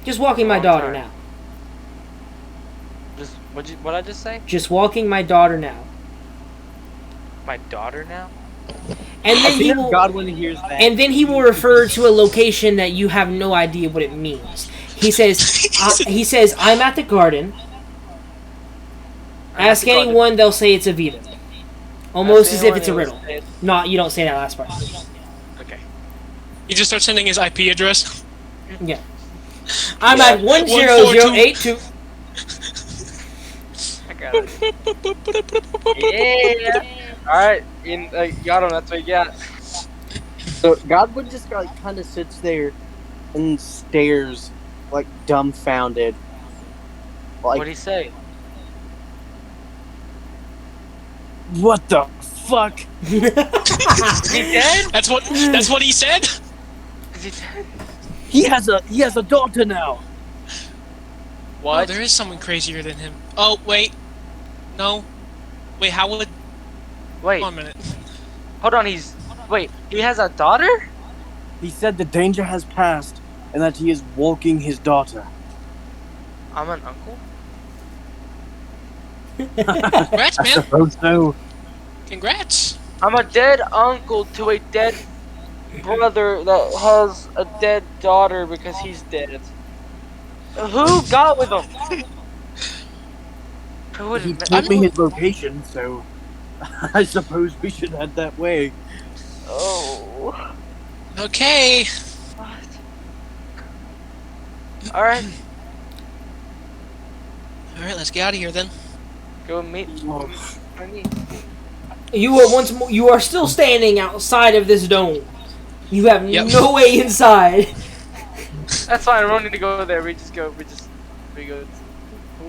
Just walking my Long daughter time. now. Just what I just say? Just walking my daughter now." My daughter now? And then he will. Godwin hears that. And then he will refer to a location that you have no idea what it means. He says, "I'm at the garden. I'm at Ask the garden. anyone; they'll say it's a Vita." Almost Ask as if anyone, it's a they will riddle. say it. Not, you don't say that last part. Okay. He just starts sending his IP address. Yeah. I'm at 10082. I got it. Yeah. Alright, got him, that's what you got. So Godwin just kind of sits there and stares, like dumbfounded. What'd he say? What the fuck? Is he dead? That's what he said. Is he dead? He has a daughter now. Oh, What? there is someone crazier than him. Oh wait, no, wait. How would? Wait, One minute. hold on, wait, he has a daughter? He said the danger has passed and that he is walking his daughter. I'm an uncle? Congrats, man. Suppose so. Congrats. I'm a dead uncle to a dead brother that has a dead daughter because he's dead. Who got with him? Who would He told me his location, so I suppose we should head that way. Oh. Okay. What? Alright, All right, let's get out of here then. go meet Oh. me. You are still standing outside of this dome. You have Yep. no way inside. That's fine, we don't need to go there, we go.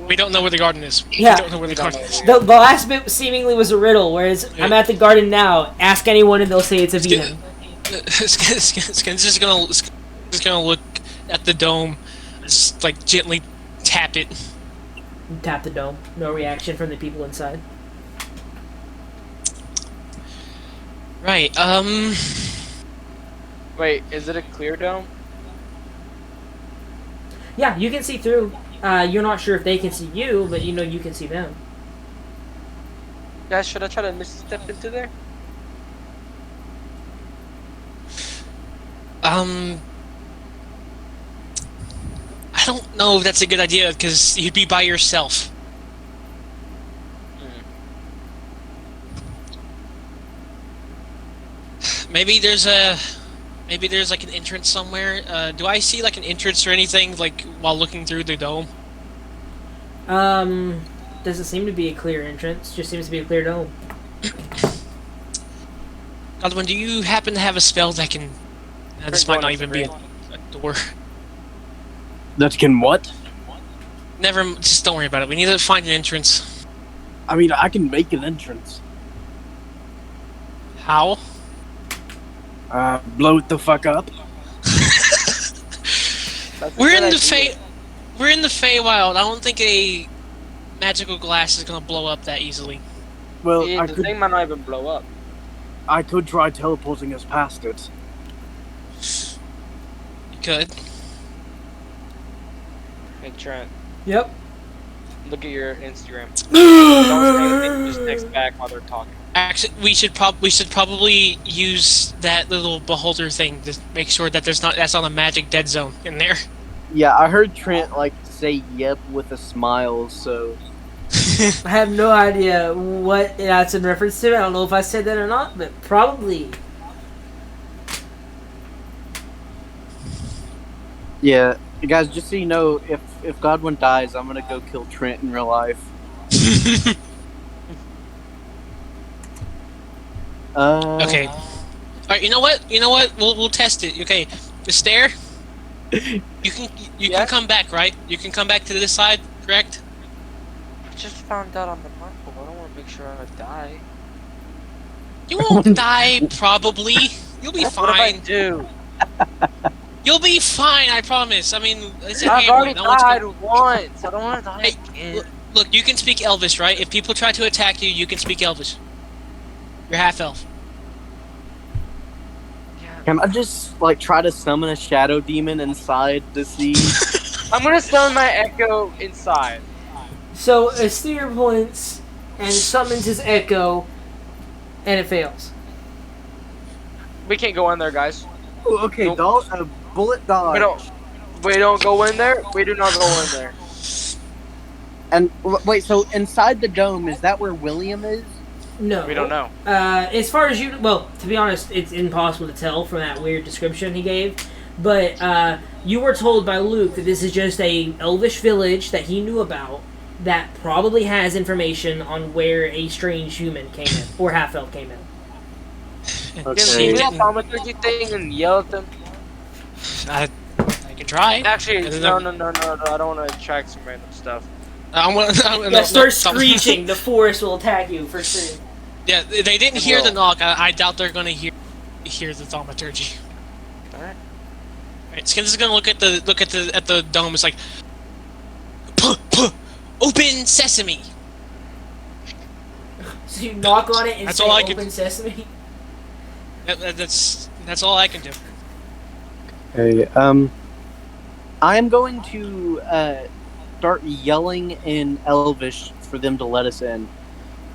We don't know where the garden is. Yeah. We don't know where the garden is. The last bit seemingly was a riddle, whereas I'm at the garden now. Ask anyone and they'll say it's a Venus. Skin's just gonna look at the dome, just like gently tap it. Tap the dome. No reaction from the people inside. Right. Wait, is it a clear dome? Yeah, you can see through. You're not sure if they can see you, but you know you can see them. Guys, should I try to misstep into there? I don't know if that's a good idea because you'd be by yourself. Maybe there's like an entrance somewhere. Do I see like an entrance or anything like while looking through the dome? Doesn't seem to be a clear entrance. Just seems to be a clear dome. Godwin, do you happen to have a spell that can? This might not even be a door. That can what? Just don't worry about it. We need to find an entrance. I mean, I can make an entrance. How? Blow it the fuck up. We're in the We're in the Feywild. I don't think a magical glass is gonna blow up that easily. Well, Yeah, the thing might not even blow up. I could try teleporting us past it. You could. Hey Trent, Yep. look at your Instagram. Don't say anything, just text back while they're talking. Actually, we should probably use that little beholder thing to make sure that that's not a magic dead zone in there. Yeah, I heard Trent say "yep" with a smile. So I have no idea what that's in reference to. I don't know if I said that or not, but probably. yeah, guys, just so you know, if Godwin dies, I'm gonna go kill Trent in real life. Okay. All right. You know what? We'll test it. Okay. The stair. You can Yeah? come back, right? You can come back to this side, correct? I just found out on the map, but I don't want to make sure I die. You won't die, probably. You'll be What if I fine. do? You'll be fine. I promise. I mean, it's a I've already Hamlet. No one's died gonna... once. I don't want to die Hey, again. Look, you can speak Elvish, right? If people try to attack you, you can speak Elvish. You're half elf. Yeah. Can I just try to summon a shadow demon inside to see? I'm gonna summon my echo inside. So Aesir points and summons his echo, and it fails. We can't go in there, guys. Ooh, okay, Nope. bullet dodge. We don't go in there. We do not go in there. And wait, so inside the dome, is that where William is? No. We don't know. As far as you, well, to be honest, it's impossible to tell from that weird description he gave. But you were told by Luke that this is just a elvish village that he knew about that probably has information on where a strange human came in or half elf came in. Can we do that thaumaturgy thing and yell at them? I can try. Actually, No, no. I don't want to attract some random stuff. Yeah, start screeching. The forest will attack you for sure. Yeah, they didn't hear the knock. I doubt they're gonna hear the thaumaturgy. Alright. Right, Skins is gonna look at the dome. It's like, open sesame. So you knock on it and That's say all I open can- sesame? That's all I can do. Okay, I am going to start yelling in Elvish for them to let us in.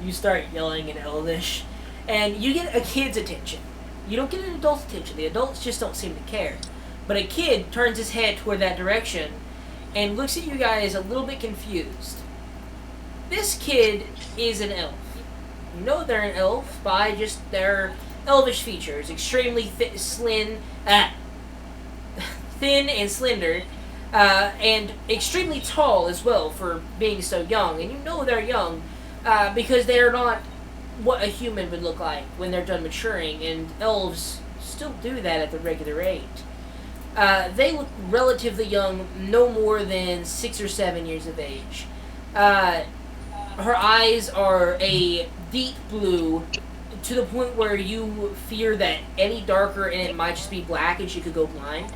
You start yelling in Elvish, and you get a kid's attention. You don't get an adult's attention. The adults just don't seem to care. But a kid turns his head toward that direction and looks at you guys a little bit confused. This kid is an elf. You know they're an elf by just their elvish features. Extremely thin and slender, and extremely tall as well for being so young. And you know they're young because they're not what a human would look like when they're done maturing, and elves still do that at the regular rate. They look relatively young, no more than 6 or 7 years of age. Her eyes are a deep blue, to the point where you fear that any darker and it might just be black and she could go blind.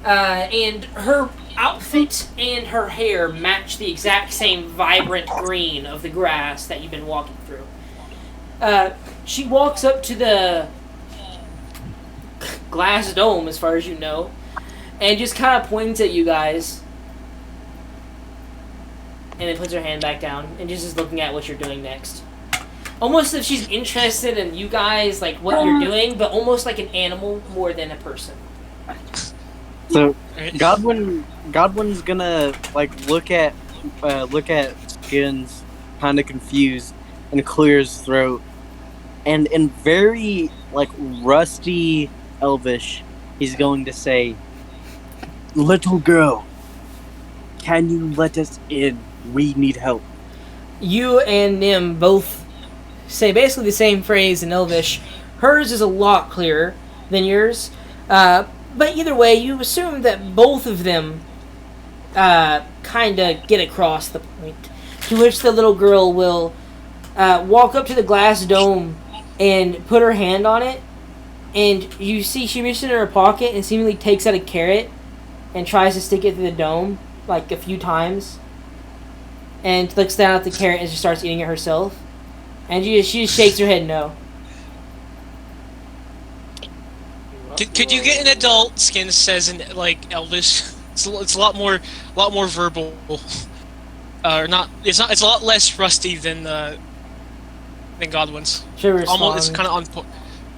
And her outfit and her hair match the exact same vibrant green of the grass that you've been walking through. She walks up to the glass dome, as far as you know, and just kind of points at you guys. And then puts her hand back down and just is looking at what you're doing next. Almost as if she's interested in you guys, like what you're doing, but almost like an animal more than a person. So Right. Godwin's gonna like look at Skins, kind of confused, and clear his throat, and in very like rusty Elvish, he's going to say, "Little girl, can you let us in? We need help." You and Nim both say basically the same phrase in Elvish. Hers is a lot clearer than yours. But either way, you assume that both of them kind of get across the point. To which the little girl will walk up to the glass dome and put her hand on it. And you see she reaches into her pocket and seemingly takes out a carrot and tries to stick it through the dome like a few times. And looks down at the carrot and just starts eating it herself. And she just shakes her head no. Could you get an adult? Skins says in like Elvish. It's a lot more verbal. Not. It's a lot less rusty than Godwin's. She'll respond Almost. It's kind of on.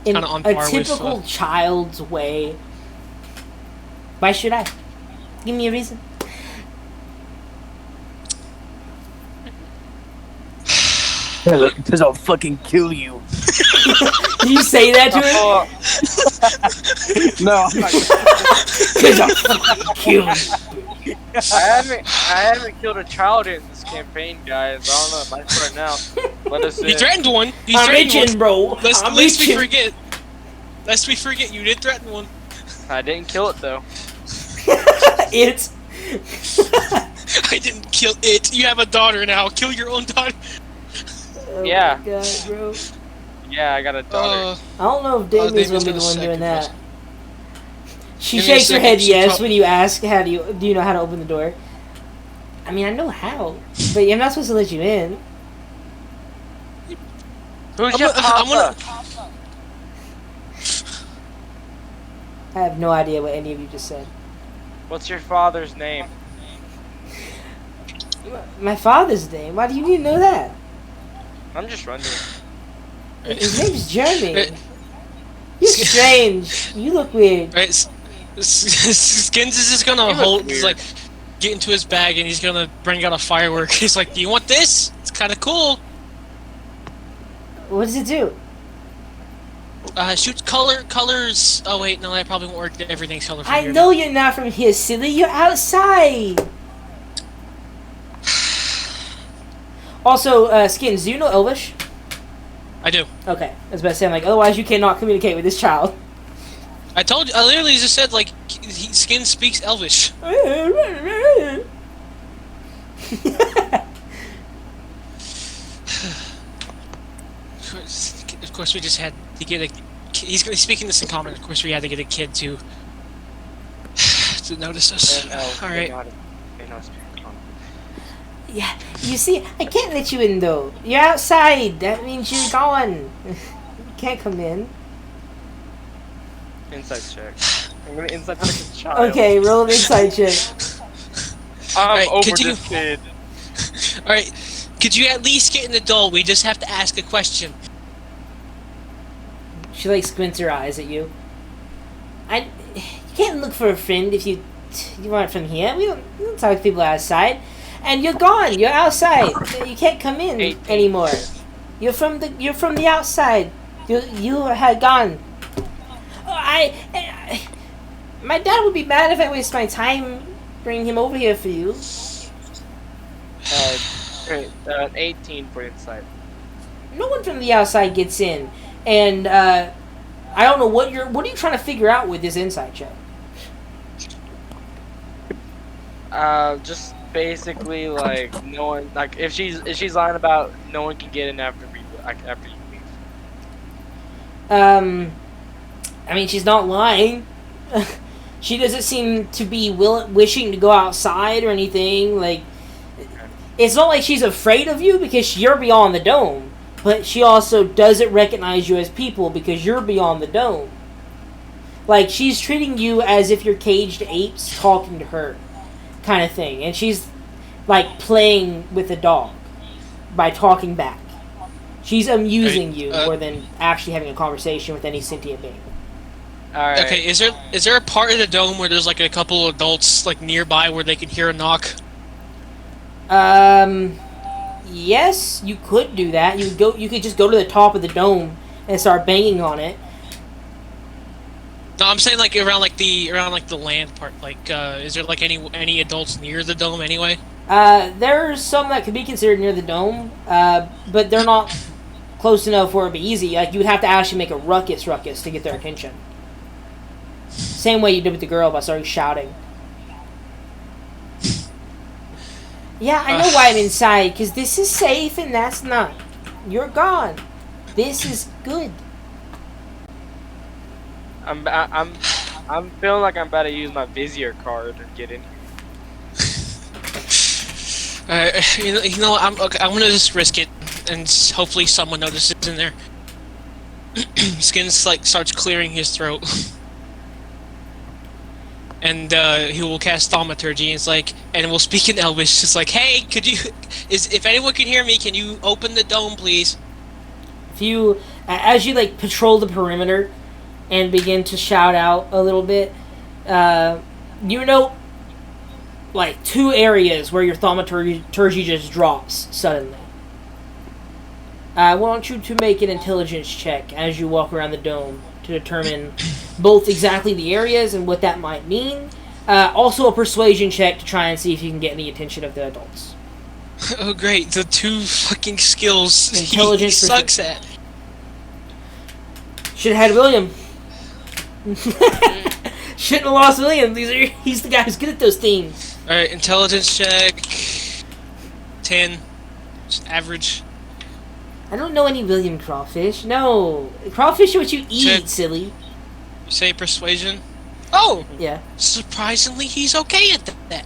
in kinda on a par with, typical child's way. Why should I? Give me a reason. Because I'll fucking kill you. Did you say that to Oh, him? No, I'm not Because I'll fucking kill you. I haven't killed a child in this campaign, guys. I don't know. Might start now. Let us He in. threatened one. He I'm threatened itching, one. bro. Lest I'm we itching. forget. Lest we forget, you did threaten one. I didn't kill it though. It's. I didn't kill it. You have a daughter now. Kill your own daughter. Oh Yeah. my God, bro. Yeah, I got a daughter. I don't know if Damien's Damien's gonna be the gonna one doing that. sacrifice. She Give me a shakes her second, head she yes prob- when you ask, do you know how to open the door? I mean, I know how, but I'm not supposed to let you in. Who's I'm your gonna- I'm gonna- papa? I have no idea what any of you just said. What's your father's name? My father's name? Why do you need to know that? I'm just wondering. His name's Jeremy. Right. You're strange. You look weird. Right. Skins is just gonna You look hold. weird. He's like, get into his bag and he's gonna bring out a firework. He's like, "Do you want this? It's kind of cool." What does it do? Shoots colors. Oh wait, no, that probably won't work. Everything's color from I here. know you're not from here, silly. You're outside. Also, Skins, do you know Elvish? I do. Okay, I was about to say, I'm like, otherwise you cannot communicate with this child. I told you. I literally just said like, Skin speaks Elvish. Of course, we just had to get a. He's speaking this in common. Of course, we had to get a kid to notice us. All right. Yeah, you see, I can't let you in though. You're outside. That means you're gone. You can't come in. Inside check. I'm gonna inside check this child. Okay, roll an inside check. I'm Alright, over could you- this kid. All right. Could you at least get in the door? We just have to ask a question. She like squints her eyes at you. You can't look for a friend if you aren't from here. We don't talk to people outside. And you're gone. You're outside. You can't come in 18. anymore. You're from the outside. You had gone. My dad would be mad if I waste my time bringing him over here for you. Great. 18 for inside. No one from the outside gets in, and I don't know what are you trying to figure out with this inside check? Just basically like no one like if she's lying about no one can get in after after you leave. I mean, she's not lying. She doesn't seem to be wishing to go outside or anything. Like, it's not like she's afraid of you because you're beyond the dome. But she also doesn't recognize you as people because you're beyond the dome. Like, she's treating you as if you're caged apes talking to her, kind of thing. And she's, like, playing with a dog by talking back. She's amusing you more than actually having a conversation with any sentient being. Alright. Okay. Is there a part of the dome where there's like a couple of adults like nearby where they can hear a knock? Yes, you could do that. You could just go to the top of the dome and start banging on it. No, I'm saying like around the land part. Like, is there like any adults near the dome anyway? There's some that could be considered near the dome, but they're not close enough where it'd be easy. Like, you would have to actually make a ruckus to get their attention. Same way you did with the girl by starting shouting. Yeah, I know why I'm inside, because this is safe and that's not. You're gone. This is good. I'm feeling like I'm about to use my Vizier card and get in here. You know, I'm gonna just risk it, and hopefully someone notices in there. Skins like starts clearing his throat, and he will cast thaumaturgy. And it's like, and we'll speak in Elvish. It's like, hey, if anyone can hear me, can you open the dome, please? If you, as you like patrol the perimeter and begin to shout out a little bit, you know, like 2 areas where your thaumaturgy just drops suddenly. I want you to make an intelligence check as you walk around the dome to determine both exactly the areas and what that might mean. Also a persuasion check to try and see if you can get any attention of the adults. Oh great, the 2 fucking skills Intelligence he sucks at. Should have had William. Shouldn't have lost William. He's the guy who's good at those things. Alright, intelligence check. 10. Just average. I don't know any William crawfish. No. Crawfish are what you eat, Check. silly. You say persuasion? Oh! Yeah. Surprisingly, he's okay at that.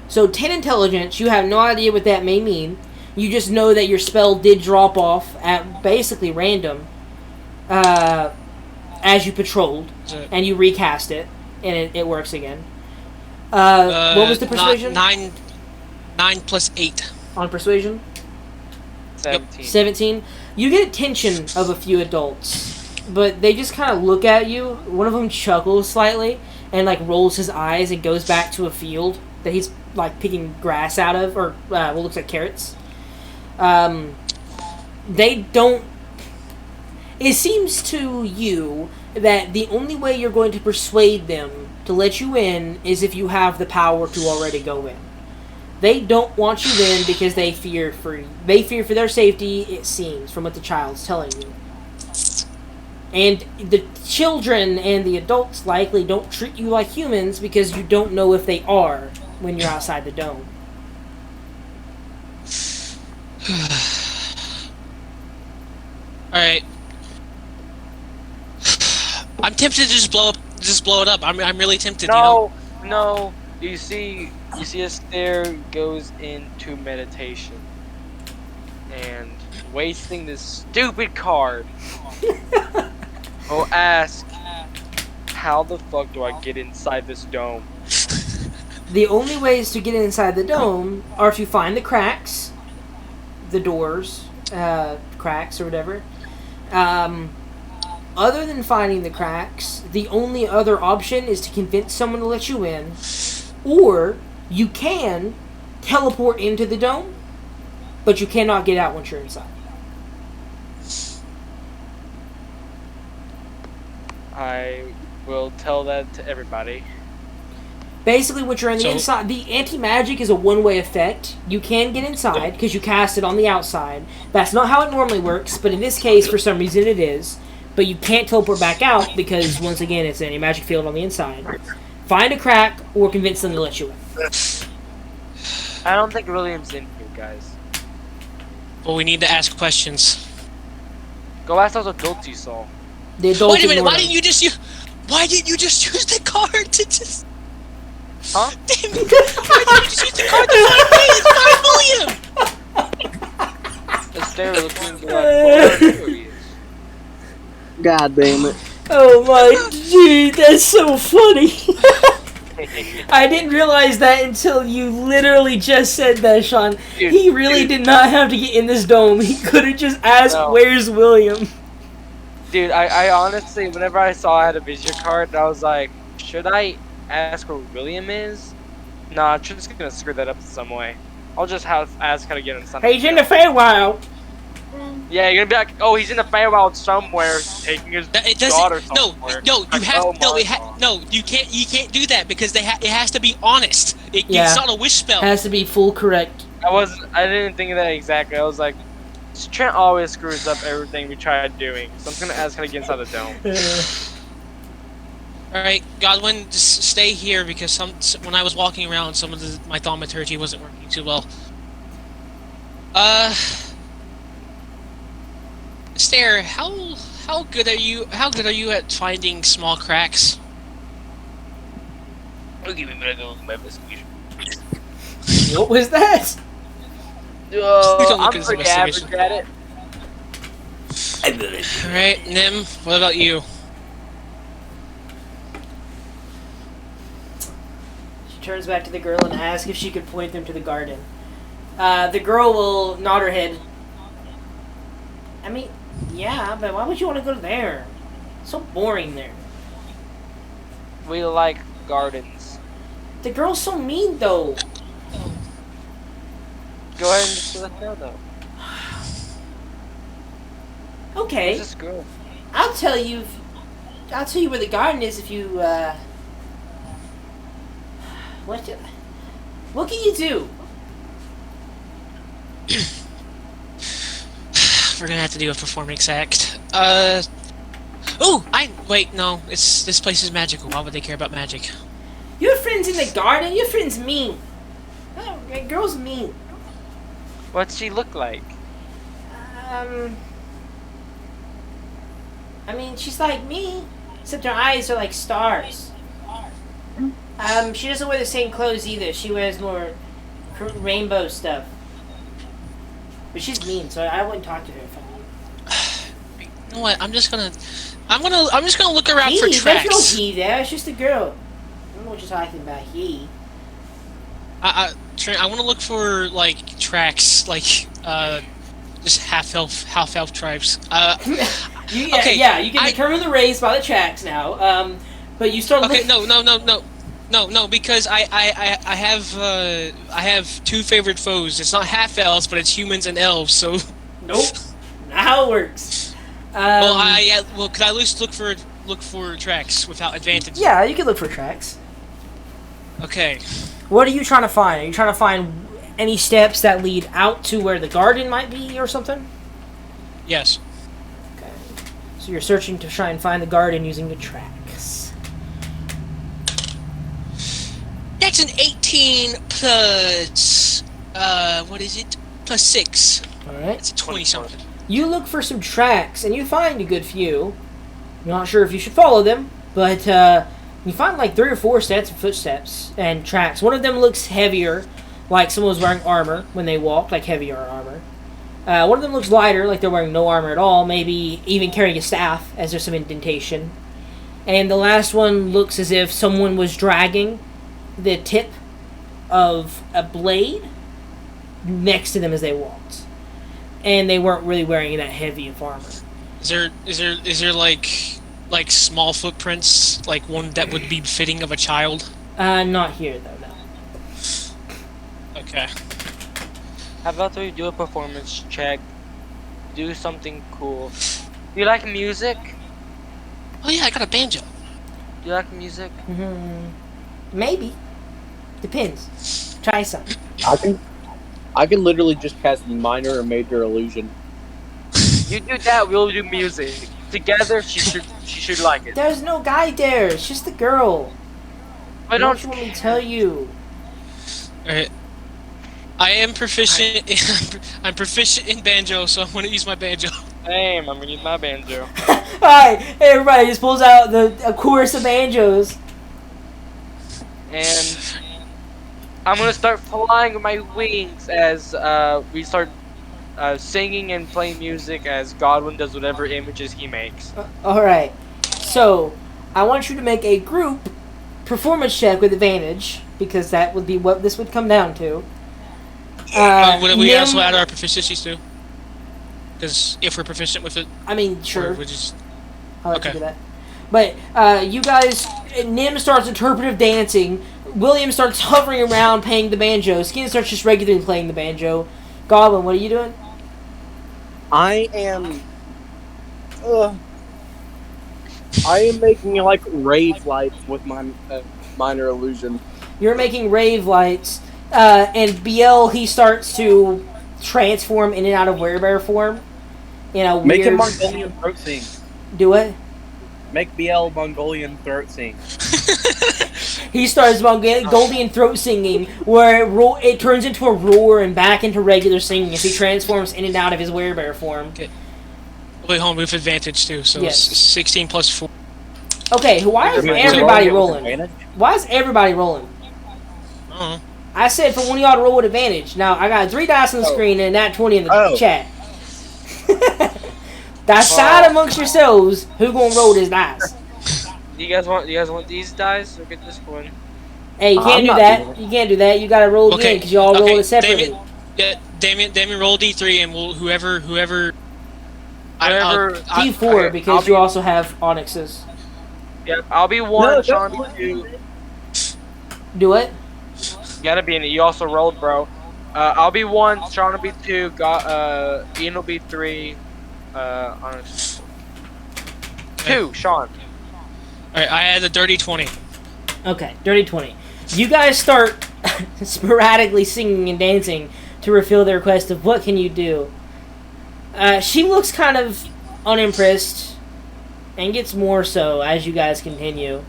So 10 intelligence, you have no idea what that may mean. You just know that your spell did drop off at basically random as you patrolled, and you recast it, and it works again. What was the persuasion? 9 plus 8. On persuasion? 17. 17. You get attention of a few adults, but they just kind of look at you. One of them chuckles slightly and like rolls his eyes and goes back to a field that he's like picking grass out of, or what looks like carrots. they don't. It seems to you that the only way you're going to persuade them to let you in is if you have the power to already go in. They don't want you in because they fear for their safety. It seems from what the child's telling you. And the children and the adults likely don't treat you like humans because you don't know if they are when you're outside the dome. Alright. I'm tempted to just blow it up. I'm really tempted, No, no. You see Astaire goes into meditation and wasting this stupid card. Will ask, how the fuck do I get inside this dome? The only ways to get inside the dome are to find the cracks, the doors, cracks or whatever. Other than finding the cracks, the only other option is to convince someone to let you in, or you can teleport into the dome, but you cannot get out once you're inside. I will tell that to everybody. Basically, when you're in the So- inside, the anti-magic is a one-way effect. You can get inside because you cast it on the outside. That's not how it normally works, but in this case, for some reason, it is. But you can't teleport back out because, once again, it's an anti-magic field on the inside. Find a crack or convince them to let you in. I don't think William's in here, guys. Well, we need to ask questions. Go ask those adults you saw. The adults Wait a minute, ignore why them. didn't you just use the card to just... Huh? Damn it! Why didn't you just use the card to find me? It's William! Astaire looking like, oh, there he is. God damn it. Oh my, dude, that's so funny. I didn't realize that until you literally just said that, Sean. Dude, He really did not have to get in this dome. He could have just asked, No. "Where's William?" Dude, I honestly, whenever I saw I had a vision card, I was like, should I ask where William is? Nah, I'm just gonna screw that up some way. I'll just ask how to get inside. He's in the Feywild. Yeah, you're gonna be like, oh, he's in the Feywild somewhere, taking his It daughter doesn't. No, somewhere. no, you Like, have oh no. my It God. no, you can't. You can't do that because it has to be honest. Yeah. It's not a wish spell. Has to be full correct. I didn't think of that exactly. I was like, Trent always screws up everything we tried doing, so I'm just gonna ask how to get inside the dome. All right, Godwin, just stay here because when I was walking around, some of my thaumaturgy wasn't working too well. Astaire, how good are you? How good are you at finding small cracks? I'll give him a little investigation. What was that? Don't look I'm at his pretty average investigation. at it. All right, Nim, what about you? She turns back to the girl and asks if she could point them to the garden. The girl will nod her head. I mean, yeah, but why would you want to go there? It's so boring there. We like gardens. The girl's so mean, though. Go ahead and just let her know, though. Okay, Who's this girl? I'll tell you. I'll tell you where the garden is if you. What can you do? We're gonna have to do a performance act. Wait, no. This place is magical. Why would they care about magic? Your friend's in the garden. Your friend's mean. Oh, that girl's mean. What's she look like? I mean, she's like me, except her eyes are like stars. She doesn't wear the same clothes either. She wears more rainbow stuff. But she's mean, so I wouldn't talk to her if I were you. You know what? I'm just gonna look around for There's tracks. no he there. It's just a girl. I don't know what you're talking about. He. Trent, I want to look for like tracks, like just half elf tribes. Okay, Yeah, you can determine the race by the tracks now. But you start Okay, looking. no, because I have two favorite foes. It's not half elves, but it's humans and elves. So Nope. how it works. Well, could I at least look for tracks without advantage? Yeah, you can look for tracks. Okay. What are you trying to find? Are you trying to find any steps that lead out to where the garden might be or something? Yes. Okay. So you're searching to try and find the garden using the tracks. That's an 18 plus. What is it? Plus 6. Alright. It's a 20 something. You look for some tracks and you find a good few. I'm not sure if you should follow them, but you find like 3 or 4 sets of footsteps and tracks. One of them looks heavier, like someone was wearing armor when they walked, like heavier armor. One of them looks lighter, like they're wearing no armor at all, maybe even carrying a staff, as there's some indentation. And the last one looks as if someone was dragging the tip of a blade next to them as they walked. And they weren't really wearing that heavy of armor. Is there like small footprints, like one that would be fitting of a child? Not here though, no. Okay. How about we do a performance check? Do something cool. Do you like music? Oh yeah, I got a banjo. Do you like music? Maybe. Depends. Try some. I can literally just cast minor or major illusion. You do that, we'll do music. Together, she should like it. There's no guy there. It's just the girl. Why Don't don't you want me to tell you? Alright. I am proficient. I'm proficient in banjo, so I'm gonna use my banjo. Same, I'm gonna use my banjo. Alright, hey everybody just pulls out a chorus of banjos. And I'm gonna start flying with my wings as we start singing and playing music as Godwin does whatever images he makes. Alright. So, I want you to make a group performance check with advantage, because that would be what this would come down to. Would we Nim- also add our proficiencies too? Because if we're proficient with it, I mean, or sure. we just I'll let you Okay. do that. But you guys, Nim starts interpretive dancing. William starts hovering around playing the banjo. Skin starts just regularly playing the banjo. Goblin, what are you doing? I am making like rave lights with my minor illusion. You're making rave lights, and BL, he starts to transform in and out of werebear form. In a Make him weird... Mongolian throat sing. Do it. Make BL Mongolian throat sing. He starts Mongolian throat singing, where it turns into a roar and back into regular singing as he transforms in and out of his werebear form. wait, hold on, with advantage too. So Yes. 16 plus 4. Okay, why is everybody rolling? Why is everybody rolling? Uh-huh. I said for one of y'all to roll with advantage. Now, I got 3 dice on the screen and that 20 in the chat. Decide amongst yourselves who gonna roll this dice. Do you guys want these dice? Look at this one. Hey, you I'm can't do not that. doing it. You can't do that. You gotta roll again because y'all roll it separately. Damien, roll D3, and we'll whoever. Whoever- D4 because I'll be- you also have onyxes. Yep, I'll be 1, Sean be 2. Do it. Gotta be in it. You also rolled, bro. I'll be 1, Sean will be 2, Ian will be 3, honest. 2, Sean. Alright, I had a dirty 20. Okay, dirty 20. You guys start sporadically singing and dancing to fulfill the request of what can you do. She looks kind of unimpressed and gets more so as you guys continue.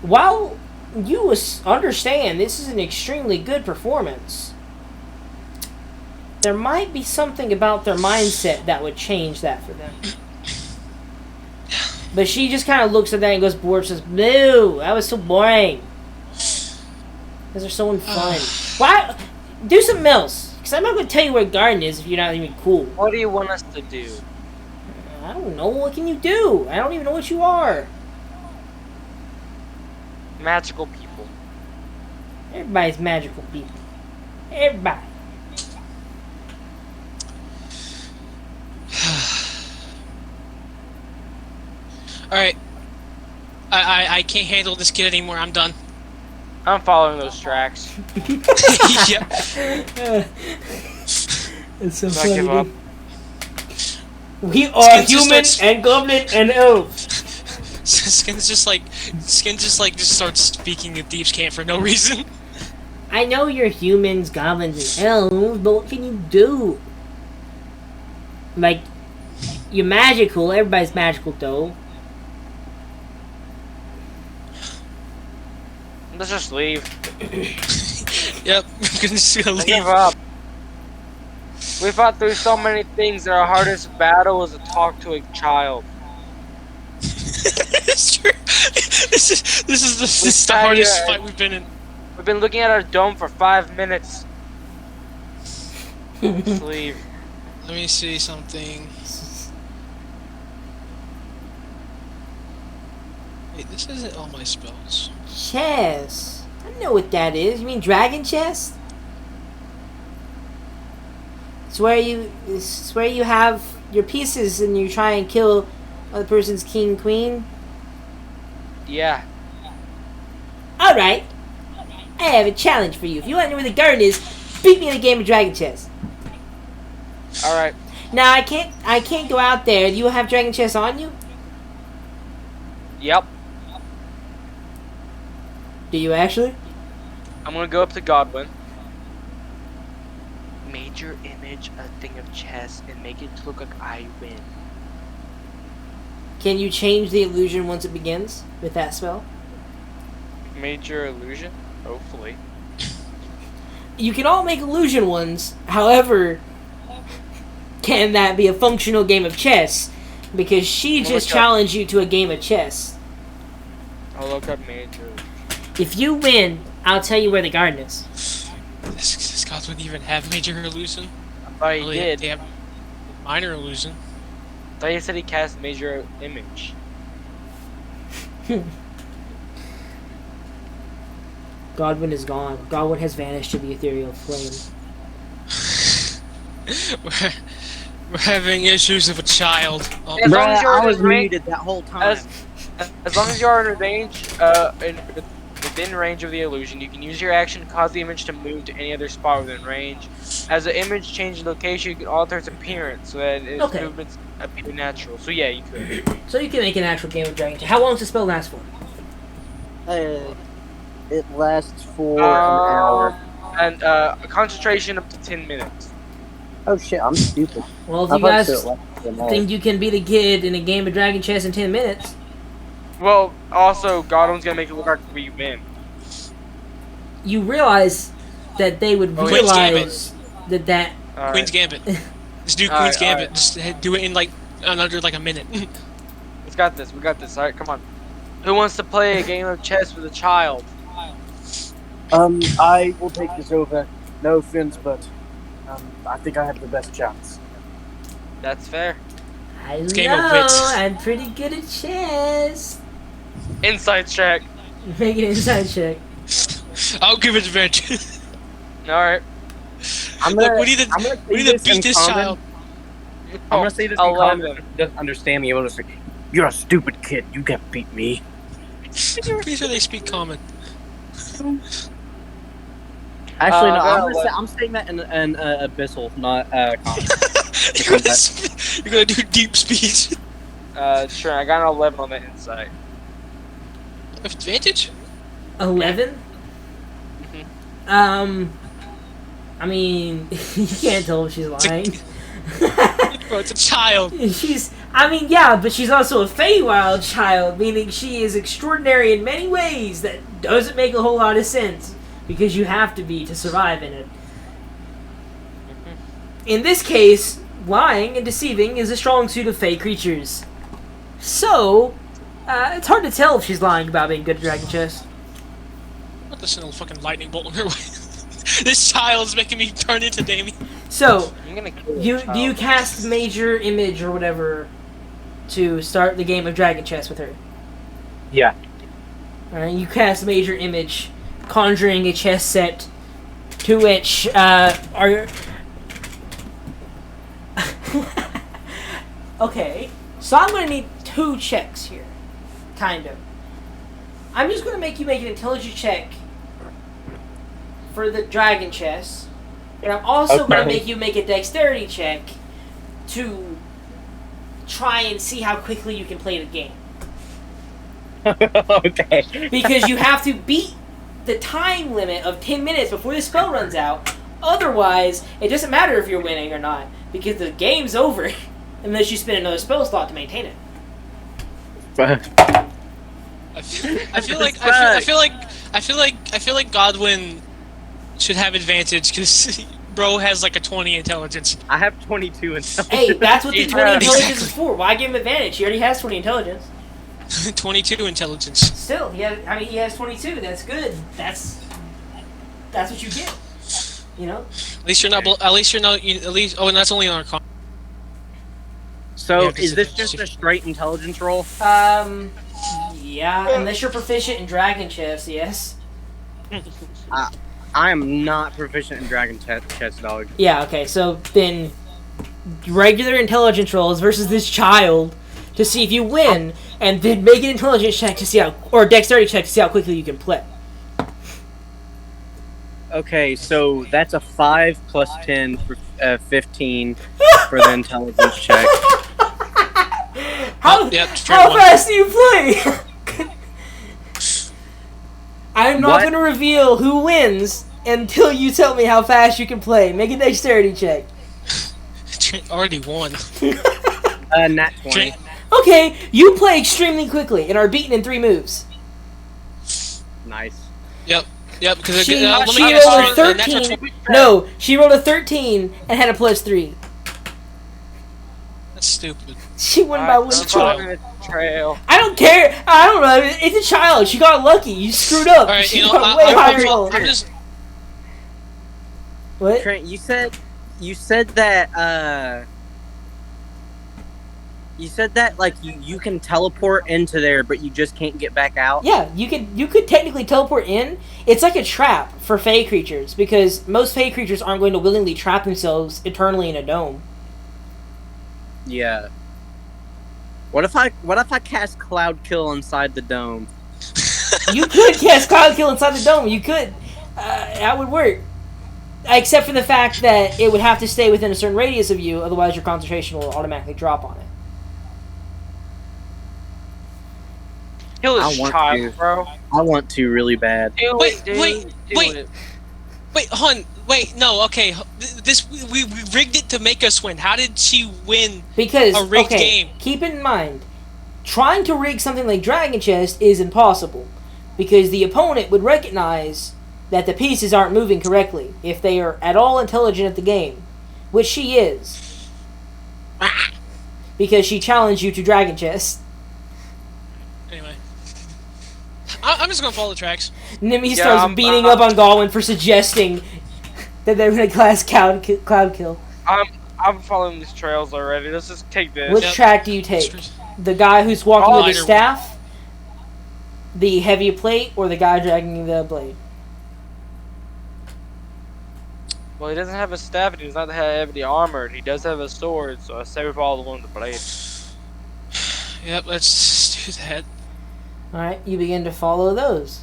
While you understand this is an extremely good performance, there might be something about their mindset that would change that for them. But she just kind of looks at that and goes bored and says, "No, that was so boring. Those are so unfun. Why? Do something else. Because I'm not going to tell you where garden is if you're not even cool. What do you want us to do? I don't know. What can you do? I don't even know what you are. Magical people. Everybody's magical people. Everybody. Alright. I can't handle this kid anymore. I'm done. I'm following those tracks. Yep. It's so I give up. We are Skin just human starts- and goblin and elf. Skin just starts speaking in Thieves' Cant for no reason. I know you're humans, goblins, and elves, but what can you do? Like, you're magical. Everybody's magical, though. Let's just leave. Yep, I'm just gonna leave. Give up. We fought through so many things that our hardest battle was to talk to a child. It's true. This is the hardest fight we've been in. We've been looking at our dome for 5 minutes. Let's leave. Let me see something. Wait, this isn't all my spells. Chess. I know what that is. You mean dragon chess? It's where you have your pieces and you try and kill other person's king, queen. Yeah. Alright. I have a challenge for you. If you want to know where the garden is, beat me in a game of dragon chess. Alright. Now I can't go out there. Do you have dragon chess on you? Yep. Do you actually? I'm gonna go up to Godwin. Major image a thing of chess and make it look like I win. Can you change the illusion once it begins with that spell? Major illusion? Hopefully. You can all make illusion ones. However, can that be a functional game of chess? Because she Well, just look up- challenged you to a game of chess. I'll look up major. If you win, I'll tell you where the garden is. This god wouldn't even have major illusion. I thought he Well, did. They have minor illusion. I thought he said he cast major image. Godwin is gone. Godwin has vanished to the ethereal flame. We're having issues with a child. Oh, As long as you're I was in range, muted that whole time. as long as you are in range, within range of the illusion, you can use your action to cause the image to move to any other spot within range. As the image changes location, you can alter its appearance so that its Okay. movements appear natural. So yeah, you could. So you can make an actual game of dragon chess. How long does the spell last for? It lasts for an hour. And concentration up to 10 minutes. Oh shit, I'm stupid. Well, if I you thought guys it lasted an hour. think you can beat a kid in a game of dragon chess in 10 minutes, Well, also, Godwin's gonna make it look like we win. you realize that they would Oh, Queen's realize that Alright. Queen's Gambit. Just do Alright, Queen's Gambit. alright. Just do it in like under like a minute. We got this. We got this. All right, come on. Who wants to play a game of chess with a child? I will take this over. No offense, but I think I have the best chance. That's fair. I game of know wits. I'm pretty good at chess. Insight check. Make an inside check. I'll give it advantage. All right. I'm Look, gonna, we need to I'm gonna say we need to this in beat this common. child. I'm gonna say this in 11. common. Doesn't understand me. I'm gonna say, You're a stupid kid. You can't beat me. Pretty sure they speak common. actually, no. well, I'm saying that in abyssal, not common. You're gonna do deep speech. Sure. I got an 11 on the insight. Advantage? 11? I mean, you can't tell if she's lying. Bro, it's a child. Yeah, but she's also a Feywild child, meaning she is extraordinary in many ways that doesn't make a whole lot of sense, because you have to be to survive in it. In this case, lying and deceiving is a strong suit of Fey creatures. So, it's hard to tell if she's lying about being good at dragon chess. What the little fucking lightning bolt in her way? This child is making me turn into Damien. So, I'm gonna kill do the you child. cast Major Image or whatever to start the game of dragon chess with her? Yeah. Alright, you cast Major Image, conjuring a chess set to which are... Okay, so I'm going to need 2 checks here. Kind of. I'm just going to make you make an intelligence check for the dragon chess. And I'm also going to Okay. make you make a dexterity check to try and see how quickly you can play the game. Okay. Because you have to beat the time limit of 10 minutes before the spell runs out. Otherwise, it doesn't matter if you're winning or not, because the game's over unless you spend another spell slot to maintain it. I feel like Godwin should have advantage because bro has like a 20 intelligence. I have 22 intelligence. Hey, that's what the 20 Yeah, intelligence is for. Why give him advantage? He already has 20 intelligence. 22 intelligence. Still, he has 22. That's good. That's what you get. You know? At least you're not. Oh, and that's only on our con. So, Yeah, is this just a straight intelligence roll? Yeah, unless you're proficient in Dragon Chess, yes. I am not proficient in Dragon Chess, dog. Yeah, okay, so then regular intelligence rolls versus this child to see if you win, and then make an intelligence check to see how, or a dexterity check to see how quickly you can play. Okay, so that's a 5 plus 10 for 15 for the intelligence check. How, Yep, straight how one. fast do you play? I'm not What? going to reveal who wins until you tell me how fast you can play. Make a dexterity check. Already won. Nat 20. Okay, you play extremely quickly and are beaten in 3 moves. Nice. Yep. Because She let me rolled a guess, natural 13. 20. No, she rolled a 13 and had a +3. That's stupid. She won by one It's a point. child. Trail. I don't care. I don't know. It's a child. She got lucky. You screwed up. All right, She you know, got a way higher roll. I'm just. What? Trent, you said that like you can teleport into there, but you just can't get back out. Yeah, you could technically teleport in. It's like a trap for Fey creatures because most Fey creatures aren't going to willingly trap themselves eternally in a dome. Yeah. What if I cast Cloud Kill inside the dome? You could cast Cloud Kill inside the dome. You could. That would work. Except for the fact that it would have to stay within a certain radius of you, otherwise your concentration will automatically drop on it. Kill I this want child, to. bro. I want to really bad. Do Wait, it, dude. wait, Do wait. it. Wait, hon. Wait, no. Okay, this we rigged it to make us win. How did she win? Because, A rigged okay, game. keep in mind, trying to rig something like Dragon Chest is impossible. Because the opponent would recognize that the pieces aren't moving correctly if they are at all intelligent at the game. Which she is. Because she challenged you to Dragon Chest. Anyway, I'm just gonna follow the tracks. Nimmy Yeah, starts I'm- beating up on Galwin for suggesting that they're going to class Cloud Kill. I'm following these trails already. Let's just take this. Which Yep. track do you take? The guy who's walking Oh, with his either staff? The heavy plate? Or the guy dragging the blade? Well, he doesn't have a staff and he's not heavily armored. He does have a sword, so I say we follow the one with the blade. Yep, let's do that. Alright, you begin to follow those.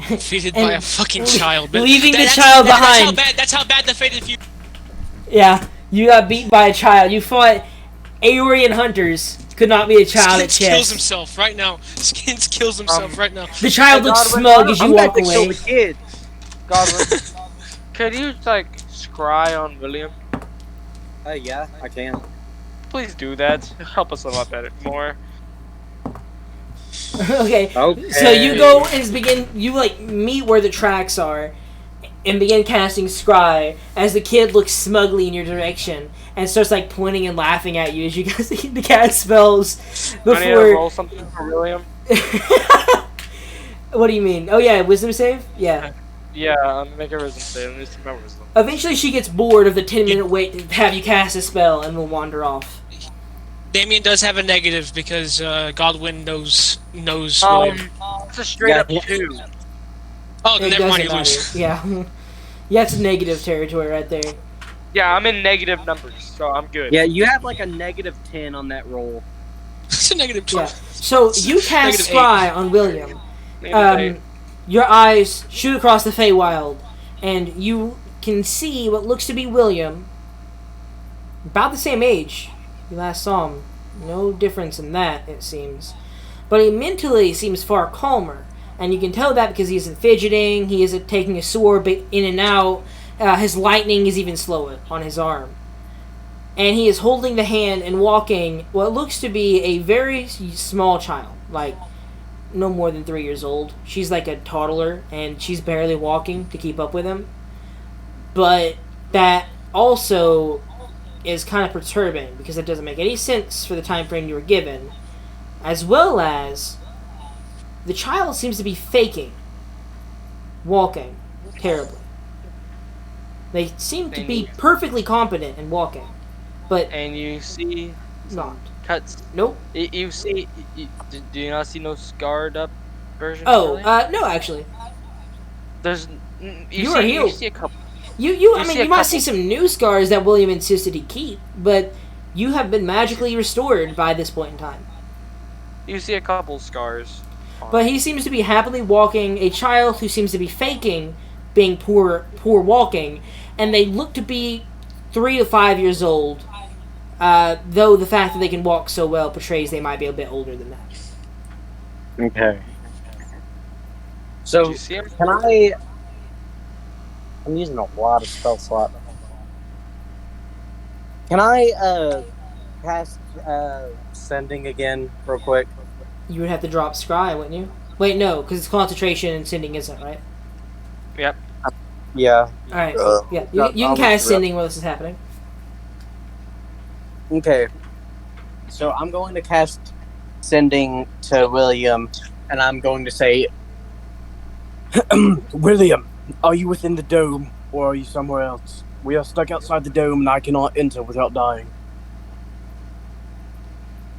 Defeated And by a fucking child. But leaving the that's- child that- behind. That's how bad the fate of you. Yeah, you got beat by a child. You fought Aeorian hunters. Could not be a child at Skins kills chess. himself right now. Skins kills himself right now. The child Hey, looks Godwin, smug as you I'm walk about to kill away. the kid. Godwin, could you like scry on William? Yeah, I can. Please do that. Help us a lot better, more. Okay, Okay. so you go and you like meet where the tracks are and begin casting scry as the kid looks smugly in your direction and starts like pointing and laughing at you as you guys begin to cast spells I need to before. roll something for William. What do you mean? Oh yeah, wisdom save? Yeah. Yeah, make a wisdom save. Let me see my wisdom. Eventually she gets bored of the 10-minute wait to have you cast a spell and will wander off. Damien does have a negative because Godwin knows William. It's a straight up Yeah. 2. Oh, It never mind, doesn't you lose. matter. Yeah. Yeah, it's negative territory right there. Yeah, I'm in negative numbers, so I'm good. Yeah, you have like a negative 10 on that roll. It's a negative 2. Yeah. So you cast Negative scry on William. Negative 8. Your eyes shoot across the Feywild, and you can see what looks to be William, about the same age you last saw him, No difference in that, it seems. But he mentally seems far calmer. And you can tell that because he isn't fidgeting, he isn't taking a sword in and out. His lightning is even slower on his arm. And he is holding the hand and walking what looks to be a very small child. Like, no more than 3 years old. She's like a toddler, and she's barely walking to keep up with him. But that also is kind of perturbing, because it doesn't make any sense for the time frame you were given. As well as, the child seems to be faking walking terribly. They seem to be perfectly competent in walking, but And you see not. cuts. Nope. You see. Do you not see no scarred up version? Oh, really? no, actually. There's. You are healed. You see a couple. I mean, see a you might couple- see some new scars that William insisted he keep, but you have been magically restored by this point in time. You see a couple scars. But he seems to be happily walking, a child who seems to be faking being poor walking, and they look to be 3 to 5 years old, though the fact that they can walk so well portrays they might be a bit older than that. Okay. Did So you see him? can I? I'm using a lot of spell slot. Can I cast sending again real quick? You would have to drop Scry, wouldn't you? Wait, no, because it's concentration and sending isn't, right? Yep. Yeah. Alright, yeah. You I'll can look cast it up. sending while this is happening. Okay. So I'm going to cast sending to William, and I'm going to say, William, are you within the dome, or are you somewhere else? We are stuck outside the dome, and I cannot enter without dying.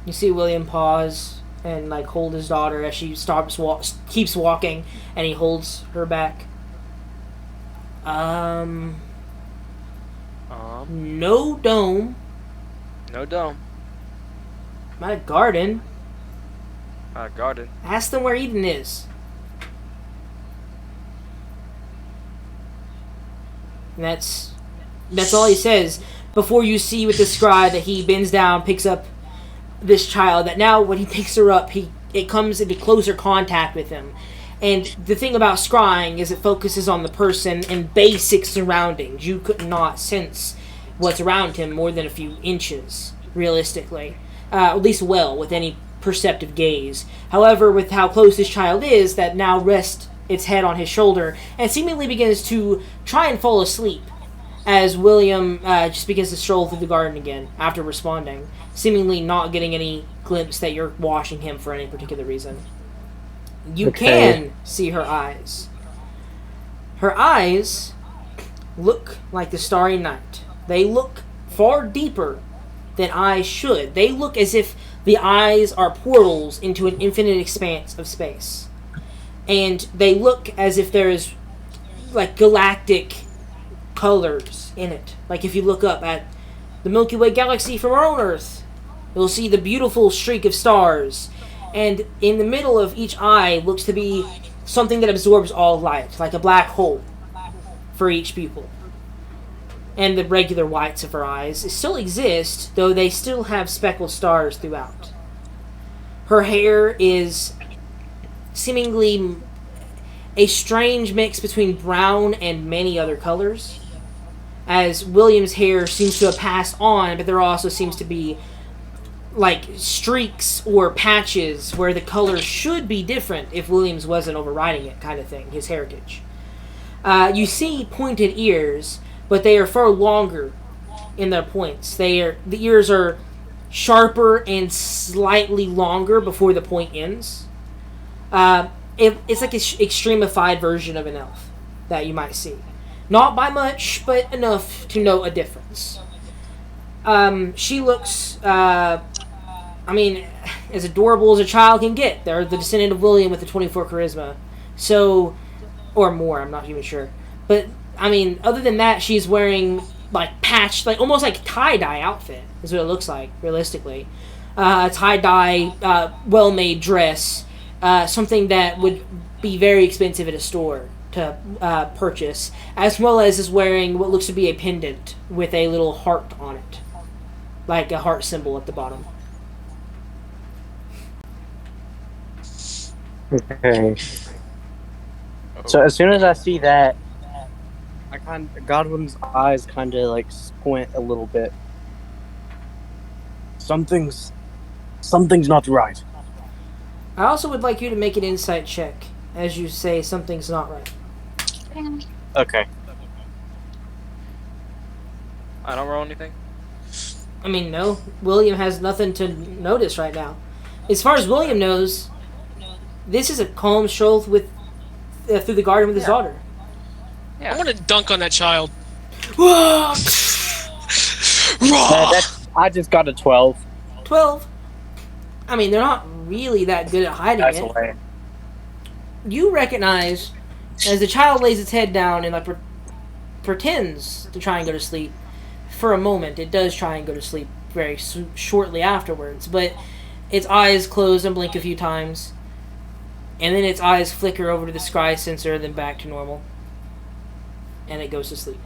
You see William pause and like hold his daughter as she keeps walking, and he holds her back. No dome. No dome. Not a garden. Garden. Ask them where Eden is. And that's all he says before you see with the scribe that he bends down, picks up this child. That now when he picks her up, it comes into closer contact with him. And the thing about scrying is it focuses on the person and basic surroundings. You could not sense what's around him more than a few inches, realistically. At least well, with any perceptive gaze. However, with how close this child is, that now rests its head on his shoulder and seemingly begins to try and fall asleep as William just begins to stroll through the garden again after responding, seemingly not getting any glimpse that you're watching him for any particular reason. You can see her eyes. Her eyes look like the starry night. They look far deeper than eyes should. They look as if the eyes are portals into an infinite expanse of space. And they look as if there is like galactic colors in it. Like if you look up at the Milky Way galaxy from our own Earth, you'll see the beautiful streak of stars. And in the middle of each eye looks to be something that absorbs all light, like a black hole for each pupil. And the regular whites of her eyes still exist, though they still have speckled stars throughout. Her hair is seemingly a strange mix between brown and many other colors, as William's hair seems to have passed on, but there also seems to be like streaks or patches where the color should be different if Williams wasn't overriding it, kind of thing, his heritage. You see pointed ears, but they are far longer in their points. The ears are sharper and slightly longer before the point ends. It's like an extremified version of an elf that you might see. Not by much, but enough to know a difference. She looks, as adorable as a child can get. They're the descendant of William with the 24 charisma. So, or more, I'm not even sure. But, other than that, she's wearing, patched, almost like tie-dye outfit, is what it looks like, realistically. A tie-dye, well-made dress. Something that would be very expensive at a store to purchase, as well as is wearing what looks to be a pendant with a little heart on it, like a heart symbol at the bottom. Okay. So as soon as I see that, Godwin's eyes kind of like squint a little bit. Something's not right. I also would like you to make an insight check as you say something's not right. Okay. I don't roll anything. I mean, no. William has nothing to notice right now. As far as William knows, this is a calm stroll with through the garden with his daughter. Yeah. I want to dunk on that child. I just got a 12. 12. I mean, they're not really that good at hiding That's it. away. You recognize, as the child lays its head down and like pretends to try and go to sleep, for a moment, it does try and go to sleep very shortly afterwards, but its eyes close and blink a few times, and then its eyes flicker over to the scry sensor, then back to normal, and it goes to sleep.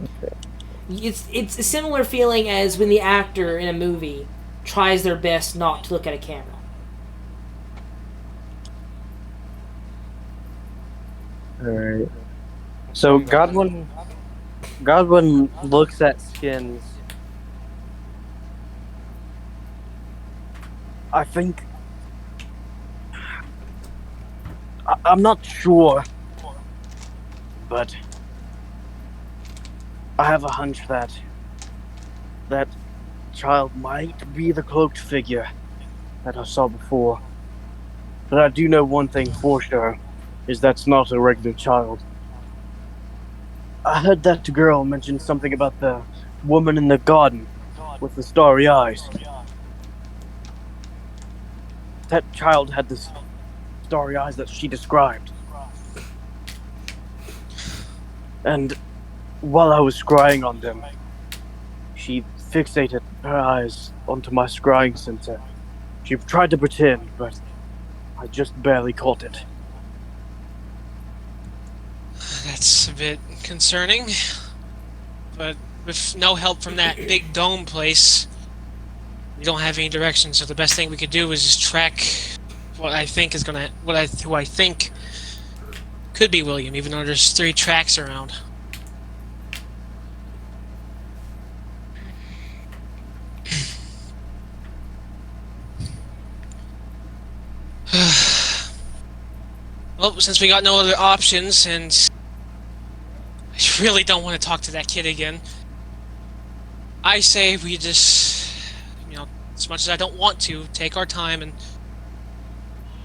Okay. It's a similar feeling as when the actor in a movie tries their best not to look at a camera. Alright. So Godwin looks at Skins. I think. I'm not sure, but I have a hunch that child might be the cloaked figure that I saw before. But I do know one thing for sure, is that's not a regular child. I heard that girl mention something about the woman in the garden with the starry eyes. That child had the starry eyes that she described. And while I was scrying on them, she fixated her eyes onto my scrying sensor. She tried to pretend, but I just barely caught it. That's a bit concerning. But with no help from that big dome place, we don't have any direction. So the best thing we could do is just track what I think is gonna, who I think could be William, even though there's 3 tracks around. Well, since we got no other options, and I really don't want to talk to that kid again, I say we just, as much as I don't want to, take our time and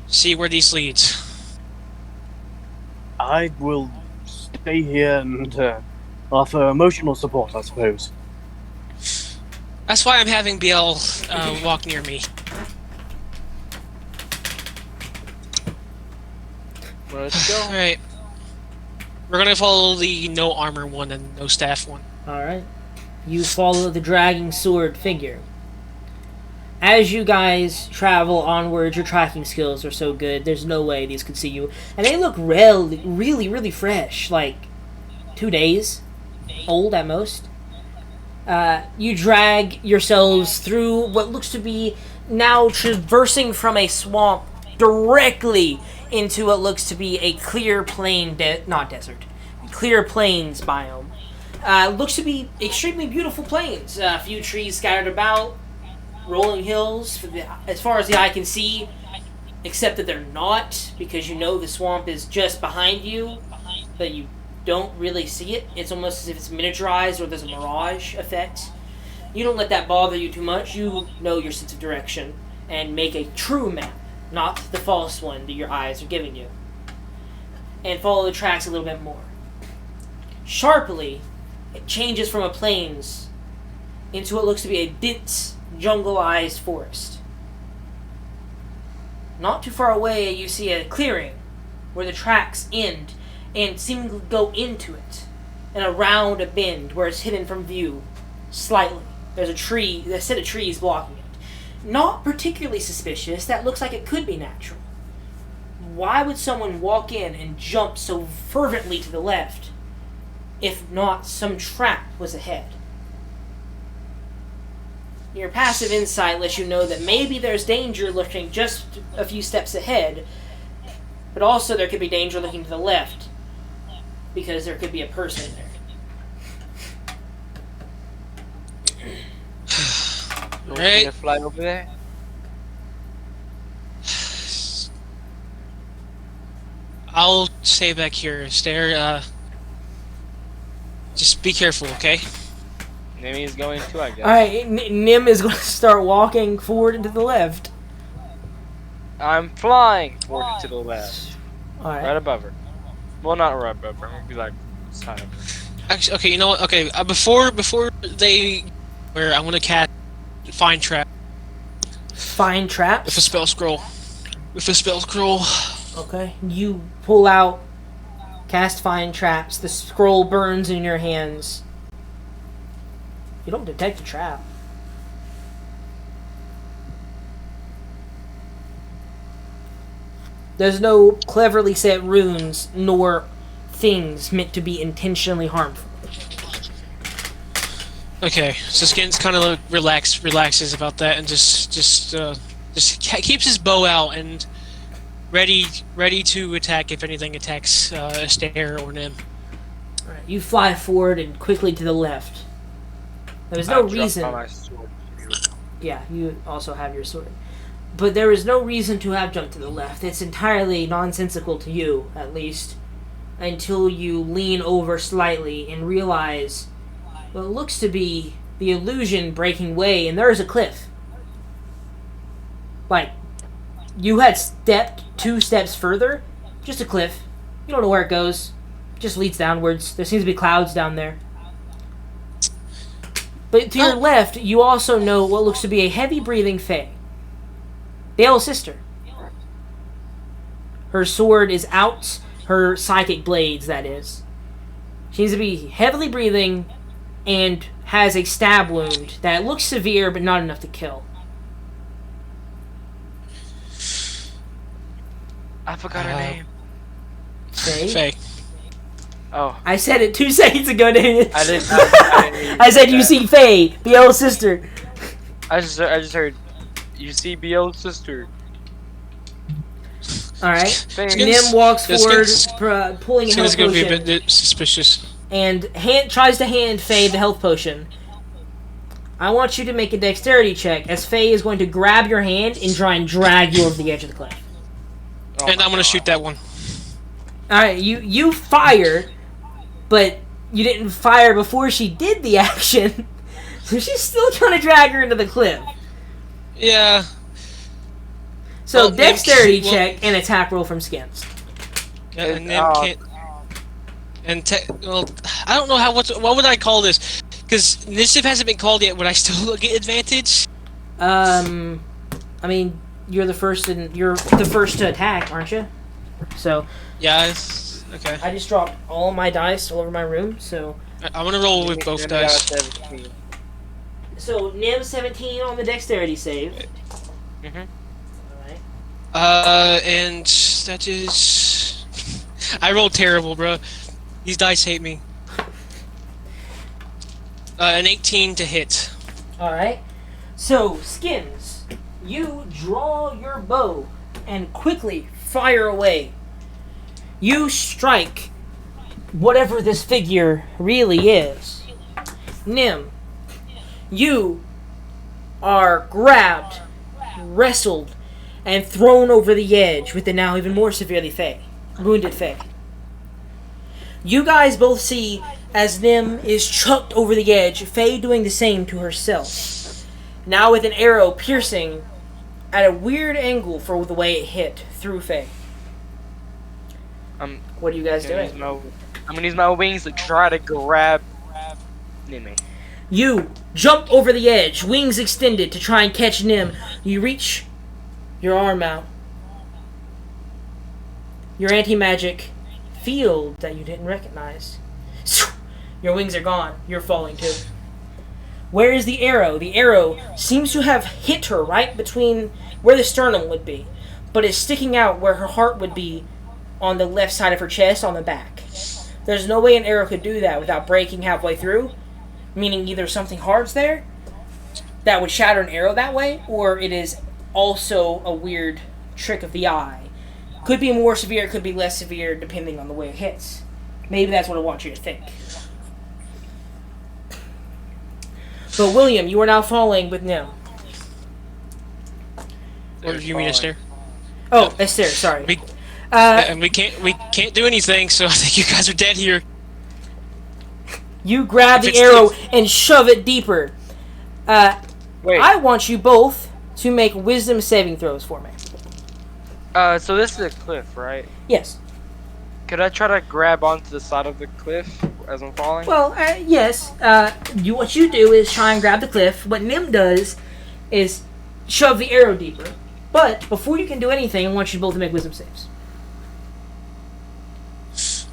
see where these leads. I will stay here and offer emotional support, I suppose. That's why I'm having Biel walk near me. Let's go. Alright. We're gonna follow the no armor one and no staff one. Alright. You follow the dragging sword figure. As you guys travel onwards, your tracking skills are so good, there's no way these could see you. And they look really fresh. Like, 2 days old at most. You drag yourselves through what looks to be now traversing from a swamp directly into what looks to be a clear plain, not desert, clear plains biome. Looks to be extremely beautiful plains. A few trees scattered about, rolling hills as far as the eye can see, except that they're not, because you know the swamp is just behind you, but you don't really see it. It's almost as if it's miniaturized or there's a mirage effect. You don't let that bother you too much. You know your sense of direction and make a true map, not the false one that your eyes are giving you. And follow the tracks a little bit more. Sharply, it changes from a plains into what looks to be a dense, jungleized forest. Not too far away, you see a clearing where the tracks end and seemingly go into it and around a bend where it's hidden from view slightly. There's a set of trees blocking it. Not particularly suspicious. That looks like it could be natural. Why would someone walk in and jump so fervently to the left if not some trap was ahead? Your passive insight lets you know that maybe there's danger looking just a few steps ahead, but also there could be danger looking to the left, because there could be a person there. You Right. gonna fly over there? I'll stay back here. Just be careful, okay? Nimi's going too, I guess. Alright, Nim is going to start walking forward and to the left. I'm flying forward to the left, right Alright. above her. Well, not right above her. I'm gonna be like side of her. Actually, okay, you know what? Okay, before they, where I'm gonna cast Find Trap Find with a traps. spell scroll. With a spell scroll. Okay. You pull out, cast find traps. The scroll burns in your hands. You don't detect a trap. There's no cleverly set runes nor things meant to be intentionally harmful. Okay, so Skins kind of relaxes about that, and just keeps his bow out and ready to attack if anything attacks Astaire or Nim. Alright, you fly forward and quickly to the left. There's I no dropped reason. my sword. Yeah, you also have your sword. But there is no reason to have jumped to the left. It's entirely nonsensical to you, at least, until you lean over slightly and realize what looks to be the illusion breaking way, and there is a cliff. Like, you had stepped 2 steps further, just a cliff. You don't know where it goes. Just leads downwards. There seems to be clouds down there. But to your left, you also know what looks to be a heavy breathing Fae. Bale's sister. Her sword is out, her psychic blades, that is. She seems to be heavily breathing and has a stab wound that looks severe but not enough to kill. I forgot her name. Fae? Faye. Oh, I said it 2 seconds ago, Daniel. I didn't. I didn't hear I said say you that. see Faye, Bale's sister. I just heard. You see Bale's sister. Alright. Skins- Nim walks yeah, forward, Skins- pulling a Skins health is gonna be a potion, bit suspicious. and tries to hand Faye the health potion. I want you to make a dexterity check, as Faye is going to grab your hand and try and drag you over the edge of the cliff. Oh And my I'm gonna God. shoot that one. Alright, you fire, but you didn't fire before she did the action, so she's still trying to drag her into the cliff. Yeah. So, Well, Nim- dexterity well- check and attack roll from Skins. Yeah, and Nim can't. And well, I don't know what would I call this? Because initiative hasn't been called yet. Would I still get advantage? I mean, you're the first to attack, aren't you? So, Yeah. Okay. I just dropped all my dice all over my room, so... I'm gonna roll with both Nimi got a dice. 17. So, Nim 17 on the dexterity save. Mhm. Alright. And that is. I rolled terrible, bro. These dice hate me. An 18 to hit. Alright. So, Skins, you draw your bow and quickly fire away. You strike whatever this figure really is. Nim, you are grabbed, wrestled, and thrown over the edge with the now even more severely wounded Fae. You guys both see as Nim is chucked over the edge, Faye doing the same to herself. Now with an arrow piercing at a weird angle for the way it hit through Faye. What are you guys doing? I'm gonna use my wings to try to grab Nimi. You jump over the edge, wings extended to try and catch Nim. You reach your arm out. Your anti-magic field that you didn't recognize. Your wings are gone. You're falling too. Where is the arrow? The arrow seems to have hit her right between where the sternum would be, but is sticking out where her heart would be on the left side of her chest on the back. There's no way an arrow could do that without breaking halfway through, meaning either something hard's there, that would shatter an arrow that way, or it is also a weird trick of the eye. Could be more severe, could be less severe, depending on the way it hits. Maybe that's what I want you to think. But William, you are now falling with Nim. What do you mean, Esther? Oh, Esther, sorry. We- Uh, And we can't do anything, so I think you guys are dead here. you grab If the it's arrow and shove it deeper. Wait. I want you both to make wisdom saving throws for me. So this is a cliff, right? Yes. Could I try to grab onto the side of the cliff as I'm falling? Well, yes. What you do is try and grab the cliff. What Nim does is shove the arrow deeper. But before you can do anything, I want you both to make wisdom saves.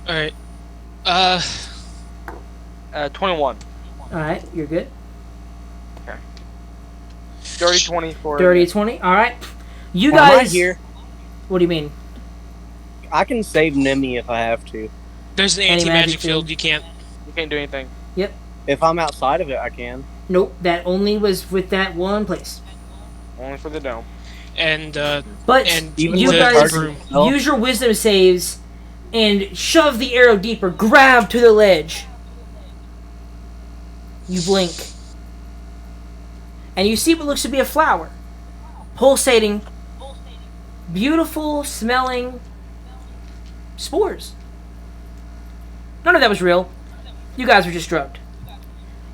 All right. 21. All right, you're good. Dirty 20 for Dirty 20. All right. You Am I guys. here? What do you mean? I can save Nemi if I have to. There's an Any anti-magic magic field. You can't. You can't do anything. If I'm outside of it, I can. Nope. That only was with that one place. Only for the dome. And But and Even you the guys broom. use your wisdom saves and shove the arrow deeper. Grab to the ledge. You blink. And you see what looks to be a flower. Pulsating. Beautiful smelling spores. None of that was real. You guys were just drugged.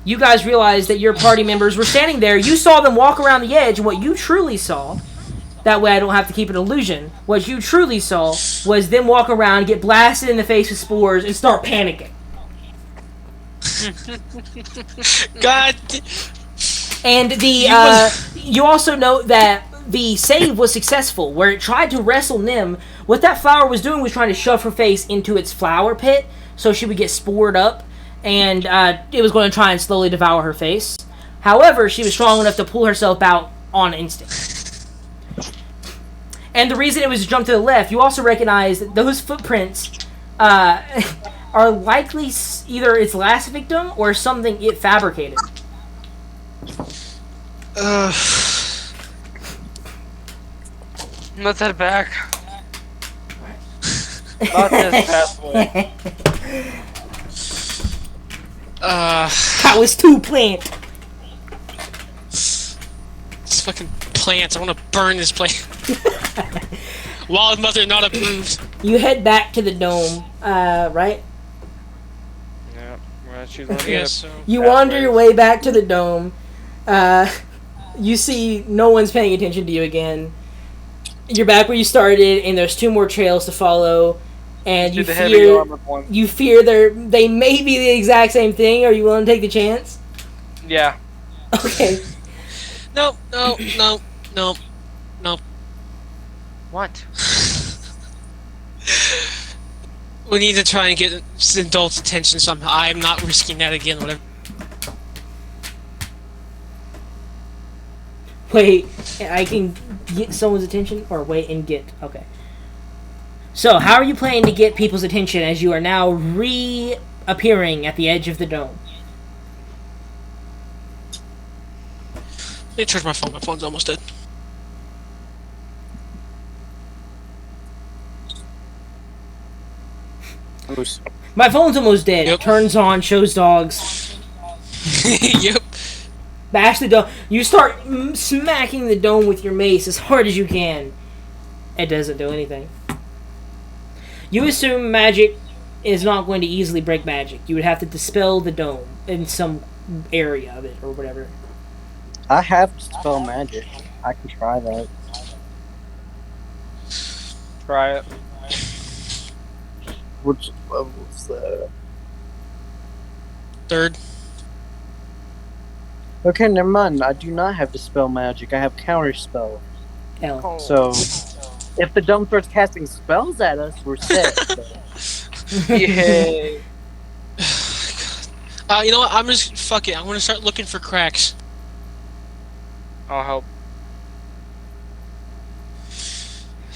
You guys realized that your party members were standing there. You saw them walk around the edge, and what you truly saw, that way I don't have to keep an illusion, what you truly saw was them walk around, get blasted in the face with spores, and start panicking. God. And you also note that the save was successful, where it tried to wrestle Nim. What that flower was doing was trying to shove her face into its flower pit, so she would get spored up, and it was going to try and slowly devour her face. However, she was strong enough to pull herself out on instinct. And the reason it was jumped to the left, you also recognize that those footprints are likely either its last victim or something it fabricated. Let's head back. Not this pathway. That was too plant. This fucking plants. I want to burn this plant. Wild mother not approved. You head back to the dome, right? Yeah. Well, she's one of the Yes. So. You wander your way back to the dome. You see no one's paying attention to you again. You're back where you started, and there's 2 more trails to follow. And you the heavy fear armor one. they may be the exact same thing. Are you willing to take the chance? Yeah. Okay. No. What? We need to try and get adults' attention somehow. I'm not risking that again. Whatever. Wait, I can get someone's attention, or wait and get. Okay. So, how are you planning to get people's attention as you are now reappearing at the edge of the dome? Let me charge my phone. My phone's almost dead. My phone's almost dead. Yep. Turns on, shows dogs. Yep. Bash the dome. You start smacking the dome with your mace as hard as you can. It doesn't do anything. You assume magic is not going to easily break magic. You would have to dispel the dome in some area of it or whatever. I have dispel magic. I can try that. Try it. Which level's that? 3rd. Okay, never mind. I do not have dispel magic. I have counter spell. L. Oh. So, if the dome starts casting spells at us, we're set. Yay. You know what? I'm just fuck it. I'm gonna start looking for cracks. I'll help.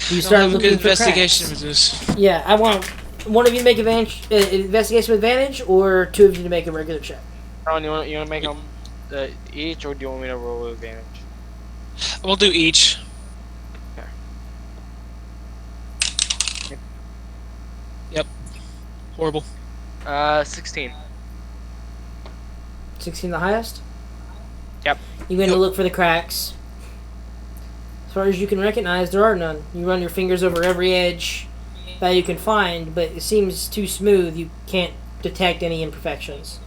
You I'll start have a looking good for investigation cracks. with this. Yeah, I want one of you to make investigation with advantage, or 2 of you to make a regular check. Ron, you wanna make them? each, or do you want me to roll advantage? We'll do each. Yep. Horrible. 16. 16 the highest? Yep. You begin to Yep. look for the cracks. As far as you can recognize, there are none. You run your fingers over every edge that you can find, but it seems too smooth. You can't detect any imperfections.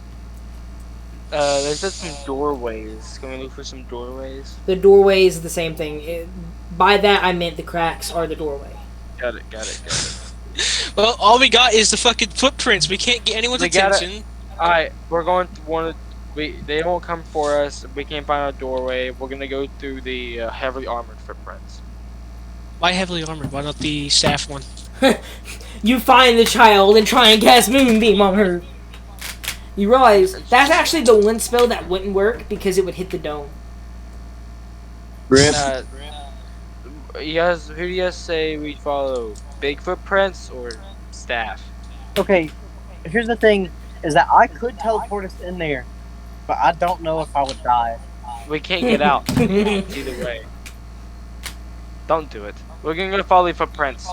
There's just some doorways. Can we look for some doorways? The doorway is the same thing. By that, I meant the cracks are the doorway. Got it. Well, all we got is the fucking footprints. We can't get anyone's We gotta- attention. Alright, we're going to one of... They won't come for us. We can't find a doorway. We're gonna go through the heavily armored footprints. Why heavily armored? Why not the staff one? You find the child and try and cast Moonbeam on her. You realize that's actually the one spell that wouldn't work because it would hit the dome. Rip. Who do you guys say we follow? Big footprints or staff? Okay, here's the thing: is that I could teleport us in there, but I don't know if I would die. We can't get out either way. Don't do it. We're gonna go follow the footprints.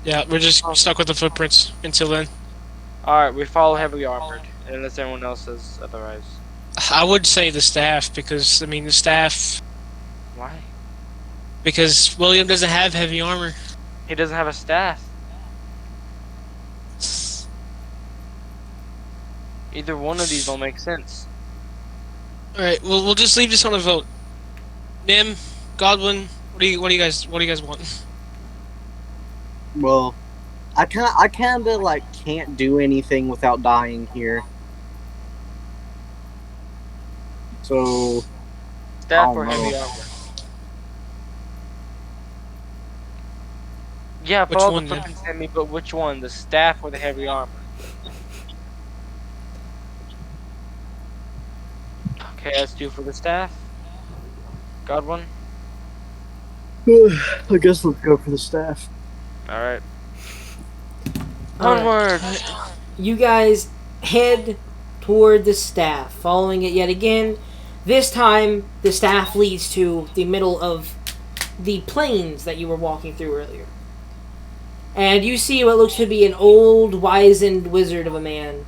Yeah, we're just stuck with the footprints until then. Alright, we follow heavily armored, unless anyone else says otherwise. I would say the staff because, I mean, the staff... Why? Because William doesn't have heavy armor. He doesn't have a staff. Either one of these don't make sense. Alright, we'll just leave this on a vote. Nim, Godwin, what do you guys want? Well, I kind of like can't do anything without dying here. So Staff Oh, or no. heavy armor? Yeah, Which follow one, the yeah? footprints at me, but which one? The staff or the heavy armor? Okay, let's do for the staff. Godwin? I guess let's go for the staff. Alright. Alright. Onward! You guys head toward the staff, following it yet again. This time, the staff leads to the middle of the plains that you were walking through earlier. And you see what looks to be an old, wizened wizard of a man.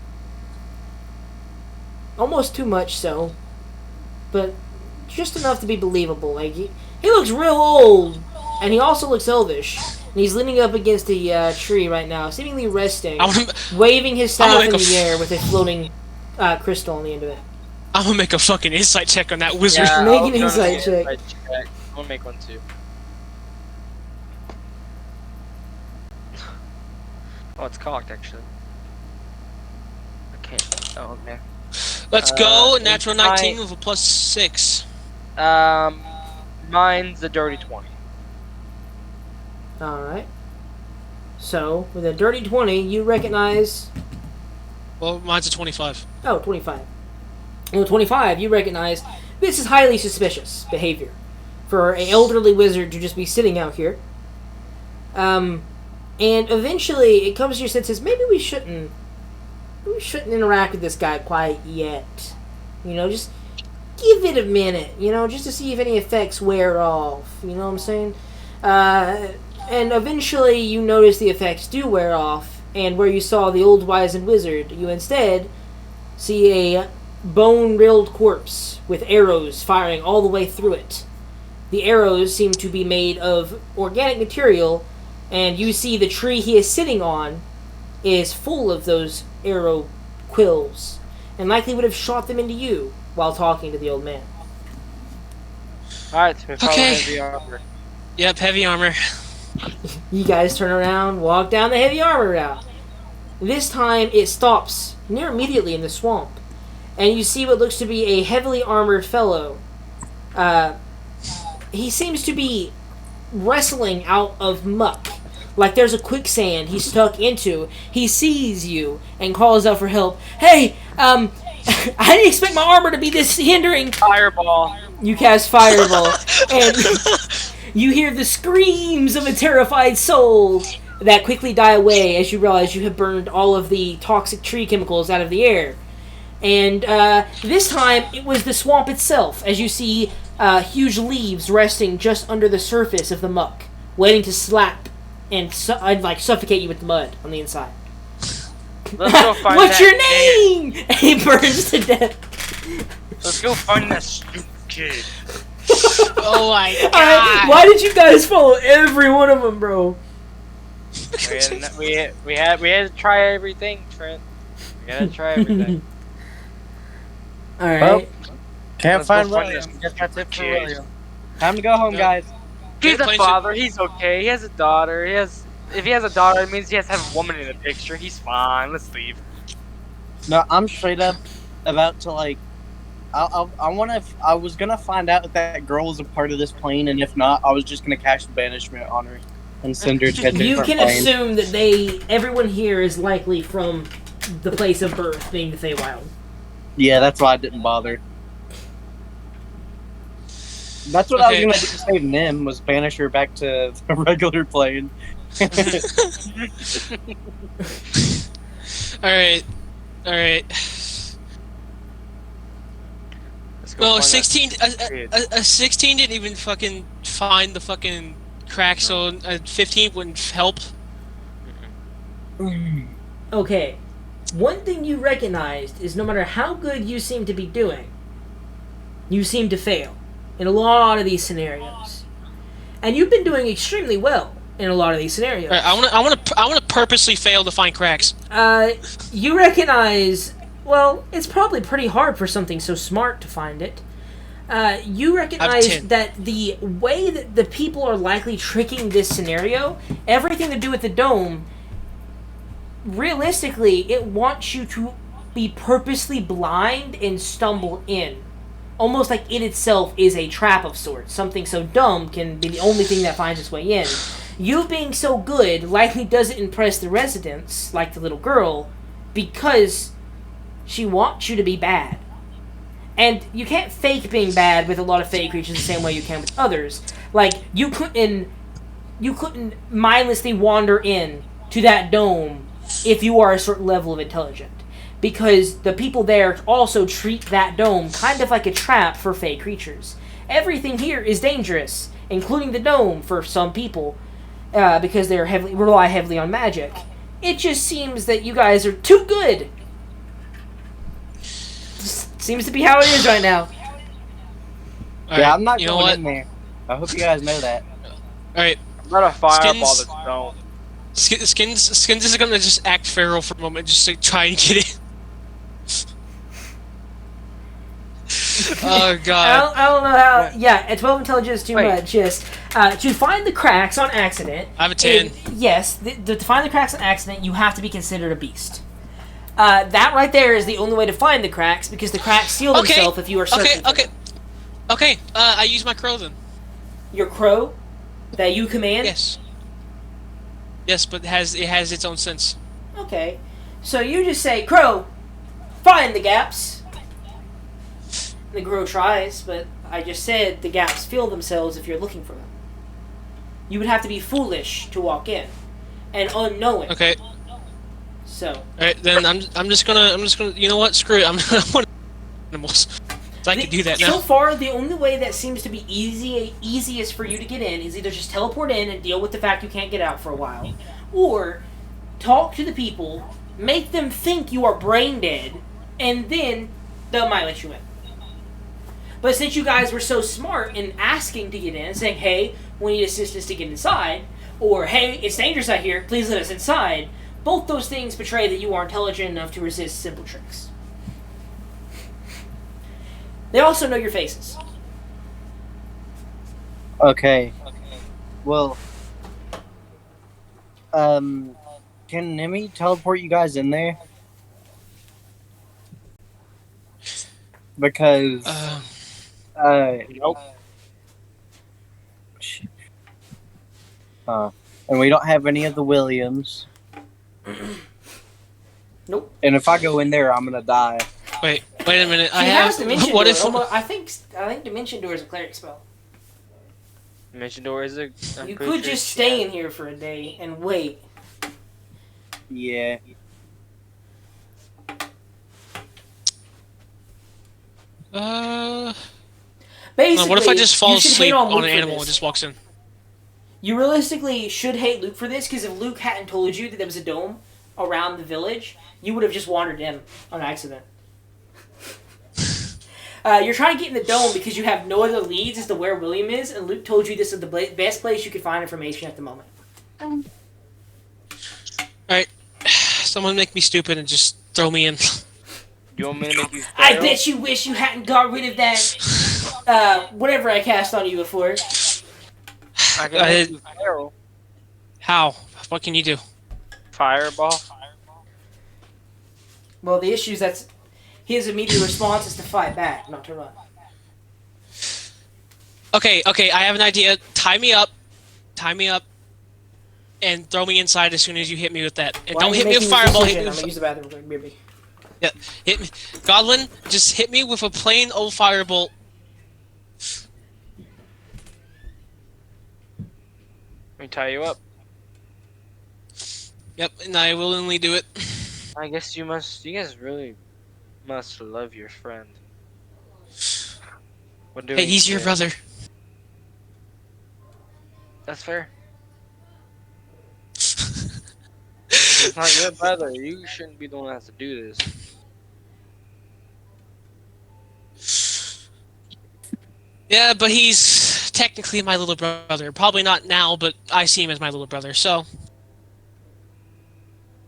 Almost too much so. But just enough to be believable. Like, he looks real old, and he also looks elvish. And he's leaning up against a tree right now, seemingly resting, I'm gonna waving his I'm staff gonna in make the a air with a floating crystal on the end of it. make a fucking insight check on that wizard. Yeah, Make I'll an go insight make check. an insight check. I'll make one too. Oh, it's cocked actually. I can't. Oh, okay. Let's go, Uh, natural insight. 19 with a +6. Mine's a dirty 20. Alright. So, with a dirty 20, you recognize... Well, mine's a 25. Oh, 25. Well, 25, you recognize this is highly suspicious behavior for an elderly wizard to just be sitting out here. And eventually it comes to your senses, maybe we shouldn't interact with this guy quite yet. You know, just give it a minute, you know, just to see if any effects wear off. You know what I'm saying? And eventually you notice the effects do wear off, and where you saw the old wizened wizard, you instead see a bone-riddled corpse with arrows firing all the way through it. The arrows seem to be made of organic material, and you see the tree he is sitting on is full of those arrow quills, and likely would have shot them into you while talking to the old man. Alright, we follow Okay. heavy armor. Yep, heavy armor. You guys turn around, walk down the heavy armor route. This time it stops near immediately in the swamp, and you see what looks to be a heavily armored fellow. He seems to be wrestling out of muck. Like there's a quicksand he's stuck into. He sees you and calls out for help. Hey, I didn't expect my armor to be this hindering. Fireball. You cast Fireball, and you hear the screams of a terrified soul that quickly die away as you realize you have burned all of the toxic tree chemicals out of the air. And this time, it was the swamp itself, as you see huge leaves resting just under the surface of the muck, waiting to slap and suffocate you with mud on the inside. Let's go find What's that your name? And he burns to death. Let's go find that stupid kid. Oh my Why did you guys follow every one of them, bro? We had to try everything, Trent. We gotta try everything. All right. Well, can't Let's go find find William. this Guess that's it for kid. William. Time to go home, No. guys. He's a Planes father. He's okay. He has a daughter. If he has a daughter, it means he has to have a woman in the picture. He's fine. Let's leave. No, I'm straight up about to like. I was gonna find out if that girl was a part of this plane, and if not, I was just gonna cast banishment on her and send her to a different You can plane. assume that everyone here is likely from the place of birth, being the Feywild. Yeah, that's why I didn't bother. That's what I was Okay. gonna do to save Nim, was banish her back to the regular plane. Alright. Alright. Let's go No, find that 16. kid. A 16 didn't even fucking find the fucking crack, so a 15 wouldn't help. Okay. One thing you recognized is no matter how good you seem to be doing, you seem to fail in a lot of these scenarios. And you've been doing extremely well in a lot of these scenarios. Alright, I wanna purposely fail to find cracks. You recognize, well, it's probably pretty hard for something so smart to find it. You recognize 10. that the way that the people are likely tricking this scenario, everything to do with the dome, realistically, it wants you to be purposely blind and stumble in. Almost like it itself is a trap of sorts. Something so dumb can be the only thing that finds its way in. You being so good likely doesn't impress the residents, like the little girl, because she wants you to be bad. And you can't fake being bad with a lot of fake creatures the same way you can with others. Like, you couldn't mindlessly wander in to that dome if you are a certain level of intelligent. Because the people there also treat that dome kind of like a trap for fey creatures. Everything here is dangerous, including the dome for some people, because they rely heavily on magic. It just seems that you guys are too good. Just seems to be how it is right now. Yeah, I'm not you know going what? in there. I hope you guys know that. Alright, Not a fireball Skins- this don't. Skins is gonna just act feral for a moment, just to try and get it. Oh god. I don't know how. Yeah, at 12 intelligence is too Wait. much. Yes. To find the cracks on accident. I have a 10. Yes, to find the cracks on accident, you have to be considered a beast. That right there is the only way to find the cracks, because the cracks seal Okay, themselves if you are searching. for Okay, them. okay. I use my crow then. Your crow that you command. Yes. Yes, but it has its own sense. Okay. So you just say, Crow, find the gaps. The crow tries, but I just said the gaps fill themselves if you're looking for them. You would have to be foolish to walk in, and unknowing. Okay. So Alright, then I'm just gonna you know what? Screw it. I'm gonna animals. So I can do that So now. far, the only way that seems to be easiest for you to get in is either just teleport in and deal with the fact you can't get out for a while, or talk to the people, make them think you are brain dead, and then they might let you in. But since you guys were so smart in asking to get in, saying, hey, we need assistance to get inside, or hey, it's dangerous out here, please let us inside, both those things betray that you are intelligent enough to resist simple tricks. They also know your faces. Okay. Well, can Nemi teleport you guys in there? Because Nope. and we don't have any of the Williams. Nope. And if I go in there, I'm gonna die. Wait a minute. She I has have. Dimension What Door. if? I think Dimension Door is a cleric spell. Dimension door is a. You could just stay in here for a day and wait. Yeah. Basically, what if I just fall you should hate asleep on Luke an for animal this. and just walks in? You realistically should hate Luke for this, because if Luke hadn't told you that there was a dome around the village, you would have just wandered in on accident. You're trying to get in the dome because you have no other leads as to where William is, and Luke told you this is the best place you could find information at the moment. Alright. Someone make me stupid and just throw me in. You want me to make you I fail? bet you wish you hadn't got rid of that, whatever I cast on you before. I can make you fail. How? What can you do? Fireball. Well, the issue is that his immediate response is to fight back, not to run. Okay, I have an idea. Tie me up, and throw me inside as soon as you hit me with that. And Why don't are you hit me with making this fireball. decision? Hit me I'm gonna with use the bathroom quick, baby. hit me, Godwin. Just hit me with a plain old firebolt. Let me tie you up. Yep, and I willingly do it. I guess you must. You guys really must love your friend. What do Hey, we he's your do? brother. That's fair. It's not your brother. You shouldn't be the one that has to do this. Yeah, but he's technically my little brother. Probably not now, but I see him as my little brother. So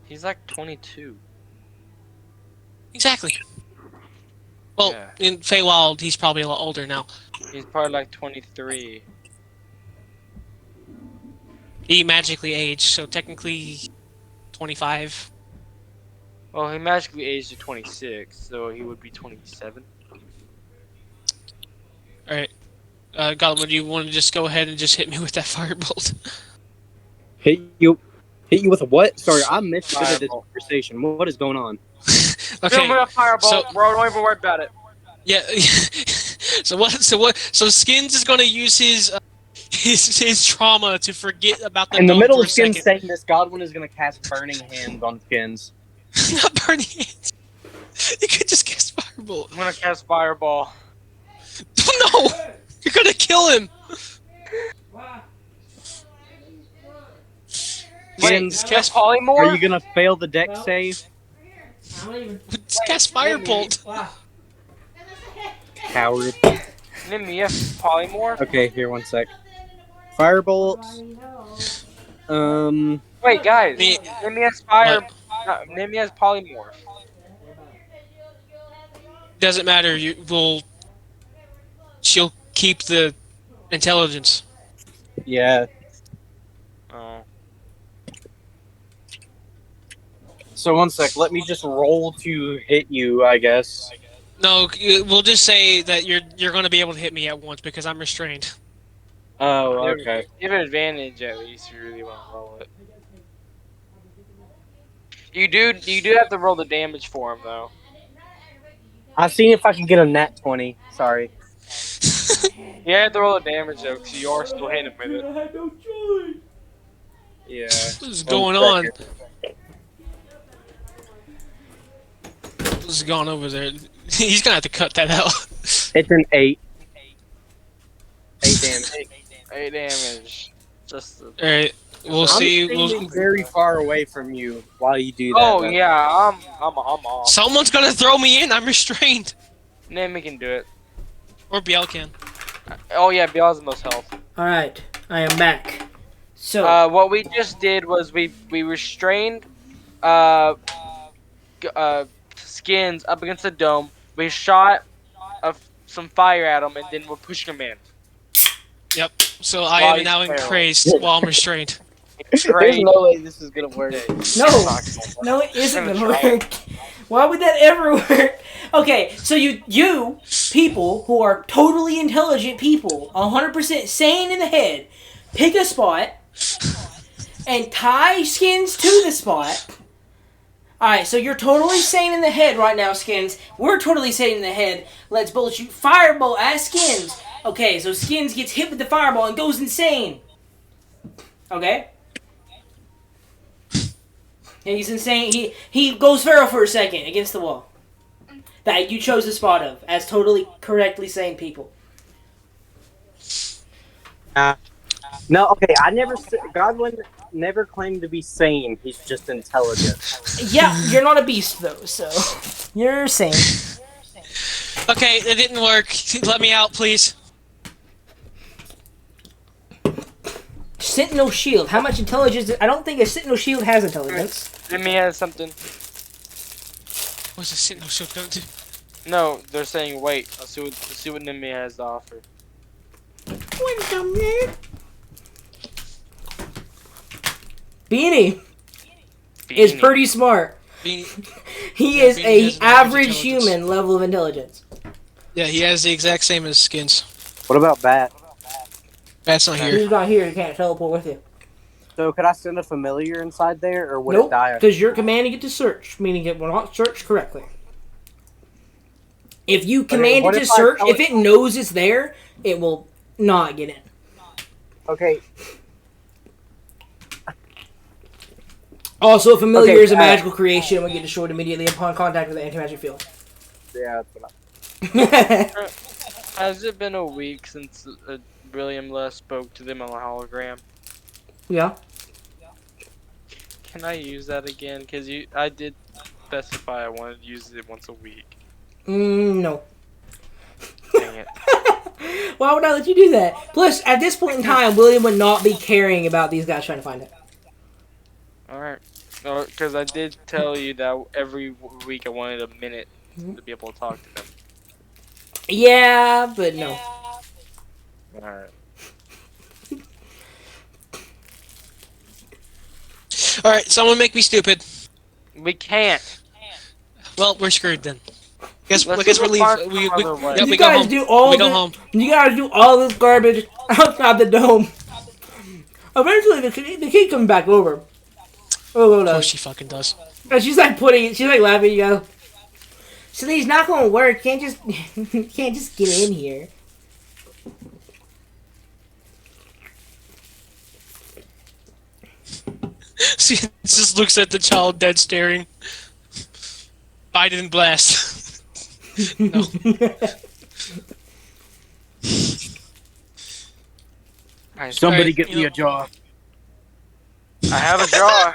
He's like 22. exactly. Well, Yeah. in Feywild, he's probably a lot older now. He's probably like 23. He magically aged, so technically 25. Well, he magically aged to 26, so he would be 27. All right, Goblin, do you want to just go ahead and just hit me with that firebolt? Hit you with a what? Sorry, I missed a bit of this Fireball. conversation. What is going on? Okay. a fireball, so- bro. Don't even worry about it. Yeah. So Skins is gonna use his trauma to forget about the In the dome middle for of a Skins second. saying this, Godwin is going to cast Burning Hands on Skins. Not burning it. You could just cast firebolt. I'm gonna cast fireball. No, you're gonna kill him. Wait, Skins, cast are polymorph? you going to fail the deck Well- save? I'm not even. Just cast firebolt. Wow. Coward. Name me a polymorph? Okay, here, one sec. Firebolt. Wait, guys. Me- Name me as name me as polymorph. Doesn't matter. She'll keep the intelligence. Yeah. Oh. So one sec, let me just roll to hit you, I guess. No, we'll just say that you're gonna be able to hit me at once because I'm restrained. Oh, okay. Give an advantage at least if you really want to roll it. You do have to roll the damage for him though. I've seen if I can get a nat 20. Sorry. You have to roll the damage though, because you are still hitting him with it. Yeah. What is going on? What is going on over there? He's gonna have to cut that out. It's an 8. 8 damage. 8 damage. Just the... All right, we'll I'm see. standing very far away from you while you do that. Oh That's- yeah, I'm off. Someone's gonna throw me in. I'm restrained. Nami can do it. Or Biel can. Oh yeah, Biel's the most health. All right, I am back. So What we just did was we restrained Skins up against the dome. We shot some fire at him, and then we're pushing him in. Yep. So I While am he's now feral. encrazed while I'm restrained. There's Trade. no way this is gonna work. no, it isn't Gonna gonna try. work. Why would that ever work? Okay, so you people who are totally intelligent people, 100% sane in the head, pick a spot and tie Skins to the spot. Alright, so you're totally sane in the head right now, Skins. We're totally sane in the head. Let's both shoot fireball at Skins. Okay, so Skins gets hit with the fireball and goes insane. Okay? Yeah, he's insane. He goes feral for a second against the wall. that you chose the spot of as totally correctly sane people. No, okay, Godwin never claimed to be sane. He's just intelligent. Yeah, you're not a beast though, so you're sane. Okay, it didn't work. Let me out, please. Sentinel shield. How much intelligence? I don't think a Sentinel shield has intelligence. Nimmy has something. What's the Sentinel shield going to do? No, they're saying wait. Let's see what Nimmy has to offer. Beanie is Beanie. pretty smart. Beanie- He Yeah, is Beanie a has an average average intelligence. human level of intelligence. Yeah, he has the exact same as Skins. What about Bat? That's not here. He's not here. He can't teleport with you. So could I send a familiar inside there, or would Nope, it die? because you're commanding it to search, meaning it will not search correctly. If you command what it to if I search, tell if it knows it's there, it will not get in. Okay, Also, familiar Okay, is a magical creation and will get destroyed immediately upon contact with the anti-magic field. yeah, that's what Has it been a week since William last spoke to them on the hologram? Yeah. Can I use that again? Because I did specify I wanted to use it once a week. No. Dang it. Why would I let you do that? Plus, at this point in time, William would not be caring about these guys trying to find it. Alright. Because I did tell you that every week I wanted a minute to be able to talk to them. Yeah, but no. Alright. Alright, someone make me stupid. We can't. Well, we're screwed then. Guess Let's we're go find leaving. some other way. Yeah, You we go guys home. do all We go this- home. You gotta do all this garbage outside the dome. Eventually, the kid comes back over. Oh, Of no. course she fucking does. And she's like she's like laughing. You go. So he's not gonna work. Can't just get in here. She just looks at the child dead staring. Biden blast. No. Nice. Somebody Alright, get you me know- a jar. I have a jar.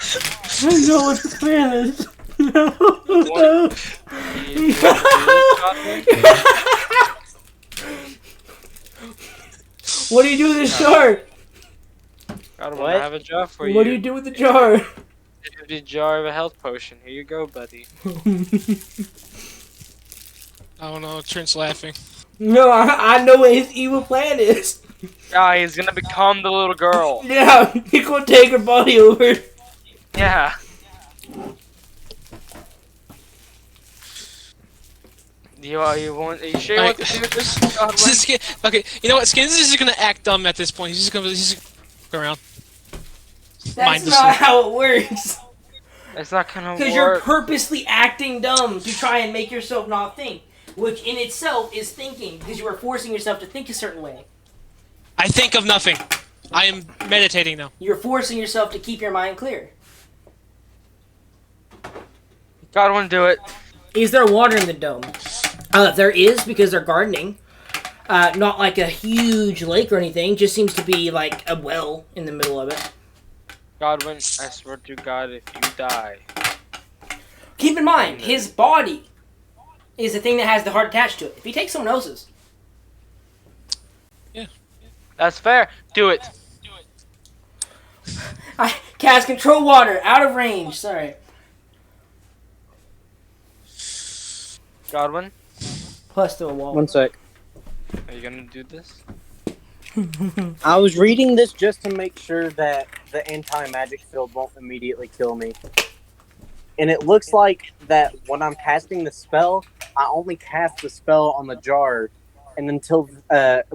I know what the plan is. You want to do this, Godwin? What do you do with this jar? Godwin, What? I have a jar for you. What do you do with the jar? It's a jar of a health potion. Here you go, buddy. Oh no, Trent's laughing. No, I know what his evil plan is. Ah, he's gonna become the little girl. Yeah, he's gonna take her body over. Yeah. Are you sure you want to do this, Godwin? Okay, you know what? Skins is just gonna act dumb at this point. He's just gonna go around. That's Mindlessly. not how it works. It's not gonna Because you're work. purposely acting dumb to try and make yourself not think, which in itself is thinking, because you are forcing yourself to think a certain way. I think of nothing. I am meditating now. You're forcing yourself to keep your mind clear. Godwin, do it. Is there water in the dome? There is, because they're gardening. Not like a huge lake or anything, just seems to be like a well in the middle of it. Godwin, I swear to God, if you die. Keep in mind, his body is the thing that has the heart attached to it. If he takes someone else's, That's fair. Do it. I cast control water out of range. Sorry. Godwin, Plus to a wall. One sec. are you gonna do this? I was reading this just to make sure that the anti-magic field won't immediately kill me. And it looks like that when I'm casting the spell, I only cast the spell on the jar, and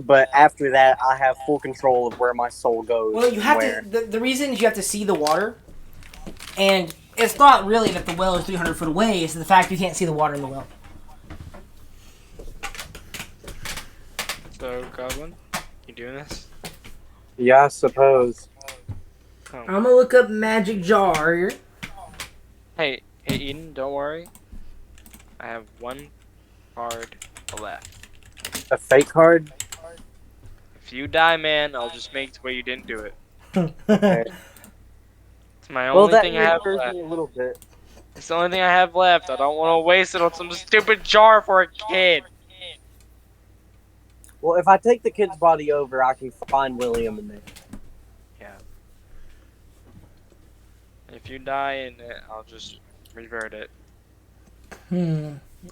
but after that, I have full control of where my soul goes. Well, you have where. to. The reason is you have to see the water, and it's not really that the well is 300 foot away. It's the fact you can't see the water in the well. So, Godwin, you doing this? Yeah, I suppose. I'm gonna look up magic jar. Hey, Eden, don't worry. I have one card left. A fate card. If you die, man, I'll just make it to where you didn't do it. It's my Well, only that thing I have hurts left. me a little bit. It's the only thing I have left. I don't want to waste it on some stupid jar for a kid. Well, if I take the kid's body over, I can find William in there. Yeah. If you die in it, I'll just revert it.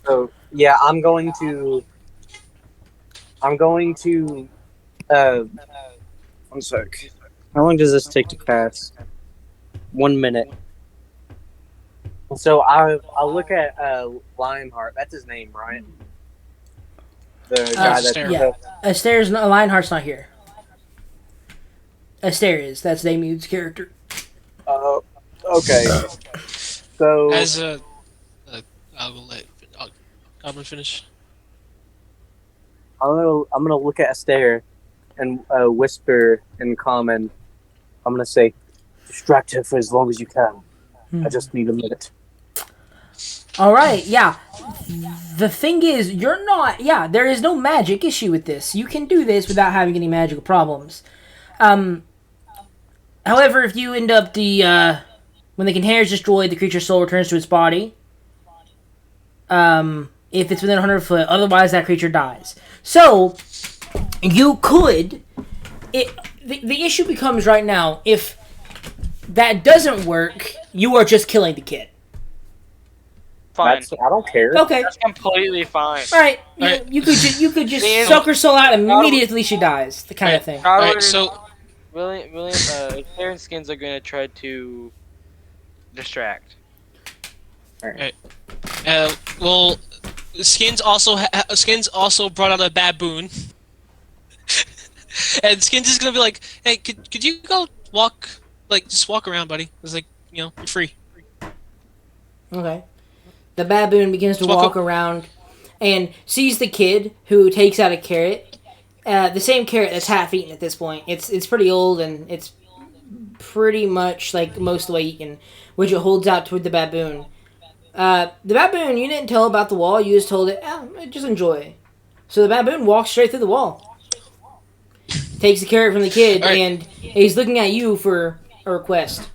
So yeah, I'm going to. One sec. How long does this take to cast? 1 minute. So I'll look at Lionheart. That's his name, right? The guy that's Astaire. Yeah. Astaire's not, Lionheart's not here. Astaire is. That's Damude's character. Okay. So As I will let Goblin finish. I'm gonna look at Astaire and whisper in common. I'm gonna say, distract her for as long as you can. I just need a minute. All right, yeah. The thing is, you're not. Yeah, there is no magic issue with this. You can do this without having any magical problems. However, if you end up when the container is destroyed, the creature's soul returns to its body. If it's within 100 foot, otherwise that creature dies. So, you could. The issue becomes right now, if that doesn't work, you are just killing the kid. Fine. I don't care. Okay, That's completely fine. right. Alright. You could just See, suck her soul out and immediately she dies. The kind of thing. Alright, so William, Karen Skins are gonna try to distract. well, Skins also brought out a baboon, and Skins is gonna be like, "Hey, could you go walk, just walk around, buddy? It's like, you're free." Okay. The baboon begins to Walk walk up. around and sees the kid, who takes out a carrot. The same carrot that's half eaten at this point. It's pretty old and it's pretty much like most of the way eaten, which it holds out toward the baboon. The baboon, you didn't tell about the wall. You just told it, just enjoy. So the baboon walks straight through the wall, takes the carrot from the kid, All right. and he's looking at you for a request.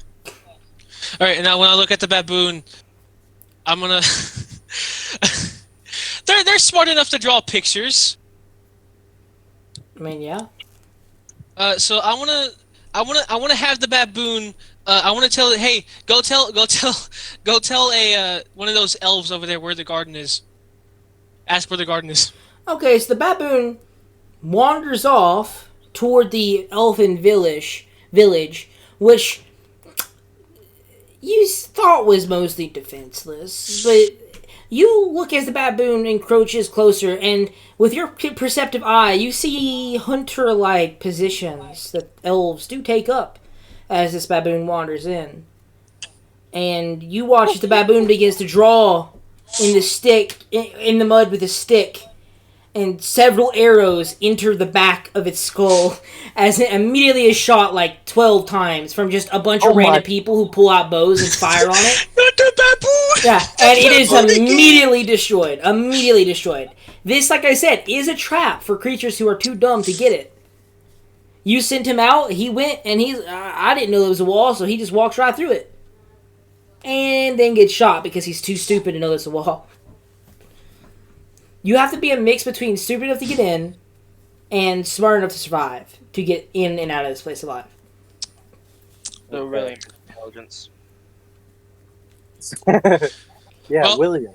All right, and now when I look at the baboon, I'm gonna. they're smart enough to draw pictures. I mean, yeah. So I wanna have the baboon. I wanna tell it, hey, go tell a one of those elves over there where the garden is. Ask where the garden is. Okay, so the baboon wanders off toward the elfin village, which you thought was mostly defenseless, but you look as the baboon encroaches closer, and with your perceptive eye, you see hunter-like positions that elves do take up as this baboon wanders in. And you watch as the baboon begins to draw in the mud with a stick, and several arrows enter the back of its skull as it immediately is shot 12 times from just a bunch of random people who pull out bows and fire on it. Not the baboon. Yeah, and it is immediately destroyed. Immediately destroyed. This, like I said, is a trap for creatures who are too dumb to get it. You sent him out, he went, and I didn't know there was a wall, so he just walks right through it. And then gets shot because he's too stupid to know there's a wall. You have to be a mix between stupid enough to get in and smart enough to survive to get in and out of this place alive. So really intelligence. Yeah, Well, William.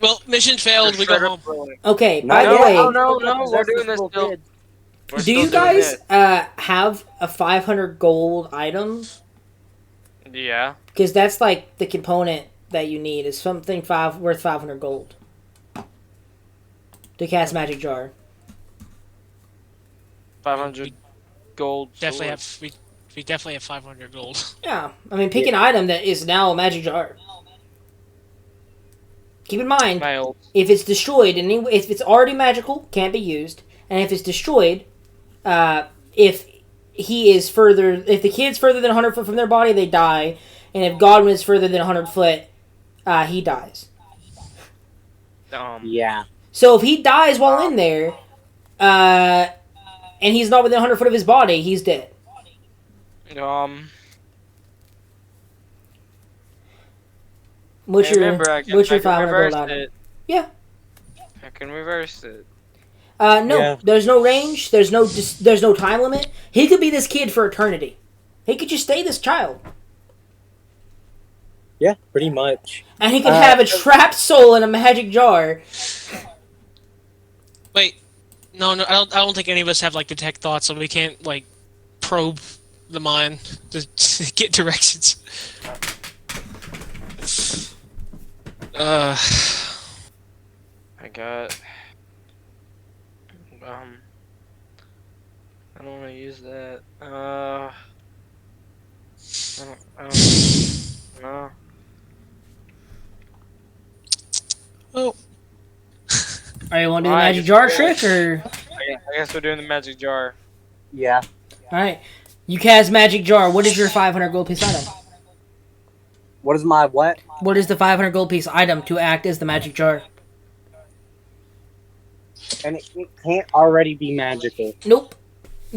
Well, mission failed. We go home. Okay, by the No, way, No, we're doing this Little still. kid. We're do still you doing guys this. have a 500 gold item? Yeah. Because that's the component that you need is something worth 500 gold to cast Magic Jar. 500 gold. Definitely sword. have we definitely have 500 gold. Yeah, I mean, pick an item that is now a Magic Jar. Keep in mind, My old. if it's destroyed, and if it's already magical, can't be used, and if it's destroyed, if the kid's further than 100 foot from their body, they die, and if Godwin is further than 100 foot, he dies. Yeah. So if he dies while in there, and he's not within 100 foot of his body, he's dead. What's your remember, I can 500 reverse gold item? it. Yeah. I can reverse it. No, Yeah. there's no range. There's no time limit. He could be this kid for eternity. He could just stay this child, Yeah, pretty much. and he could have a trapped soul in a magic jar. Wait, no, I don't think any of us have like detect thoughts, so we can't like probe the mind to get directions. I got. I don't want to use that. I don't know. Oh, Are you want to do the Why? magic jar trick, or? I guess we're doing the magic jar. Yeah. All right, you cast magic jar. What is your 500 gold piece item? What is my what? What is the 500 gold piece item to act as the magic jar? And it can't already be magical. Nope.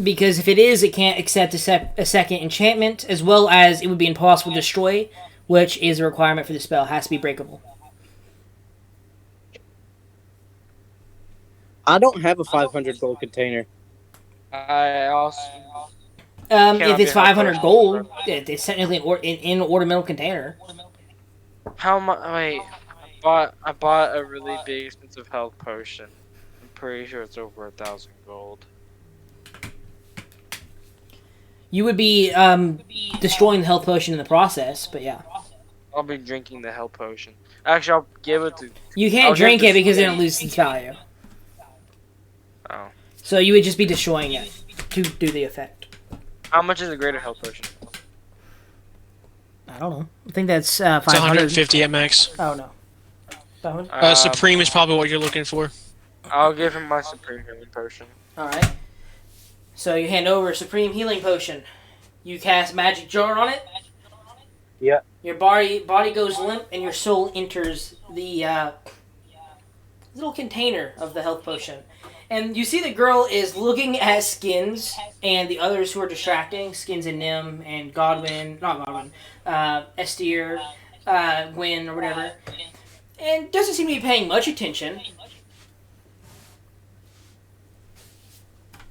Because if it is, it can't accept a second enchantment, as well as it would be impossible to destroy, which is a requirement for the spell. It has to be breakable. I don't have a 500 gold container. I also. If it's be a 500 potion. gold, it's technically in an ornamental container. How much? Wait, I bought a really big expensive health potion. I'm pretty sure it's over 1,000 gold. You would be destroying the health potion in the process, but yeah. I'll be drinking the health potion. Actually, I'll give it to. You I'll can't give drink this- it because it don't lose its value. Oh. So you would just be destroying it to do the effect. How much is a greater health potion? I don't know. I think that's it's 500. 150 at max. Oh, no. 500? Supreme is probably what you're looking for. I'll give him my supreme healing potion. Alright. So you hand over a Supreme Healing Potion. You cast Magic Jar on it. Yeah. Your body goes limp, and your soul enters the little container of the health potion. And you see the girl is looking at Skins and the others who are distracting. Skins and Nim and Godwin. Not Godwin. Estier, Gwyn, or whatever. And doesn't seem to be paying much attention.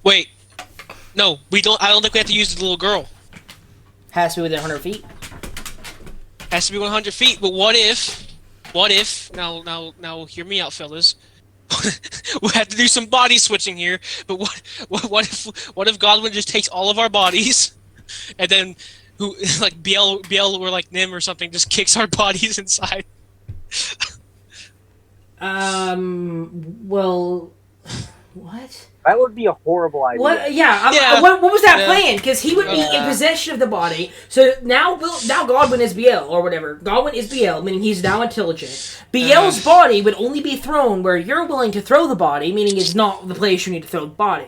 Wait, no, we don't. I don't think we have to use the little girl. Has to be within 100 feet. Has to be 100 feet. But what if? Now, hear me out, fellas. We have to do some body switching here. But what if Godwin just takes all of our bodies, and then who like Biel or like Nim or something just kicks our bodies inside? Well, what? That would be a horrible idea. What? Yeah. Yeah. What was that Yeah. plan? Because he would be in possession of the body. So now Godwin is Biel or whatever. Godwin is Biel, meaning he's now intelligent. Biel's body would only be thrown where you're willing to throw the body, meaning it's not the place you need to throw the body.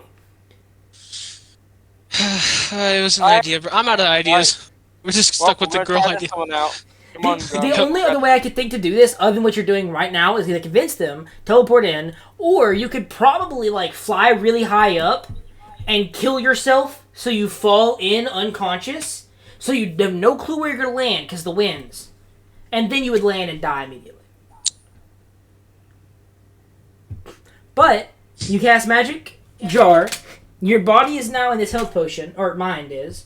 It was an idea, but I'm out of ideas. We're just stuck with the girl idea. Someone out. Come on, girl. The only other way I could think to do this, other than what you're doing right now, is either convince them, teleport in, or you could probably like fly really high up and kill yourself so you fall in unconscious, so you have no clue where you're gonna land because the winds, and then you would land and die immediately. But you cast magic jar. Your body is now in this health potion, or mind is.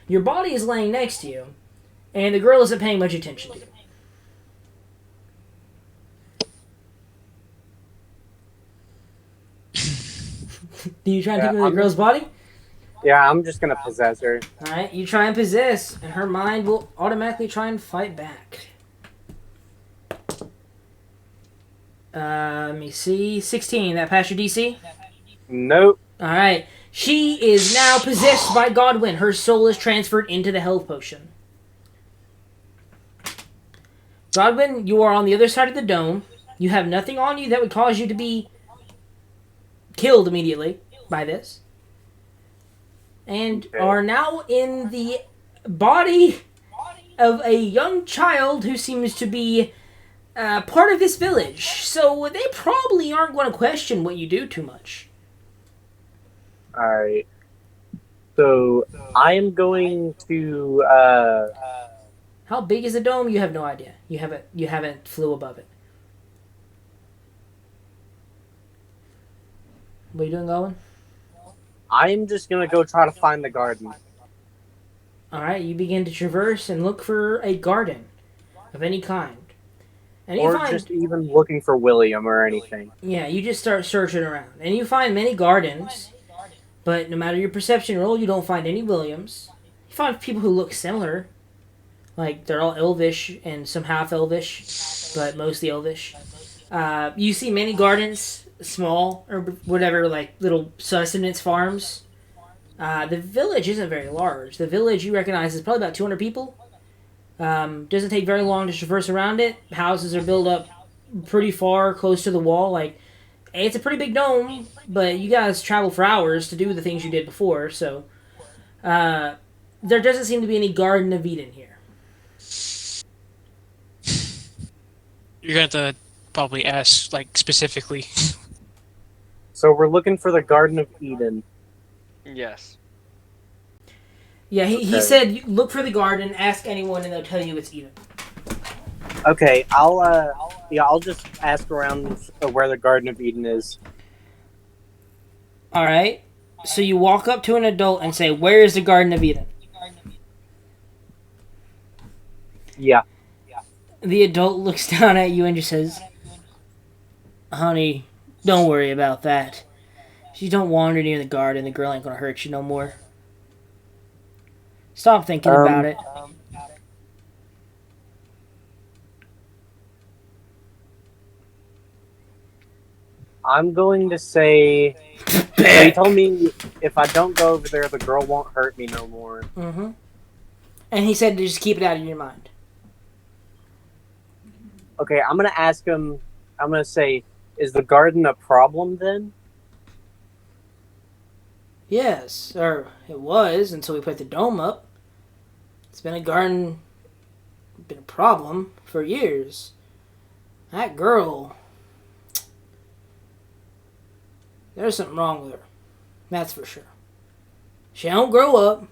Your body is laying next to you. And the girl isn't paying much attention to you. Do you try and take over the girl's body? Yeah, I'm just gonna possess her. Alright, you try and possess, and her mind will automatically try and fight back. Let me see. 16, that passed your DC? Nope. Alright. She is now possessed by Godwin. Her soul is transferred into the health potion. Godwin, you are on the other side of the dome. You have nothing on you that would cause you to be killed immediately by this. And are now in the body of a young child who seems to be part of this village, so they probably aren't going to question what you do too much. Alright. So, I am going to, How big is the dome? You have no idea. You haven't flew above it. What are you doing, Owen? I'm just gonna go try to find the garden. Alright, you begin to traverse and look for a garden of any kind. And you Or find, just even looking for William or anything. yeah, you just start searching around. And you find many gardens, but no matter your perception roll, you don't find any Williams. You find people who look similar. Like, they're all elvish and some half elvish, but mostly elvish. You see many gardens, small, or whatever, like little sustenance farms. The village isn't very large. The village you recognize is probably about 200 people. Doesn't take very long to traverse around it. Houses are built up pretty far, close to the wall. Like, it's a pretty big dome, but you guys travel for hours to do the things you did before, so there doesn't seem to be any Garden of Eden here. You're going to have to probably ask, like, specifically. So we're looking for the Garden of Eden. Yes. Yeah, he Okay. said, look for the garden, ask anyone, and they'll tell you it's Eden. Okay, I'll just ask around where the Garden of Eden is. Alright, so you walk up to an adult and say, where is the Garden of Eden? Yeah. The adult looks down at you and just says, honey, don't worry about that. If you don't wander near the garden, the girl ain't gonna hurt you no more. Stop thinking about it. I'm going to say... They told me if I don't go over there, the girl won't hurt me no more. Mm-hmm. And he said to just keep it out of your mind. Okay, I'm gonna ask him... I'm gonna say, is the garden a problem then? Yes, or it was until we put the dome up. It's been a garden, been a problem for years. That girl, there's something wrong with her. That's for sure. She don't grow up.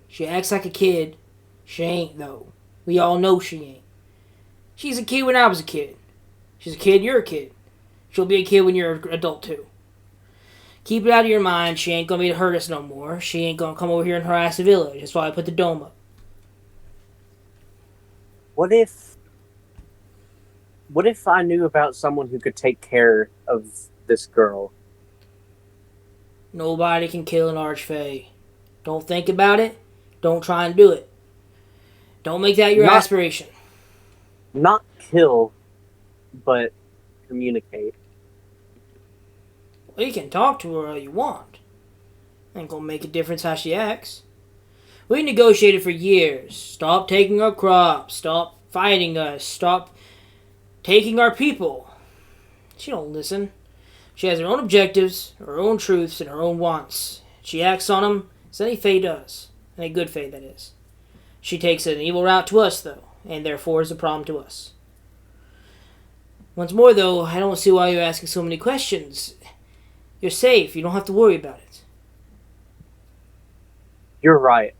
She acts like a kid. She ain't, though. We all know she ain't. She's a kid when I was a kid. She's a kid, you're a kid. She'll be a kid when you're an adult, too. Keep it out of your mind. She ain't gonna be to hurt us no more. She ain't gonna come over here and harass the village. That's why I put the dome up. What if I knew about someone who could take care of this girl? Nobody can kill an archfey. Don't think about it. Don't try and do it. Don't make that your Not- aspiration. Not kill, but communicate. Well, you can talk to her all you want. Ain't gonna make a difference how she acts. We negotiated for years. Stop taking our crops. Stop fighting us. Stop taking our people. She don't listen. She has her own objectives, her own truths, and her own wants. She acts on them as any fae does. Any good fae, that is. She takes an evil route to us, though, and therefore is a problem to us. Once more, though, I don't see why you're asking so many questions. You're safe. You don't have to worry about it. You're right.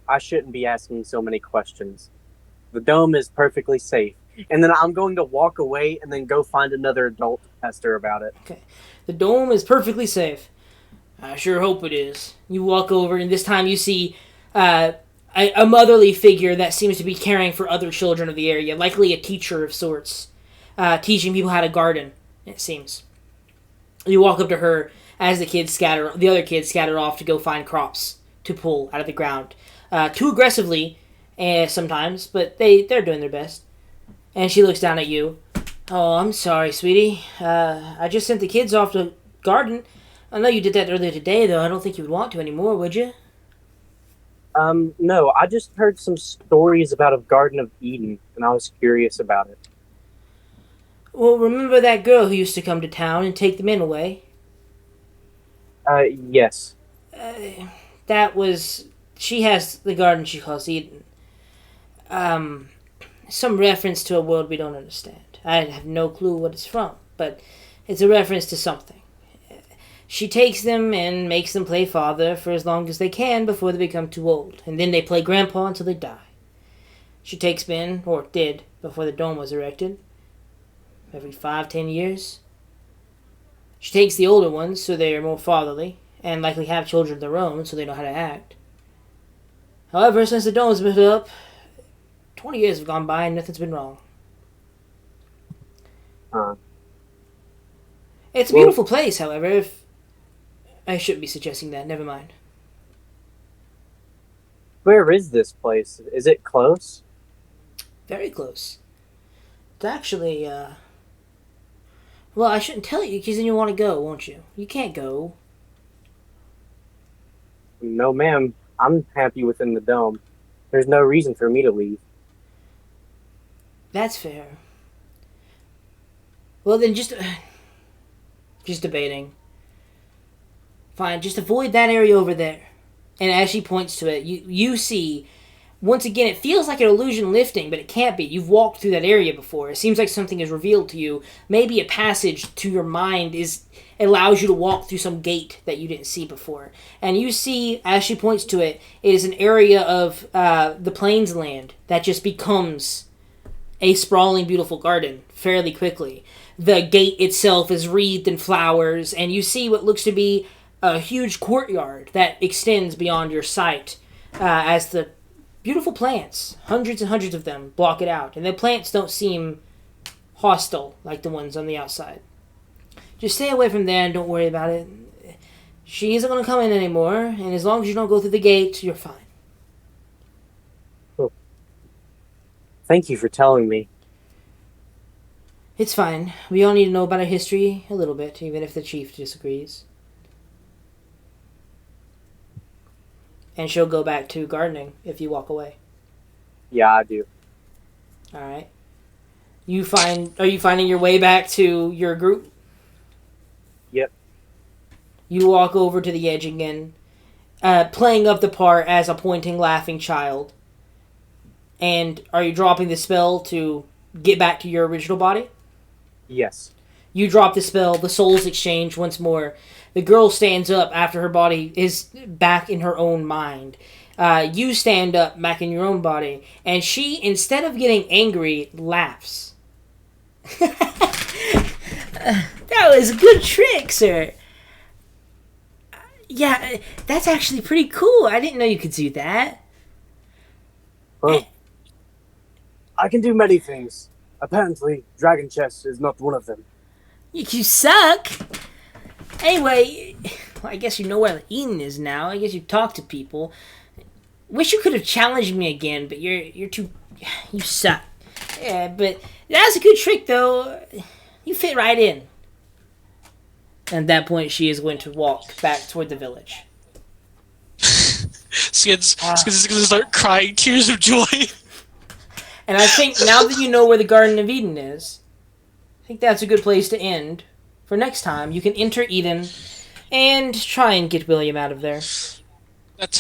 I shouldn't be asking so many questions. The dome is perfectly safe. And then I'm going to walk away and then go find another adult to pester about it. The dome is perfectly safe. I sure hope it is. You walk over, and this time you see a motherly figure that seems to be caring for other children of the area, likely a teacher of sorts, teaching people how to garden, it seems. You walk up to her as the other kids scatter off to go find crops to pull out of the ground. Too aggressively, sometimes, but they're doing their best. And she looks down at you. Oh, I'm sorry, sweetie. I just sent the kids off to garden. I know you did that earlier today, though. I don't think you would want to anymore, would you? No, I just heard some stories about a Garden of Eden, and I was curious about it. Well, remember that girl who used to come to town and take the men away? Yes. She has the garden she calls Eden. some reference to a world we don't understand. I have no clue what it's from, but it's a reference to something. She takes them and makes them play father for as long as they can before they become too old, and then they play grandpa until they die. She takes men, or did, before the dome was erected, every 5-10 years. She takes the older ones so they are more fatherly, and likely have children of their own so they know how to act. However, since the dome was built up, 20 years have gone by and nothing's been wrong. It's a beautiful place, however. If I shouldn't be suggesting that. Never mind. Where is this place? Is it close? Very close. It's actually, well, I shouldn't tell you because then you'll want to go, won't you? You can't go. No, ma'am. I'm happy within the dome. There's no reason for me to leave. That's fair. Well, then just debating. Fine, just avoid that area over there. And as she points to it, you see, once again, it feels like an illusion lifting, but it can't be. You've walked through that area before. It seems like something is revealed to you. Maybe a passage to your mind allows you to walk through some gate that you didn't see before. And you see, as she points to it, it is an area of the Plains land that just becomes a sprawling, beautiful garden fairly quickly. The gate itself is wreathed in flowers, and you see what looks to be a huge courtyard that extends beyond your sight as the beautiful plants, hundreds and hundreds of them, block it out. And the plants don't seem hostile like the ones on the outside. Just stay away from there and don't worry about it. She isn't going to come in anymore, and as long as you don't go through the gate, you're fine. Oh. Thank you for telling me. It's fine. We all need to know about our history a little bit, even if the chief disagrees. And she'll go back to gardening if you walk away. Yeah, I do. Alright. Are you finding your way back to your group? Yep. You walk over to the edge again, playing up the part as a pointing, laughing child. And are you dropping the spell to get back to your original body? Yes. You drop the spell, the souls exchange once more. The girl stands up after her body is back in her own mind. You stand up back in your own body, and she, instead of getting angry, laughs. That was a good trick, sir. Yeah, that's actually pretty cool. I didn't know you could do that. Well, I can do many things. Apparently, Dragon Chess is not one of them. You suck. Anyway, well, I guess you know where the Eden is now. I guess you talk to people. Wish you could have challenged me again, but you're too... You suck. Yeah, but that was a good trick, though. You fit right in. And at that point, she is going to walk back toward the village. Skid's gonna start crying tears of joy. And I think now that you know where the Garden of Eden is, I think that's a good place to end. For next time, you can enter Eden and try and get William out of there. That took